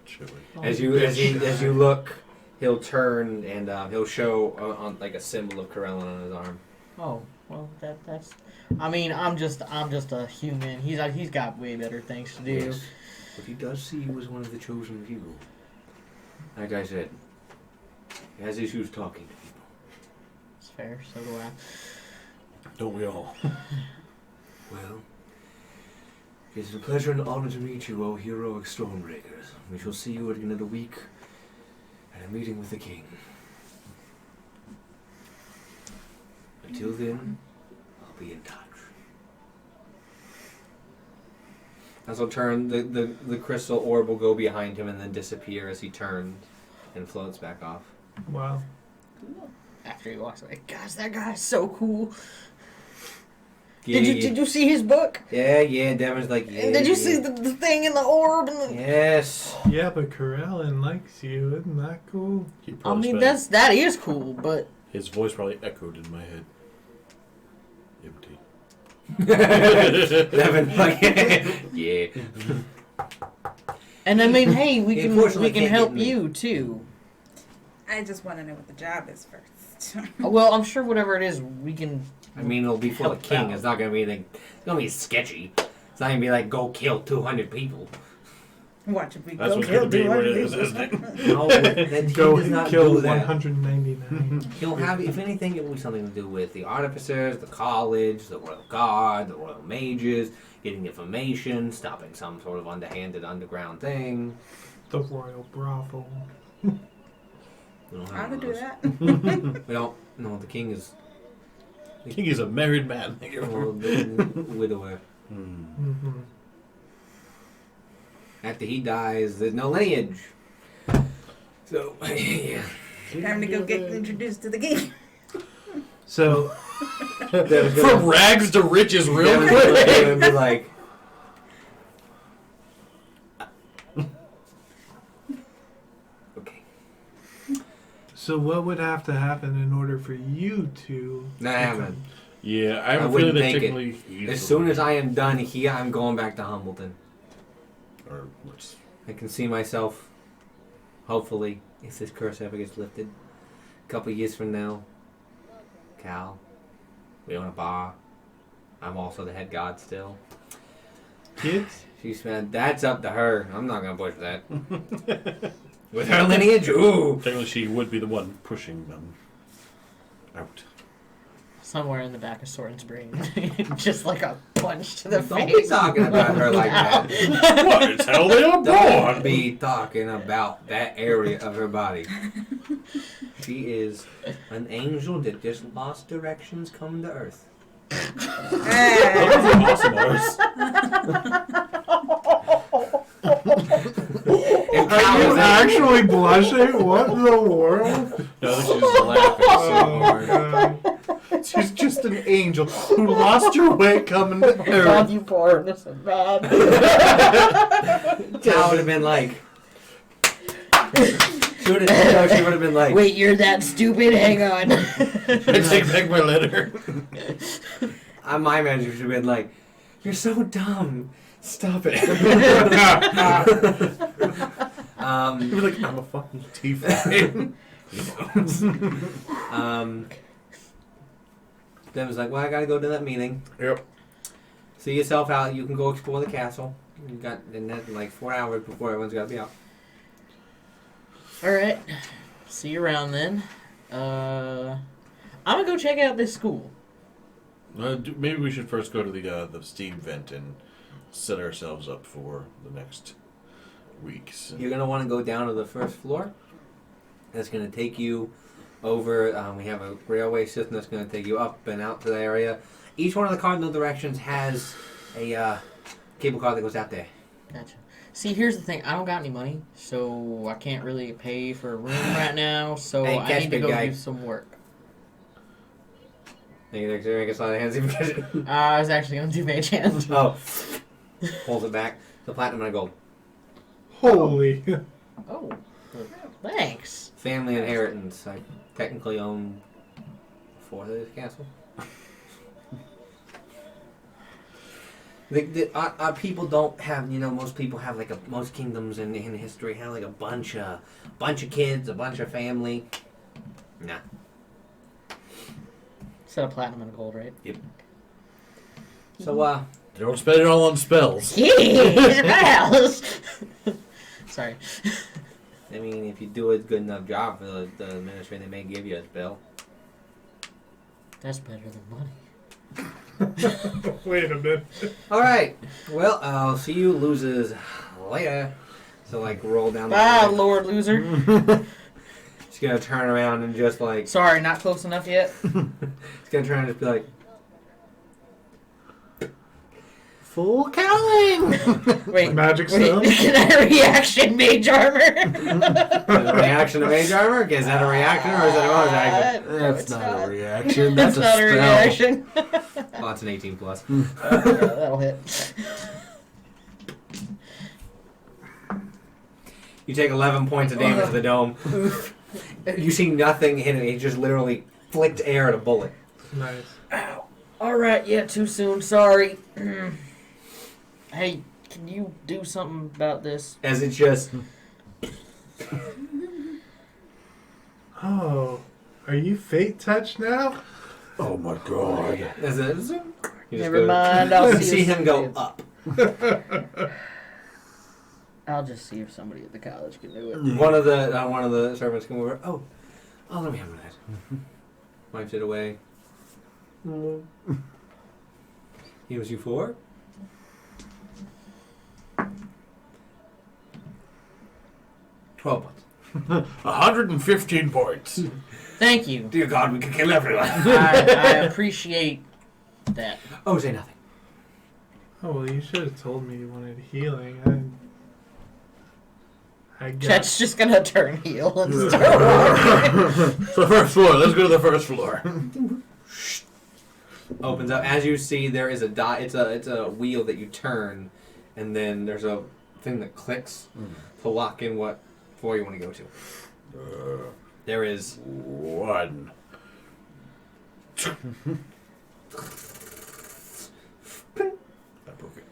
chili. As you look, he'll turn and he'll show on like a symbol of Corellin on his arm. Oh well, that's. I mean, I'm just a human. He's got way better things to do. Yes. But he does see you as one of the chosen few. Like I said, He has issues talking to people. It's fair. So do I. Don't we all? Well, it is a pleasure and honor to meet you, O heroic Stormbreakers. We shall see you at the end of the week at a meeting with the king. Until then, I'll be in touch. As I'll turn, the crystal orb will go behind him and then disappear as he turns and floats back off. Wow. After he walks away, gosh, that guy's so cool. Yeah, Did you see his book? Yeah, Devin's like, yeah. And did you yeah. see the thing in the orb? And the... Yes. Yeah, but Corellin likes you. Isn't that cool? He I probably mean, spent- that is cool, but His voice probably echoed in my head. Empty. Devin, like, yeah. and I mean, hey, we Unfortunately, can can't help get me. you too. I just want to know what the job is first. Well, I'm sure whatever it is, we can. I mean, it'll be for the Help king. out. It's not gonna be anything. It's gonna be sketchy. It's not gonna be like go kill 200 people. Watch if we That's go what's kill going to be what 200 it is, people. isn't it? No, that he Go does not kill do that. 199. He'll have, if anything, it will be something to do with the artificers, the college, the royal guard, the royal mages, getting information, stopping some sort of underhanded underground thing. The royal brothel. We don't I have would one do of that. those. We don't. No, the king is King is a married man. well, the widower. Mm-hmm. After he dies, there's no lineage. So, yeah. Time to go get introduced to the king. So, From rags to riches real Devin's quick. gonna be like, okay. so what would have to happen in order for you to? Not happening. Yeah, I I have a wouldn't feeling that take it. technically he's As the soon one. as I am done here, I'm going back to Humbleton. Or what's I can see myself, hopefully, if this curse ever gets lifted, a couple years from now, Cal, we own a bar. I'm also the head god still. Kids? She said, that's up to her. I'm not going to push that. With her lineage, ooh. technically she would be the one pushing them out. Somewhere in the back of Soren's brain, just like a punch to the Don't face. be talking about her like that. What? It's how they are Don't born. be talking about that area of her body. She is an angel that just lost directions coming to Earth. Those are awesome ours. If Are Cal you was actually blushing? What in the world? No, she's just laughing so hard. God. She's just an angel who lost her way coming to God, Earth. you poor innocent man. Cal would have been like. She would have been like. Wait, you're that stupid? Hang on. I take back my letter. My manager should have been like, "You're so dumb. Stop it." You'd be like, I'm a fucking tiefling. Then was like, "Well, I gotta go to that meeting. Yep. See yourself out. You can go explore the castle. You got in that like 4 hours before everyone's got to be out." All right. See you around then. I'm gonna go check out this school. Maybe we should first go to the steam vent and set ourselves up for the next weeks. You're gonna want to go down to the first floor. That's gonna take you over. We have a railway system that's gonna take you up and out to the area. Each one of the cardinal directions has a cable car that goes out there. Gotcha. See, here's the thing. I don't got any money, so I can't really pay for a room right now. So Hey, I catch need to big go guy. do some work. Make a slide of hands even catch it. I was actually gonna do mage hand. Oh, pulls it back. The platinum and a gold. Holy. Oh, thanks. Family inheritance. I technically own 4 of this castle. Our people don't have, most people have most kingdoms in history have like a bunch of kids, a bunch of family. Nah. Set a platinum and a gold, right? So, Don't spend it all on spells. Yeah, spells. Sorry. I mean, if you do a good enough job for the ministry, they may give you a bill. That's better than money. Wait a minute. All right. Well, I'll see you losers later. So, like, roll down the Ah, line. Lord loser. She's going to turn around and just, like... Sorry, not close enough yet. She's going to turn and just be like... Full cowling! Wait, Magic wait. stone? Can I reaction mage armor? Is that a reaction to mage armor? Is that a reaction or is that a bonus action? No, That's it's not a reaction. That's That's not a spell. reaction. Well, it's an 18 plus. Yeah, that'll hit. You take 11 points of damage to the dome. You see nothing hit it. He just literally flicked air at a bullet. Nice. Alright, yeah, too soon. Sorry. Hey, can you do something about this? As it just... Oh, are you fate touch now? Oh my god. As it... zoom, you just Never go- mind, I'll you see see if him go somebody- up. I'll just see if somebody at the college can do it. One of the servants come over. Oh, let me have that. Wipes it away. Heals you for? $12 points. 115 points. Thank you. Dear God, we can kill everyone. I appreciate that. Oh, say nothing. Oh, well, you should have told me you wanted healing. I guess. Chet's just gonna turn heel and start walking. So first floor. Let's go to the first floor. Opens up. As you see, there is a dot. It's a wheel that you turn, and then there's a thing that clicks to lock in what floor you want to go to. There is 1. I broke it.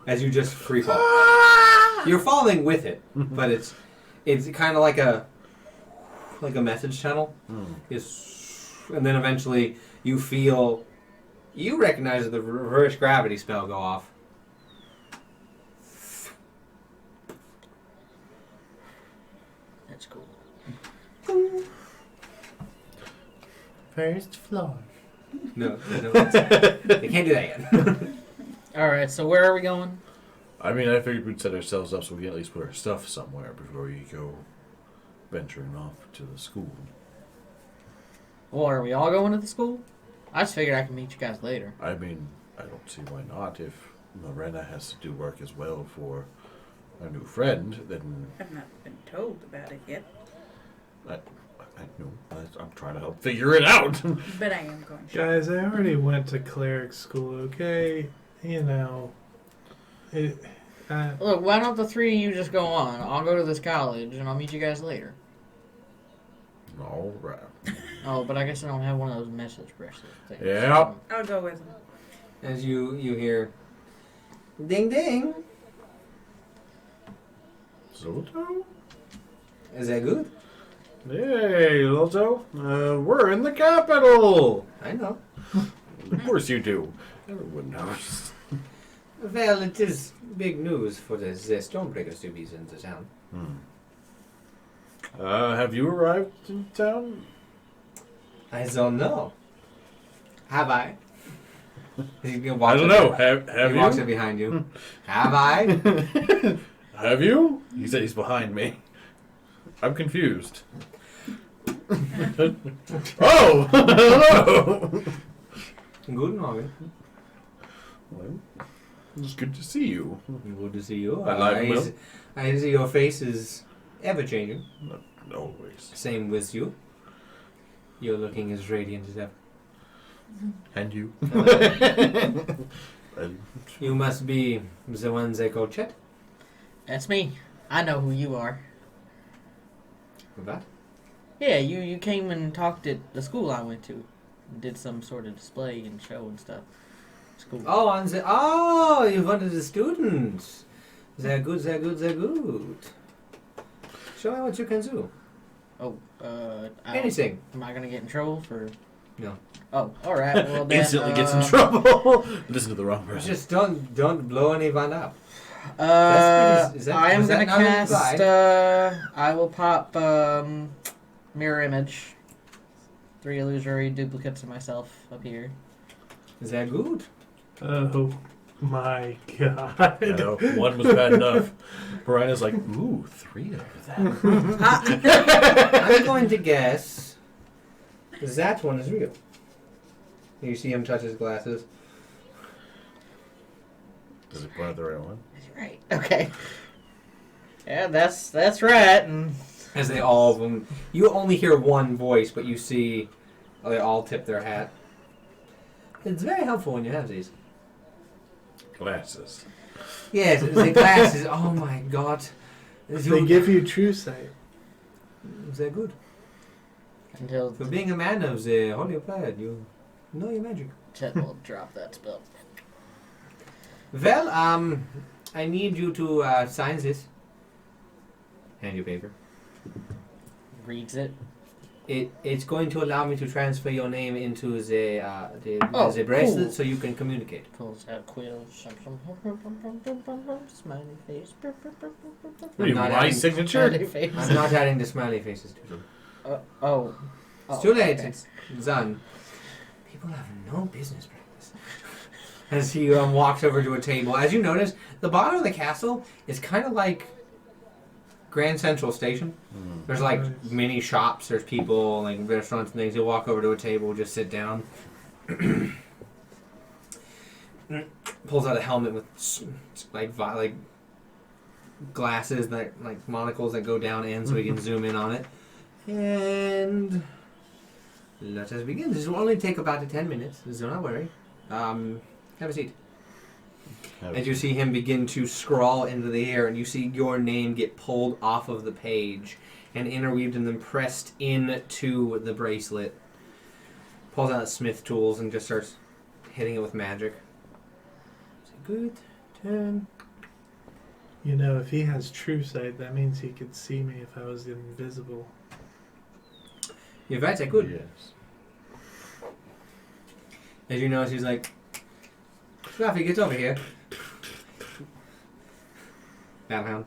as you just free fall. You're falling with it, but it's kind of like a message tunnel. And then eventually you recognize the reverse gravity spell go off. That's cool. First floor. No, they can't do that yet. Alright, so where are we going? I mean, I figured we'd set ourselves up so we can at least put our stuff somewhere before we go venturing off to the school. Well, are we all going to the school? I just figured I can meet you guys later. I mean, I don't see why not. If Lorena has to do work as well for our new friend, then I've not been told about it yet, I know. I'm trying to help figure it out. but I am going to. Guys, I already went to cleric school, okay? You know. Look, why don't the three of you just go on? I'll go to this college and I'll meet you guys later. All right. Oh, but I guess I don't have one of those message bracelet things. Yeah. I'll go with him. As you hear, ding ding. Zolto? Is that good? Hey, Zolto. We're in the capital. I know. Of course you do. Everyone knows. Well, it is big news for the Stonebreakers to be in the town. Have you arrived in town? I don't know. Have I? He I walks don't up know. there. Have He you? walks up behind you. Have I? Have you? He said he's behind me. I'm confused. Oh! Hello! Good morning. Well, it's good to see you. Good to see you. I like Will. I see your face is ever changing. Not always. Same with you. You're looking as radiant as ever. And you? And You must be the one they call Chet. That's me. I know who you are. What? Yeah, you came and talked at the school I went to. Did some sort of display and show and stuff. It's cool. You wanted the students. They're good. Show me what you can do. Anything. Am I gonna get in trouble for? No. Oh, all right. Well, then, instantly gets in trouble. Listen to the wrong person. Just don't blow anyone up. Is that- I am was that gonna not cast. implied? I will pop mirror image. 3 illusory duplicates of myself appear. Is that good? Oh my god. I know, one was bad enough. Piranha's like, ooh, 3 of them. I'm going to guess that one is real. You see him touch his glasses. Does it point at the right one? Right. Okay. Yeah, that's right. And As they all of them, you only hear one voice, but you see they all tip their hat. It's very helpful when you have these. Glasses. Yes, the glasses. Oh my god. They give you true sight. They're good. until For being a man of the Holy Plaid, you know your magic. Chet will drop that spell. Well, I need you to sign this. Hand you paper. Reads it. It's going to allow me to transfer your name into the Oh, bracelet cool. so you can communicate. Pulls out quill. Smiley face. What are you, not my having- signature? Smiley face. I'm not adding the smiley faces to them. Oh. It's too late. Okay. It's done. People have no business practice. As he walks over to a table. As you notice, the bottom of the castle is kind of like Grand Central Station. There's like Nice. mini shops. There's people, like restaurants and things. He'll walk over to a table, just sit down. Pulls out a helmet with like glasses that like monocles that go down in, so he can zoom in on it. And let us begin. This will only take about 10 minutes. Do not worry. Have a seat. And you see him begin to scrawl into the air, and you see your name get pulled off of the page and interweaved and then pressed into the bracelet. Pulls out smith tools and just starts hitting it with magic. It's a good turn. You know, if he has true sight, that means he could see me if I was invisible. You're right, I could. Yes. As you know, she's like, Fluffy, get over here. Battlehound.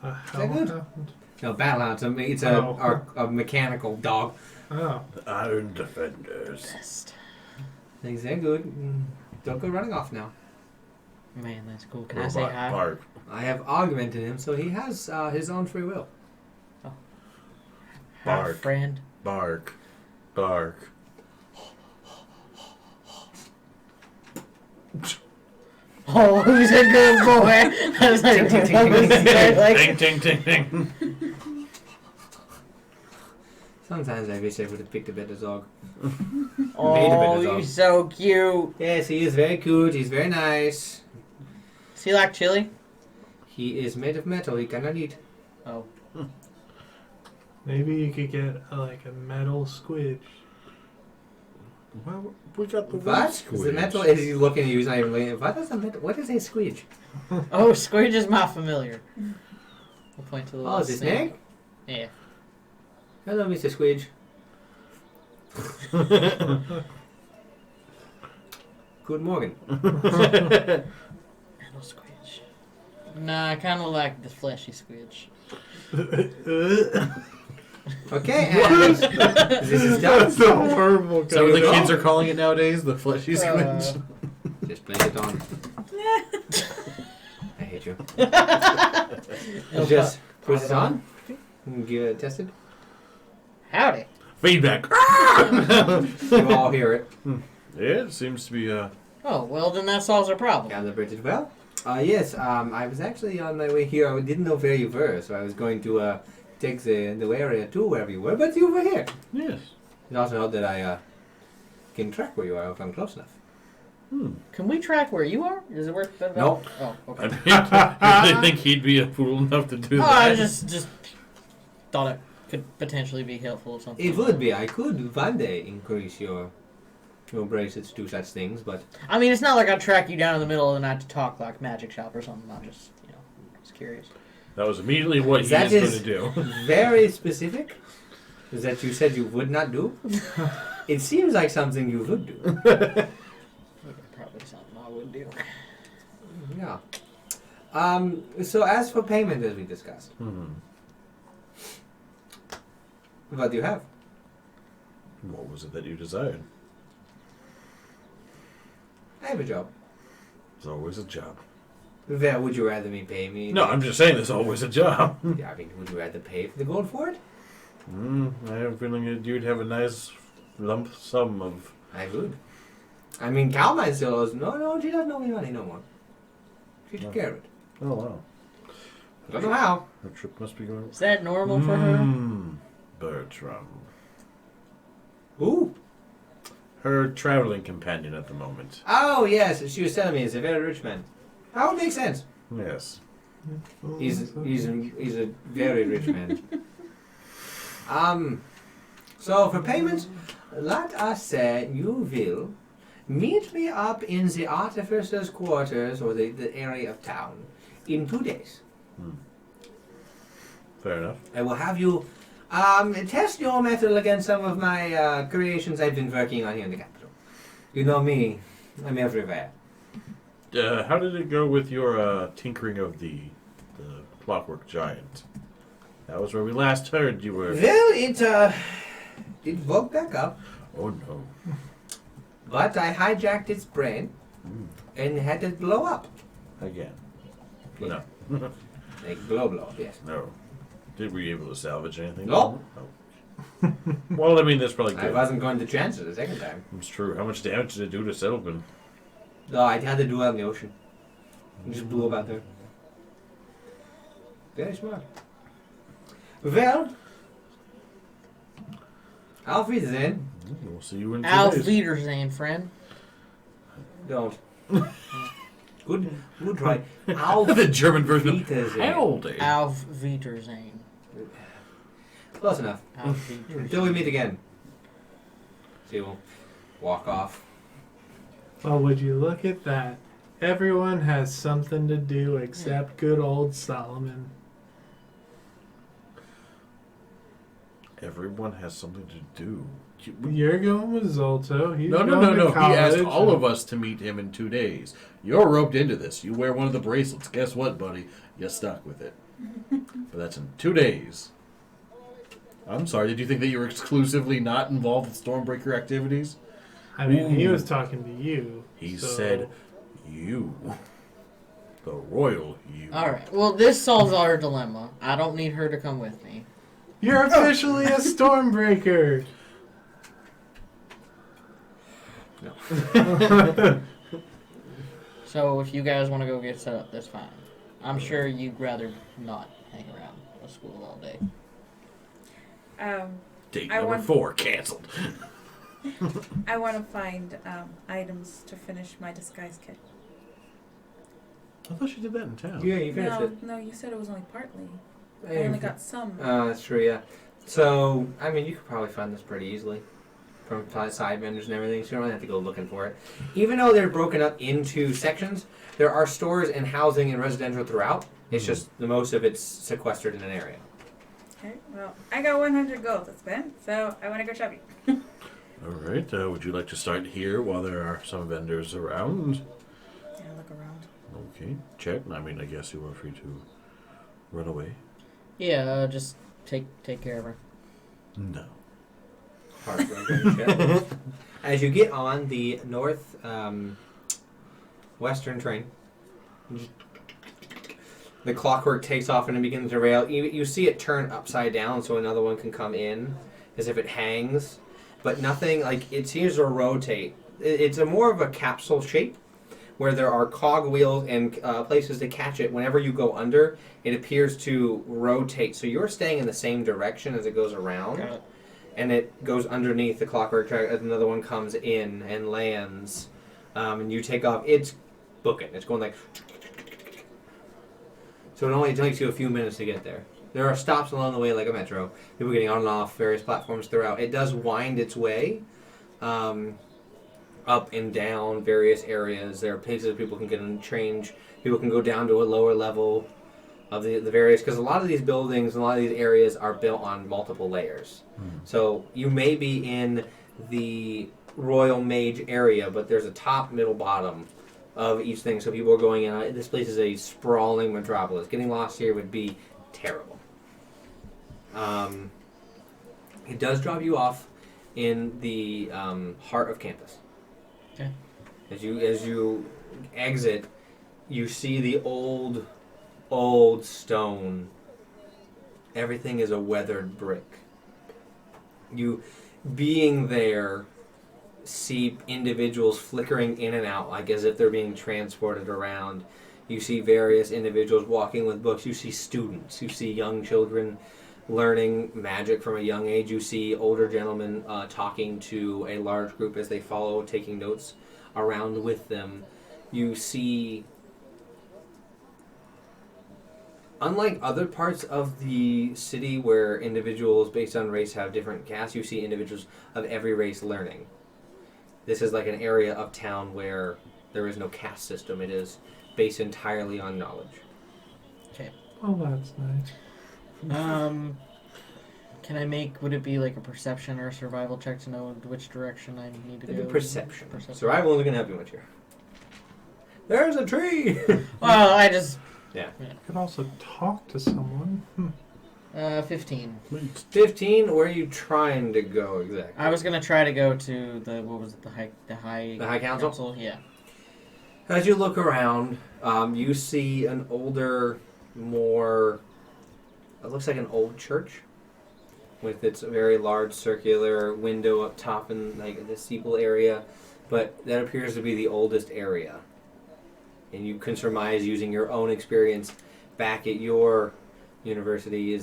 How that good? happened? No, Battlehound. It's a mechanical dog. Oh. The Iron Defenders. Best. Things they're good. Don't go running off now. Man, that's cool. Can I say hi? Bark. I have augmented him, so he has his own free will. Hi, Bark. friend. Bark. Bark. Oh, he's a good boy. I was like, Ting, ting, ting, ting, ting, ting. like Ding, ding, ding, ding. Sometimes I wish I would have picked a better dog. Made a oh, better dog. you're so cute. Yes, he is very cute. He's very nice. Does he like chili? He is made of metal. He cannot eat. Oh. Maybe you could get like a metal squidge. Well, we got the What? Is the metal? Is he looking at you? He's not even looking. What is a metal? What is a squidge? Oh, Squidge is my familiar. We'll point to the Oh, is it snake. snake? Yeah. Hello, Mr. Squidge. Good morning. Metal Squidge. Nah, I kind of like the fleshy Squidge. Okay, and this is done. That's a horrible Is that what the go. kids are calling it nowadays? The fleshy squidge? Just blame it on. I hate you. It'll Just put put this on. And get it tested. Howdy. Feedback. You all hear it. Yeah, it seems to be Oh, well, then that solves our problem. Calibrated well. Yes, I was actually on my way here. I didn't know where you were, so I was going to take the area to wherever you were, but you were here. yes. It also helped that I can track where you are if I'm close enough. Can we track where you are? Is it worth that? Nope. Oh, I okay. really think he'd be a fool enough to do Oh, that. I just thought it could potentially be helpful or something. It would be. I could one day increase your bracelets to do such things, but I mean, it's not like I'd track you down in the middle of the night to talk like magic shop or something. I'm just, just curious. That was immediately what he That is is- going to do. very specific. Is that you said you would not do? It seems like something you would do. Probably something I would do. Yeah. So as for payment, as we discussed, what do you have? What was it that you desired? I have a job. It's always a job. Well, would you rather me pay me? No, I'm just saying there's always a job. Yeah, I mean, would you rather pay for the gold for it? I have a feeling that you'd have a nice lump sum of... I would. I mean, Calmine still owes. No, she doesn't owe me money no more. She took care of it. Oh, wow. I don't know how. Her trip must be going... Is that normal for her? Bertram. Ooh. Her traveling companion at the moment. Oh, yes. She was telling me he's a very rich man. That would make sense. Yes. He's a very rich man. So for payment, let us say you will meet me up in the artificer's quarters or the area of town in 2 days. Fair enough. I will have you test your metal against some of my creations I've been working on here in the capital. You know me, I'm everywhere. How did it go with your tinkering of the clockwork giant? That was where we last heard you were... Well, it woke back up, Oh, no. but I hijacked its brain and had it blow up. Again. Yeah. No. Like blow, yes. No. Did we able to salvage anything? No. Oh. Well, I mean, that's probably I good. wasn't going to chance it the second time. It's true. How much damage did it do to Settleman? No, I had to do it out in the ocean. It just blew up out there. Very smart. Well, auf Wiedersehen. We'll see you in 2 Auf days. Wiedersehen, friend. Don't. Good try. Auf The German version of Wiedersehen. Howdy. Auf Wiedersehen. Close enough. Auf Wiedersehen. Until we meet again. So we'll walk off. Well, would you look at that? Everyone has something to do except good old Solomon. Everyone has something to do. You're going with Zolto. He's No. going to He asked college. all of us to meet him in 2 days. You're roped into this. You wear one of the bracelets. Guess what, buddy? You're stuck with it. But that's in 2 days. I'm sorry. Did you think that you were exclusively not involved with Stormbreaker activities? I mean, he Ooh. was talking to you. He so- said, you. The royal you. Alright, well, this solves our dilemma. I don't need her to come with me. You're officially a Stormbreaker. So if you guys want to go get set up, that's fine. I'm sure you'd rather not hang around a school all day. Date I number want- 4 canceled. I want to find items to finish my disguise kit. I thought she did that in town. Yeah, you finished it. No, you said it was only partly. I Hey, only got some. that's true, yeah. So, I mean, you could probably find this pretty easily from side vendors and everything, so you don't really have to go looking for it. Even though they're broken up into sections, there are stores and housing and residential throughout. It's just the most of it's sequestered in an area. Okay, well, I got 100 gold to spend, so I want to go shopping. All right. Would you like to start here while there are some vendors around? Yeah, look around. Okay. Check. I mean, I guess you are free to run away. Yeah, just take care of her. No. As you get on the north western train, the clockwork takes off and it begins to rail. You see it turn upside down so another one can come in, as if it hangs, but nothing, like, it seems to rotate. It's a more of a capsule shape, where there are cog wheels and places to catch it. Whenever you go under, it appears to rotate. So you're staying in the same direction as it goes around. Got it. And it goes underneath the clockwork track as another one comes in and lands. And you take off. It's booking. It's going like... So it only takes you a few minutes to get there. There are stops along the way like a metro. People getting on and off various platforms throughout. It does wind its way up and down various areas. There are places people can get and change. People can go down to a lower level of the various, because a lot of these buildings and a lot of these areas are built on multiple layers. So you may be in the Royal Mage area, but there's a top, middle, bottom of each thing. So people are going in. This place is a sprawling metropolis. Getting lost here would be terrible. It does drop you off in the heart of campus. Okay. As you exit, you see the old stone. Everything is a weathered brick. You, being there, see individuals flickering in and out, like as if they're being transported around. You see various individuals walking with books. You see students. You see young children learning magic from a young age. You see older gentlemen talking to a large group as they follow, taking notes around with them. You see, unlike other parts of the city where individuals based on race have different castes, you see individuals of every race learning. This is like an area of town where there is no caste system. It is based entirely on knowledge. Okay. Oh, that's nice. Can I make? Would it be like a perception or a survival check to know which direction I need to It'd go? be perception. Survival isn't going to help you much here. There's a tree! Well, I just. Yeah. You could also talk to someone. 15. 15, where are you trying to go exactly? I was gonna try to go to the the high council? Yeah. As you look around, you see an older, more... It looks like an old church with its very large circular window up top in like the steeple area, but that appears to be the oldest area. And you can surmise, using your own experience back at your university,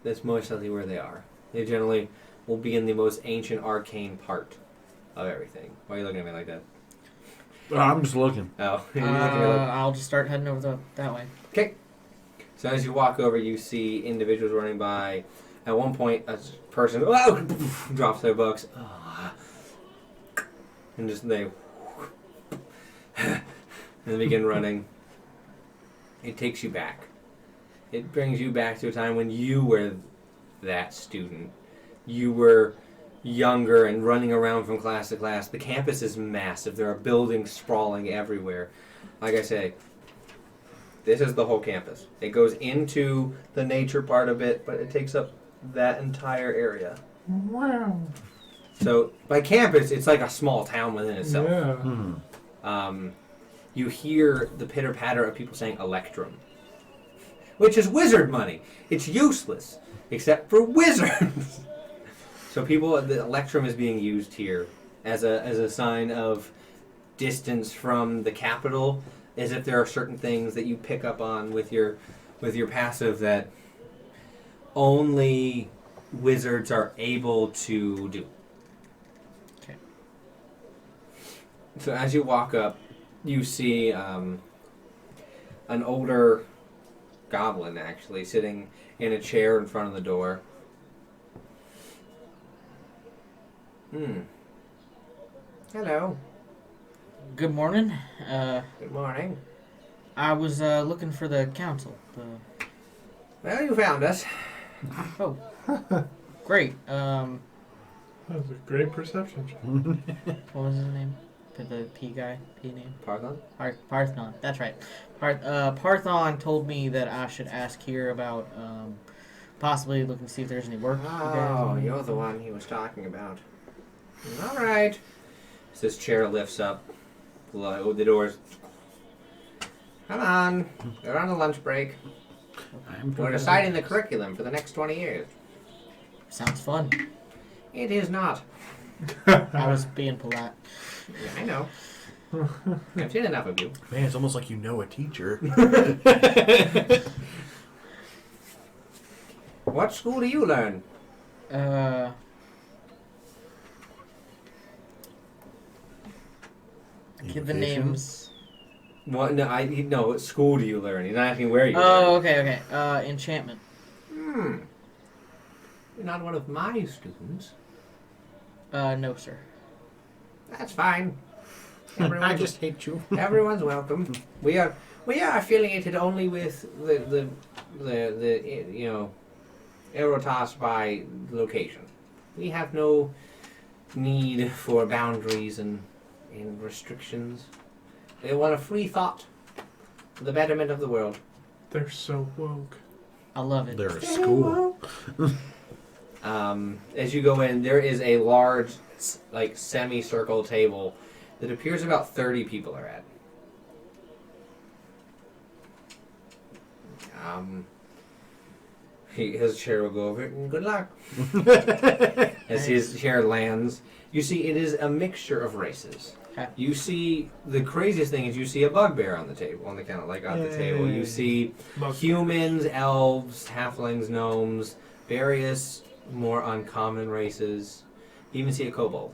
that's most likely where they are. They generally will be in the most ancient, arcane part of everything. Why are you looking at me like that? I'm just looking. Oh, you're looking at me like... I'll just start heading over that way. Okay. So as you walk over, you see individuals running by. At one point, a person drops their books, and just they and they begin running. It takes you back. It brings you back to a time when you were that student. You were younger and running around from class to class. The campus is massive. There are buildings sprawling everywhere. Like I say, this is the whole campus. It goes into the nature part of it, but it takes up that entire area. Wow. So by campus, it's like a small town within itself. Yeah. You hear the pitter-patter of people saying Electrum, which is wizard money. It's useless, except for wizards. So the Electrum is being used here as a sign of distance from the capital, as if there are certain things that you pick up on with your passive that only wizards are able to do. Okay. So as you walk up, you see an older goblin, actually, sitting in a chair in front of the door. Hello. Good morning. Good morning. I was looking for the council. Well, you found us. Oh, great. That was a great perception check. What was his name? The P name? Parthon? Parthon. That's right. Parthon told me that I should ask here about possibly looking to see if there's any work. Oh, you're the one he was talking about. All right. So this chair lifts up. The doors. Come on. We're on a lunch break. We're deciding the curriculum for the next 20 years. Sounds fun. It is not. I was being polite. Yeah, I know. I've seen enough of you. Man, it's almost like you know a teacher. What school do you learn? Give the names. What? No, what school do you learn? He's not asking where you learn. Oh, okay. Enchantment. You're not one of my students. No, sir. That's fine. I just hate you. Everyone's welcome. We are affiliated only with the Erotas by location. We have no need for boundaries and restrictions. They want a free thought for the betterment of the world. They're so woke. I love it. They're a school. As you go in, there is a large, like, semicircle table that appears about 30 people are at. His chair will go over it, and good luck. As his chair lands, you see it is a mixture of races. Okay. You see, the craziest thing is you see a bugbear on the table, on the counter, like at the table. You see humans, elves, halflings, gnomes, various more uncommon races. You even see a kobold.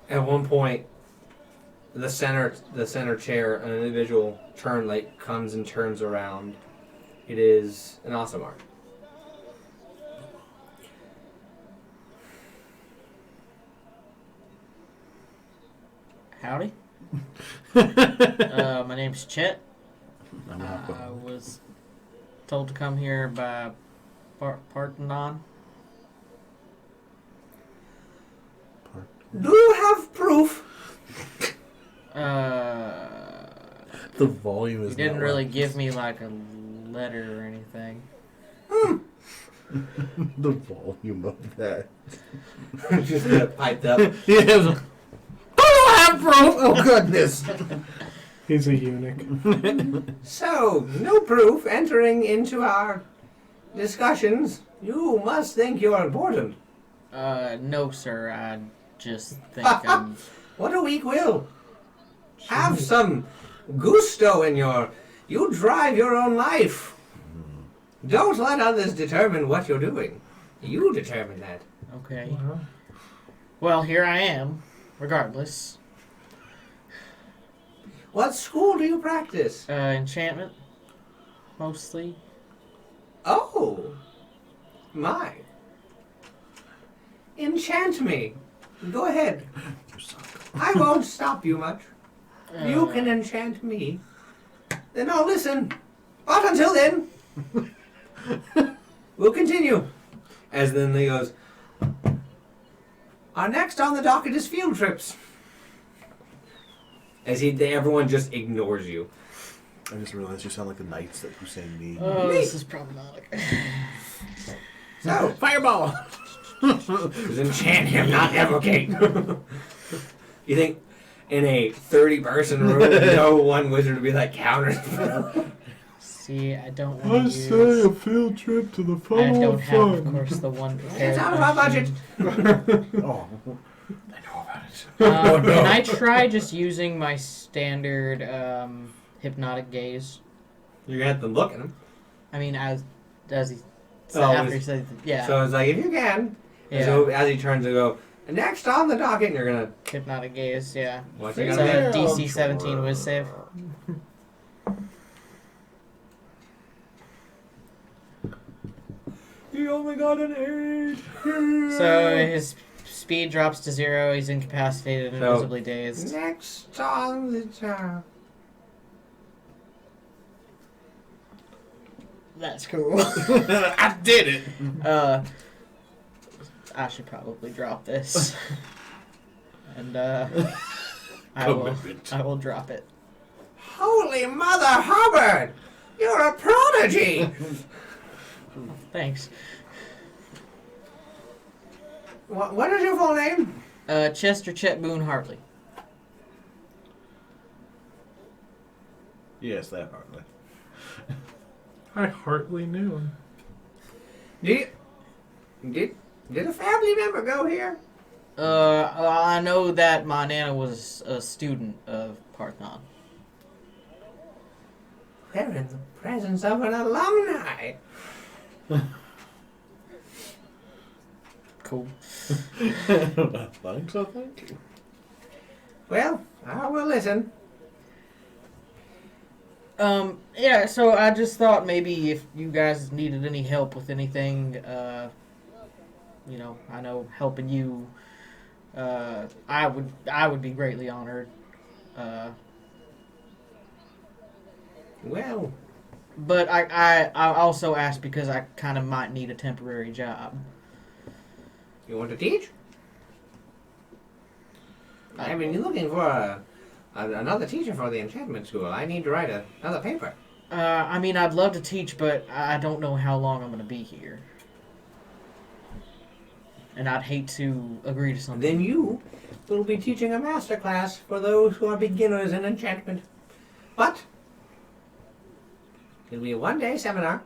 At one point, the center chair, an individual comes and turns around. It is an Asimar. Howdy. My name's Chet. I was told to come here by Parthenon. Do you have proof? The volume is. He didn't not really right. give me like a letter or anything. The volume of that. Just piped up. Yeah. It was like, Oh goodness! He's a eunuch. So, no proof entering into our discussions. You must think you're important. No, sir. I just think I'm. What a weak will. Have some gusto in your... You drive your own life. Don't let others determine what you're doing. You determine that. Okay. Wow. Well, here I am, regardless. What school do you practice? Enchantment, mostly. Oh, my. Enchant me. Go ahead. I won't stop you much. You can enchant me. Then I'll listen. But until then, we'll continue. As then he goes, our next on the docket is field trips. As everyone just ignores you. I just realized you sound like the knights that Hussein need. Oh, this is problematic. So, Fireball! just enchant him, not evocate. You think in a 30-person room, no one wizard would be like counters? See, I don't want to use... a field trip to the I funnel don't of have, of fun. course, the one prepared. It's out of our budget. Oh, I know about it. Can I try just using my standard hypnotic gaze? You're gonna have to look at him. I mean, as he said, Oh, after he said, yeah, So it's like, if you can. And yeah, so as he turns to go, next on the docket, and you're gonna... hypnotic gaze, yeah. What's he It's gonna a do? DC 17 whiz save. He only got an 8. So his speed drops to 0. He's incapacitated and So- visibly dazed. Next on the top. That's cool. I did it! I should probably drop this. And I will drop it. Holy Mother Hubbard! You're a prodigy! Thanks. What is your full name? Chester Chet Boone Hartley. Yes, that partly. I hardly knew him. Did a family member go here? I know that my nana was a student of Parthenon. We're in the presence of an alumni. Cool. Thanks, I think. Well, I will listen. Yeah, so I just thought maybe if you guys needed any help with anything, you know, I know helping you, I would be greatly honored. Well, But I also asked because I kind of might need a temporary job. you want to teach? I mean, you're looking for another teacher for the enchantment school. I need to write another paper. I mean, I'd love to teach, but I don't know how long I'm going to be here. And I'd hate to agree to something. Then you will be teaching a master class for those who are beginners in enchantment. But it'll be a one-day seminar.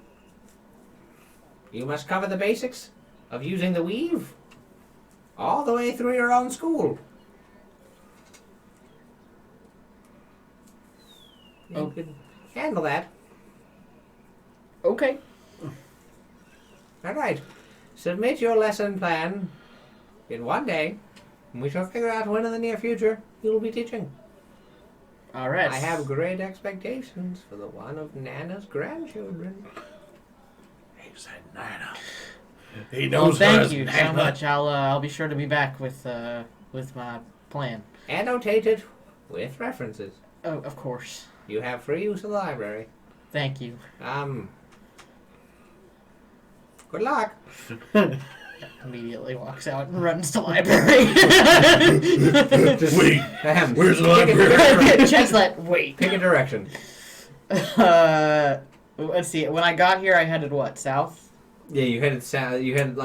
You must cover the basics of using the weave all the way through your own school. You could handle that. Okay. All right. Submit your lesson plan in one day, and we shall figure out when in the near future you will be teaching. All right. I have great expectations for the one of Nana's grandchildren. He said Nana. He Well, knows her thank as you so Nana. much. I'll be sure to be back with my plan. Annotated with references. Oh, of course. You have free use of the library. Thank you. Good luck. Immediately walks out and runs to library. Wait, where's the Pick a library? direction. Chet's like, wait. Pick a direction. Let's see. When I got here, I headed what? South? Yeah, you headed south. You headed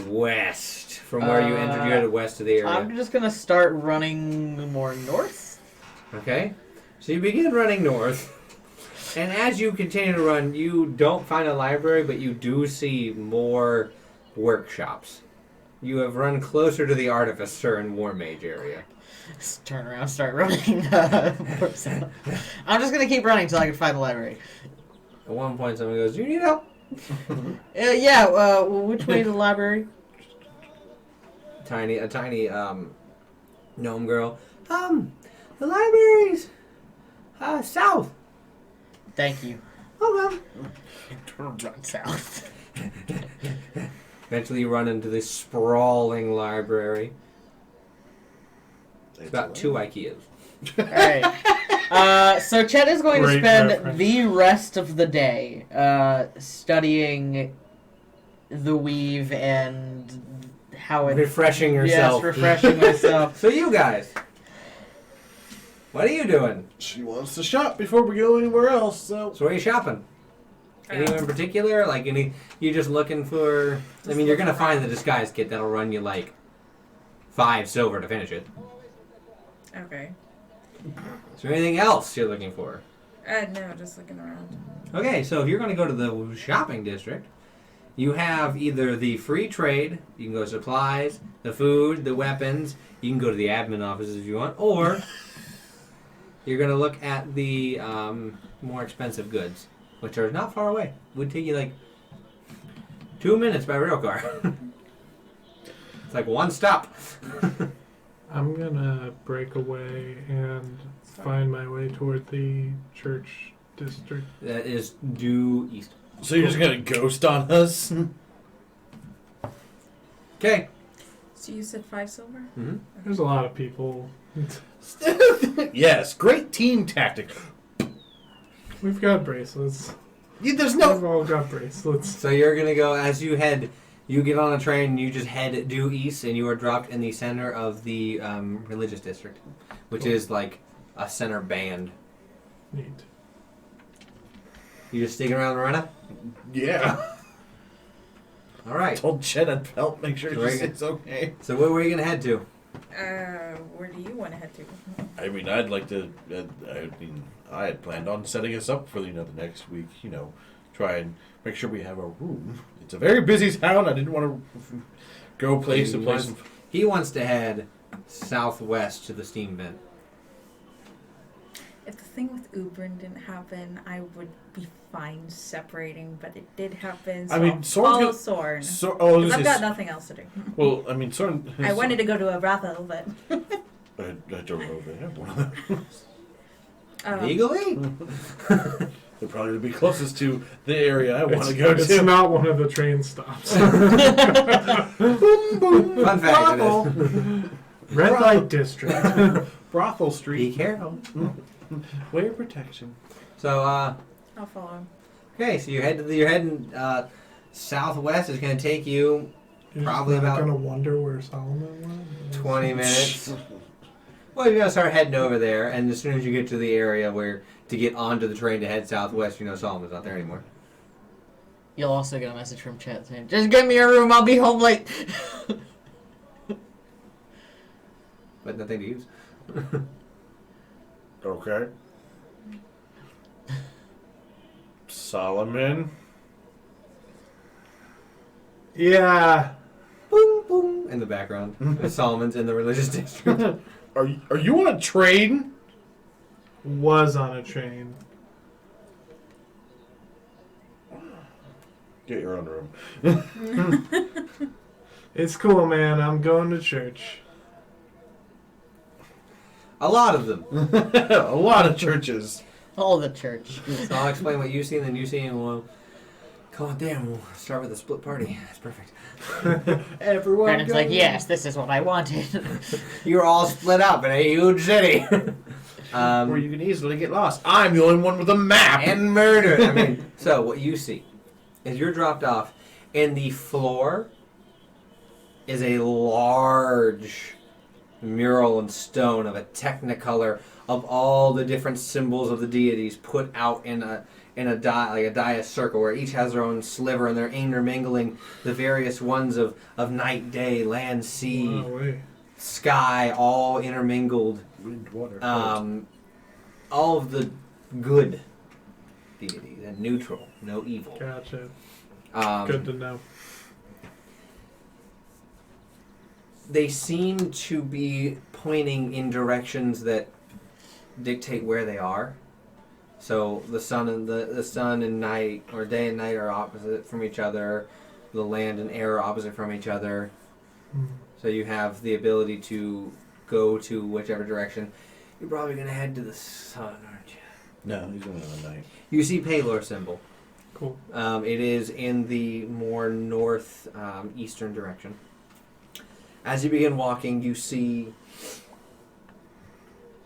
west from where you entered. You headed west to the area. I'm just gonna start running more north. Okay, so you begin running north, and as you continue to run, you don't find a library, but you do see more workshops. You have run closer to the Artificer and War Mage area. Just turn around, start running. More south. I'm just gonna keep running until I can find the library. At one point, someone goes, "Do you need help?" Which way to the library? A tiny gnome girl. The library's south. Thank you. Oh Run south. Eventually, you run into this sprawling library. It's about 2 IKEAs. Alright. So Chet is going to Great spend reference. the rest of the day studying the weave and how it... Refreshing yourself. Yes, refreshing myself. So you guys, what are you doing? She wants to shop before we go anywhere else, so... So where are you shopping? Anyone in particular? Like you just looking for... I mean, you're going to find the disguise kit that'll run you like 5 silver to finish it. Okay. Is there anything else you're looking for? No, just looking around. Okay, so if you're going to go to the shopping district, you have either the free trade, you can go supplies, the food, the weapons, you can go to the admin offices if you want, or you're going to look at the more expensive goods, which are not far away. Would take you like 2 minutes by rail car. It's like one stop. I'm gonna break away and find my way toward the church district. That is due east. So you're just gonna ghost on us? Okay. So you said 5 silver? Mm-hmm. There's a lot of people. Yes, great team tactic. We've got bracelets. There's We've all got bracelets. So you're going to go, as you head, you get on a train, you just head due east, and you are dropped in the center of the religious district, which Cool. is like a center band. Neat. You just sticking around Lorena? Yeah. All right. Told Chet I'd help make sure Very she good. it's okay. So where were you going to head to? Where do you want to head to? I mean, I'd like to. I had planned on setting us up for the next week. Try and make sure we have a room. It's a very busy town. I didn't want to go place to place. He wants to head southwest to the steam vent. If the thing with Ubrin didn't happen, I would be fine separating, but it did happen. So I mean, I'll Soren's follow gonna- Soren. So, I've got nothing else to do. Well, I mean, Soren. I wanted to go to a brothel, but I don't know if they have one of those. Legally? They're probably be closest to the area I want to go It's to. not one of the train stops. Boom, boom. Fun fact, it Brothel. Red light district. Brothel Be Street. careful. Way of protection. So, I'll follow him. okay, so you're heading southwest. It's going to take you You're Probably just not about- gonna wonder where Solomon went. 20 minutes. Well, you're gonna start heading over there, and as soon as you get to the area where to get onto the train to head southwest, you know Solomon's not there anymore. You'll also get a message from chat saying, "Just give me a room. I'll be home late." But nothing to use. Okay. Solomon. Yeah. Boom, boom, in the background. Solomon's in the religious district. Are you on a train? Was on a train. Get your own room. It's cool, man. I'm going to church. A lot of them. A lot of churches. All the church. So I'll explain what you see, and then you see, and we'll go on there, and we'll start with a split party. That's perfect. Everyone. Brandon's like, "Yes, this is what I wanted." You're all split up in a huge city. Where you can easily get lost. I'm the only one with a map. And murder. I mean, so what you see is you're dropped off, and the floor is a large mural in stone of a technicolor of all the different symbols of the deities put out in a dais circle where each has their own sliver, and they're intermingling the various ones of night, day, land, sea, Wow, sky, all intermingled. Wind, water, All of the good deities and neutral, no evil. gotcha. Um, Good to know. They seem to be pointing in directions that dictate where they are. So the sun and the sun and night, or day and night, are opposite from each other. The land and air are opposite from each other. Hmm. So you have the ability to go to whichever direction. You're probably gonna head to the sun, aren't you? No, he's going to the night. You see Palor symbol. Cool. It is in the more north eastern direction. As you begin walking, you see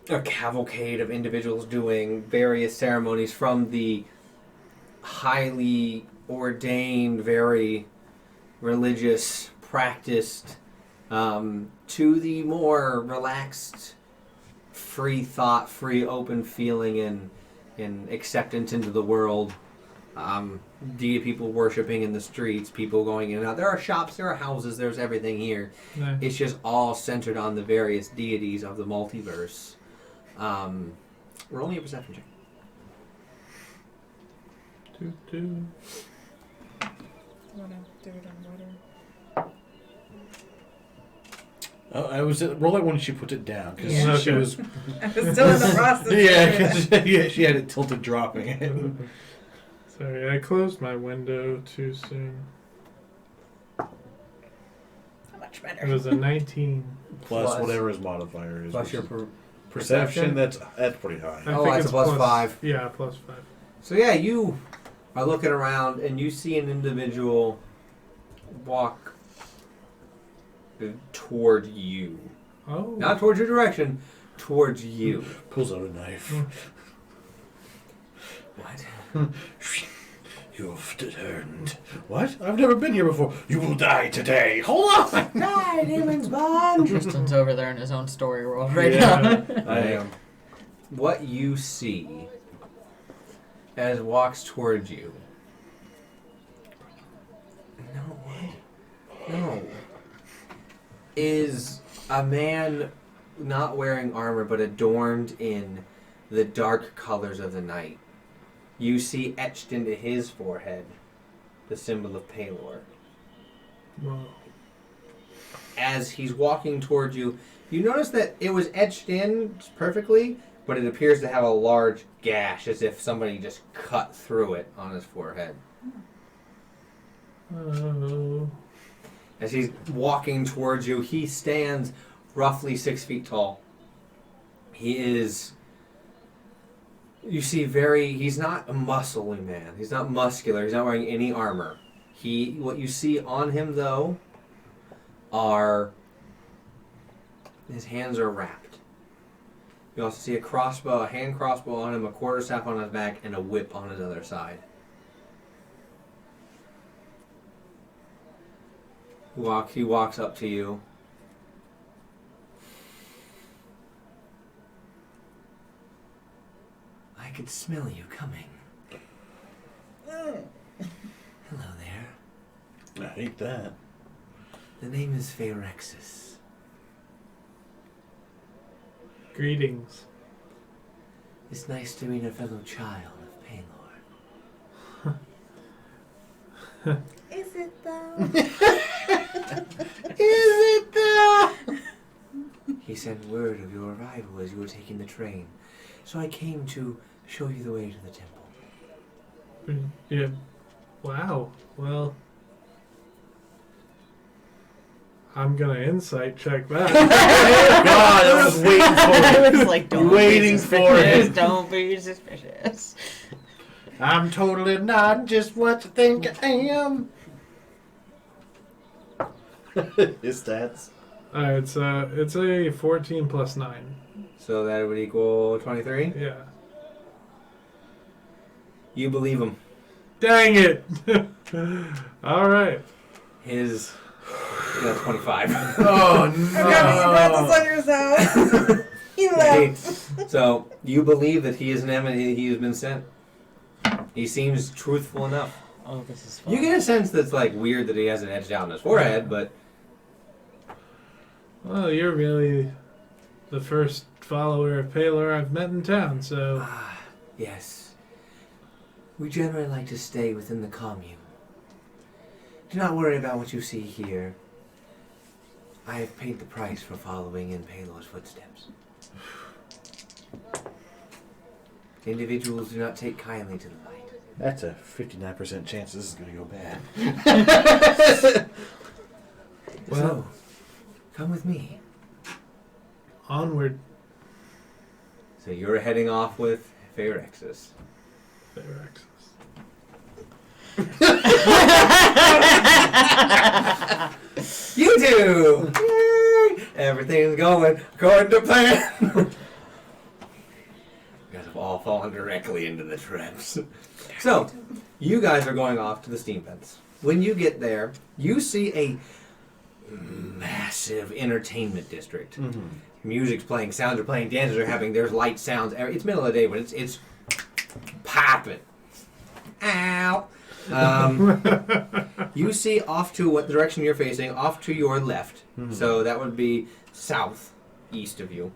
a cavalcade of individuals doing various ceremonies, from the highly ordained, very religious, practiced, to the more relaxed, free thought, free open feeling and acceptance into the world. People worshiping in the streets, people going in and out. There are shops, there are houses, there's everything here. Nice. It's just all centered on the various deities of the multiverse. Roll me a perception check. Doo-doo. Wanna do it on water? Oh, I was roll it when she put it down because Yeah. she was. I was still in the process. Yeah, she had it tilted, dropping it. Sorry, I closed my window too soon. Much It better. was a 19. Plus whatever his modifier is. Plus which your is perception. That's pretty high. I Oh, think that's it's a plus 5. Yeah, plus 5. So yeah, you are looking around and you see an individual walk toward you. Oh. Not towards your direction, towards you. Pulls out a knife. What? You've turned. What? I've never been here before. You will die today. Hold on. Die, demons, bond! Tristan's over there in his own story world right Yeah. now. I am. What you see as walks towards you. No. Is a man not wearing armor but adorned in the dark colors of the night. You see etched into his forehead the symbol of Palor. Whoa. As he's walking towards you, you notice that it was etched in perfectly, but it appears to have a large gash, as if somebody just cut through it on his forehead. Oh. As he's walking towards you, he stands roughly 6 feet tall. He is... You see he's not a muscly man. He's not muscular. He's not wearing any armor. What you see on him, though, are... His hands are wrapped. You also see a hand crossbow on him, a quarterstaff on his back, and a whip on his other side. He walks up to you. I could smell you coming. Hello there. I hate that. The name is Phyrexis. Greetings. It's nice to meet a fellow child of Paylor. Is it though? Is it though? He sent word of your arrival as you were taking the train, so I came to show you the way to the temple. Yeah. Wow. Well, I'm gonna insight check that. God, I was waiting for I it. was like, don't Waiting be for suspicious. it. Don't be suspicious. I'm totally not just what you think I am. His stats. It's a 14 plus 9. So that would equal 23? Yeah. You believe him. Dang it! All right. His 25. Oh You brought this on yourself. You left. So you believe that he is an enemy, he has been sent. He seems truthful enough. Oh, this is fun. You get a sense that's like weird that he has an edge down his forehead, but Well, you're really the first follower of Paylor I've met in town, so yes. We generally like to stay within the commune. Do not worry about what you see here. I have paid the price for following in Paylor's footsteps. Individuals do not take kindly to the light. That's a 59% chance this is going to go bad. So, come with me. onward. So you're heading off with Phyrexis. You two! Yay! Everything's going according to plan. You guys have all fallen directly into the traps. So, you guys are going off to the steam vents. When you get there, you see a massive entertainment district. Mm-hmm. Music's playing, sounds are playing, dances are happening, there's light sounds. It's middle of the day, but it's popping. Ow! You see off to what direction you're facing, off to your left. Mhm. So that would be south, east of you.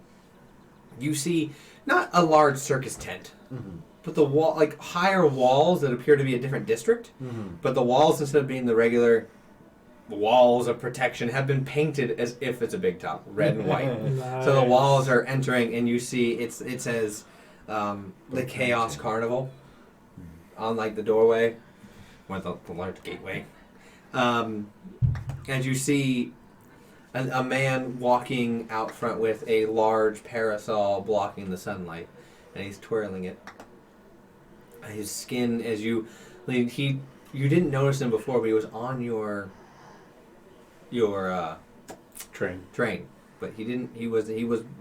You see not a large circus tent, Mm-hmm. but the wall, like higher walls that appear to be a different district. Mm-hmm. But the walls, instead of being the regular walls of protection, have been painted as if it's a big top, red and white. So the walls are entering, and you see it says the Chaos Carnival on like the doorway, or the large gateway. And you see a man walking out front with a large parasol blocking the sunlight, and he's twirling it. His skin, as you didn't notice him before, but he was on your train, but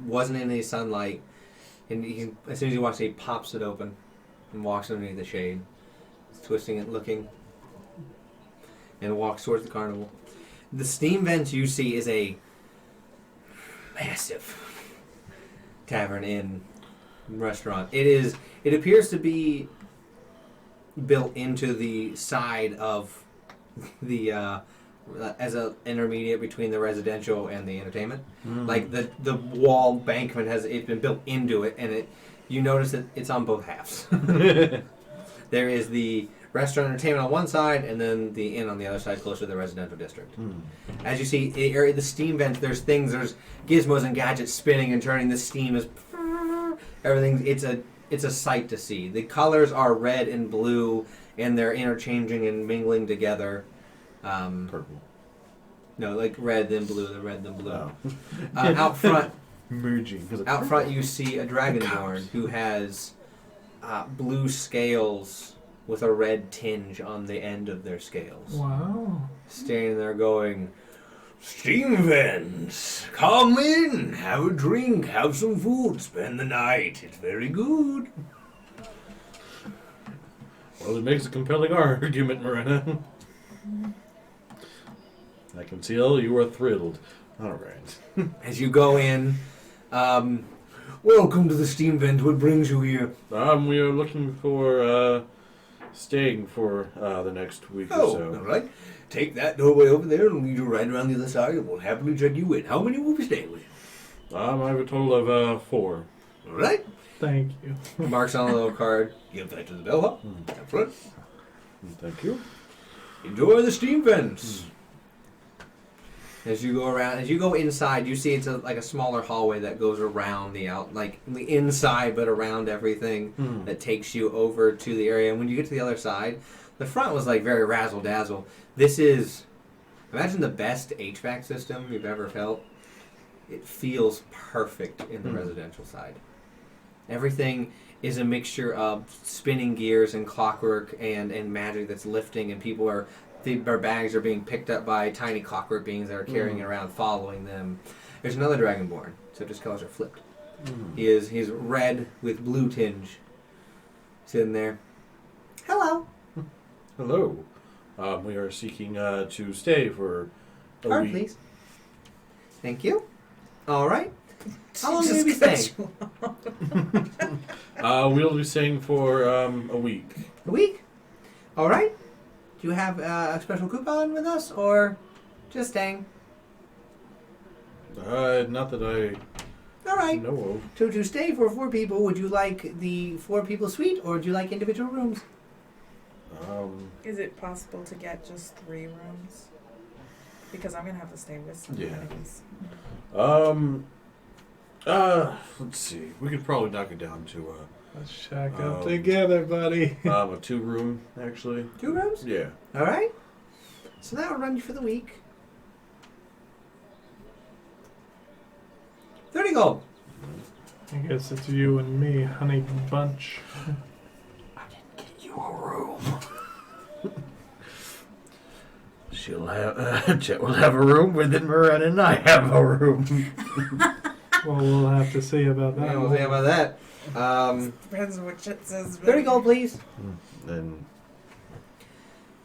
wasn't in any sunlight, and as soon as you watch it, he pops it open and walks underneath the shade. He's twisting it, looking, and walks towards the carnival. The steam vents you see is a massive tavern inn restaurant. It appears to be built into the side of the as an intermediate between the residential and the entertainment. Mm-hmm. Like the wall bankment it's been built into it, and you notice that it's on both halves. There is the restaurant entertainment on one side, and then the inn on the other side, closer to the residential district. Mm. As you see, the steam vents, there's gizmos and gadgets spinning and turning. The steam is everything. It's a sight to see. The colors are red and blue, and they're interchanging and mingling together. Purple. No, like red then blue, the red then blue. Oh. Out front, Merging. out front, you see a dragonborn who has blue scales with a red tinge on the end of their scales. Wow. Standing there going, "Steam vents, come in, have a drink, have some food, spend the night. It's very good." Well, it makes a compelling argument, Morena. I can tell you are thrilled. All right. As you go in, welcome to the steam vent. What brings you here? We are looking for staying for the next week or so. all right. Take that doorway over there and lead you right around the other side, and we'll happily check you in. How many will we stay with? I have a total of 4. All right. Thank you. Marks on a little card. Give that to the bellhop. Up front. Thank you. Enjoy the steam vents. As you go around, as you go inside, you see it's like a smaller hallway that goes around like the inside, but around everything that takes you over to the area. And when you get to the other side, the front was like very razzle dazzle. This is, imagine the best HVAC system you've ever felt. It feels perfect in the residential side. Everything is a mixture of spinning gears and clockwork and magic that's lifting, and people are. Their bags are being picked up by tiny clockwork beings that are carrying it around, following them. There's another dragonborn, so just colors are flipped. He's red with blue tinge, sitting there. Hello. Hello. We are seeking to stay for a Card, week. please. Thank you. All right. How long will you be staying? We'll be staying for a week. A week. All right. Do you have a special coupon with us, or just staying? Not that I All right. know of. So to stay for 4 people, would you like the 4 people suite, or would you like individual rooms? Is it possible to get just 3 rooms? Because I'm gonna have to stay with some Yeah. enemies. Let's see. We could probably knock it down to Let's shack up together, buddy. a 2-room, actually. 2 rooms? Yeah. All right. So that will run you for the week. 30 gold. I guess it's you and me, honey bunch. You a room. She'll have. Chet will have a room within Moran, and I have a room. Well, we'll have to see about that. Yeah, we'll see about that. Depends on what shit says. 30 gold, please. Then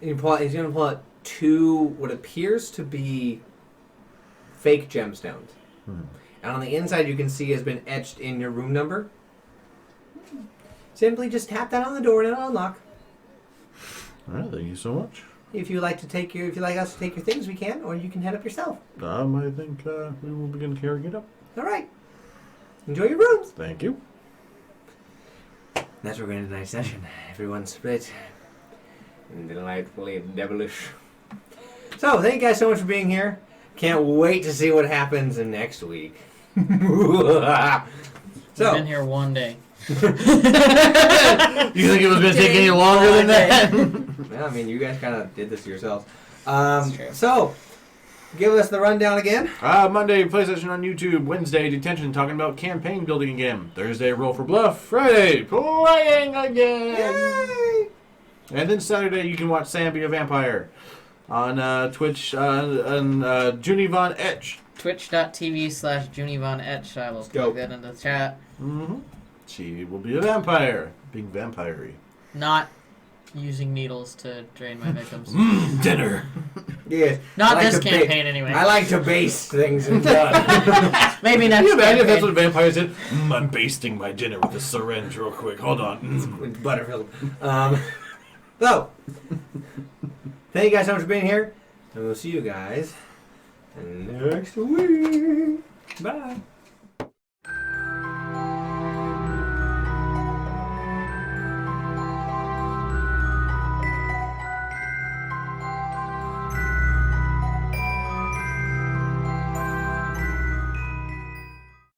He's going to pull out 2 what appears to be fake gemstones. And on the inside, you can see has been etched in your room number. Simply just tap that on the door and it'll unlock. all right, thank you so much. If you like us to take your things, we can, or you can head up yourself. I think we will begin carrying it up. All right. Enjoy your rooms. Thank you. That's where we're going to tonight's session. Everyone split. Delightfully devilish. So, thank you guys so much for being here. Can't wait to see what happens in next week. We've So, been here one day. You think it was going to take any longer than that? well, I mean, you guys kind of did this yourselves. That's true. So, give us the rundown again. Monday, PlayStation on YouTube. Wednesday, Detention, talking about campaign building again. Thursday, Roll for Bluff. Friday, playing again. Yay! And then Saturday, you can watch Sam Be a Vampire on Twitch and Junie Von Etch. Twitch.tv/Junie Von Etch. I will go. plug that in the chat. Mm-hmm. She will be a vampire, being vampire-y. Not using needles to drain my victims. Dinner. Yeah. Not I like this to campaign, anyway. I like to base things and done. Maybe Can next you imagine if that's campaign. what vampires did? I'm basting my dinner with a syringe real quick. Hold on. It's Butterfield. So, thank you guys so much for being here, and we'll see you guys next week. Bye.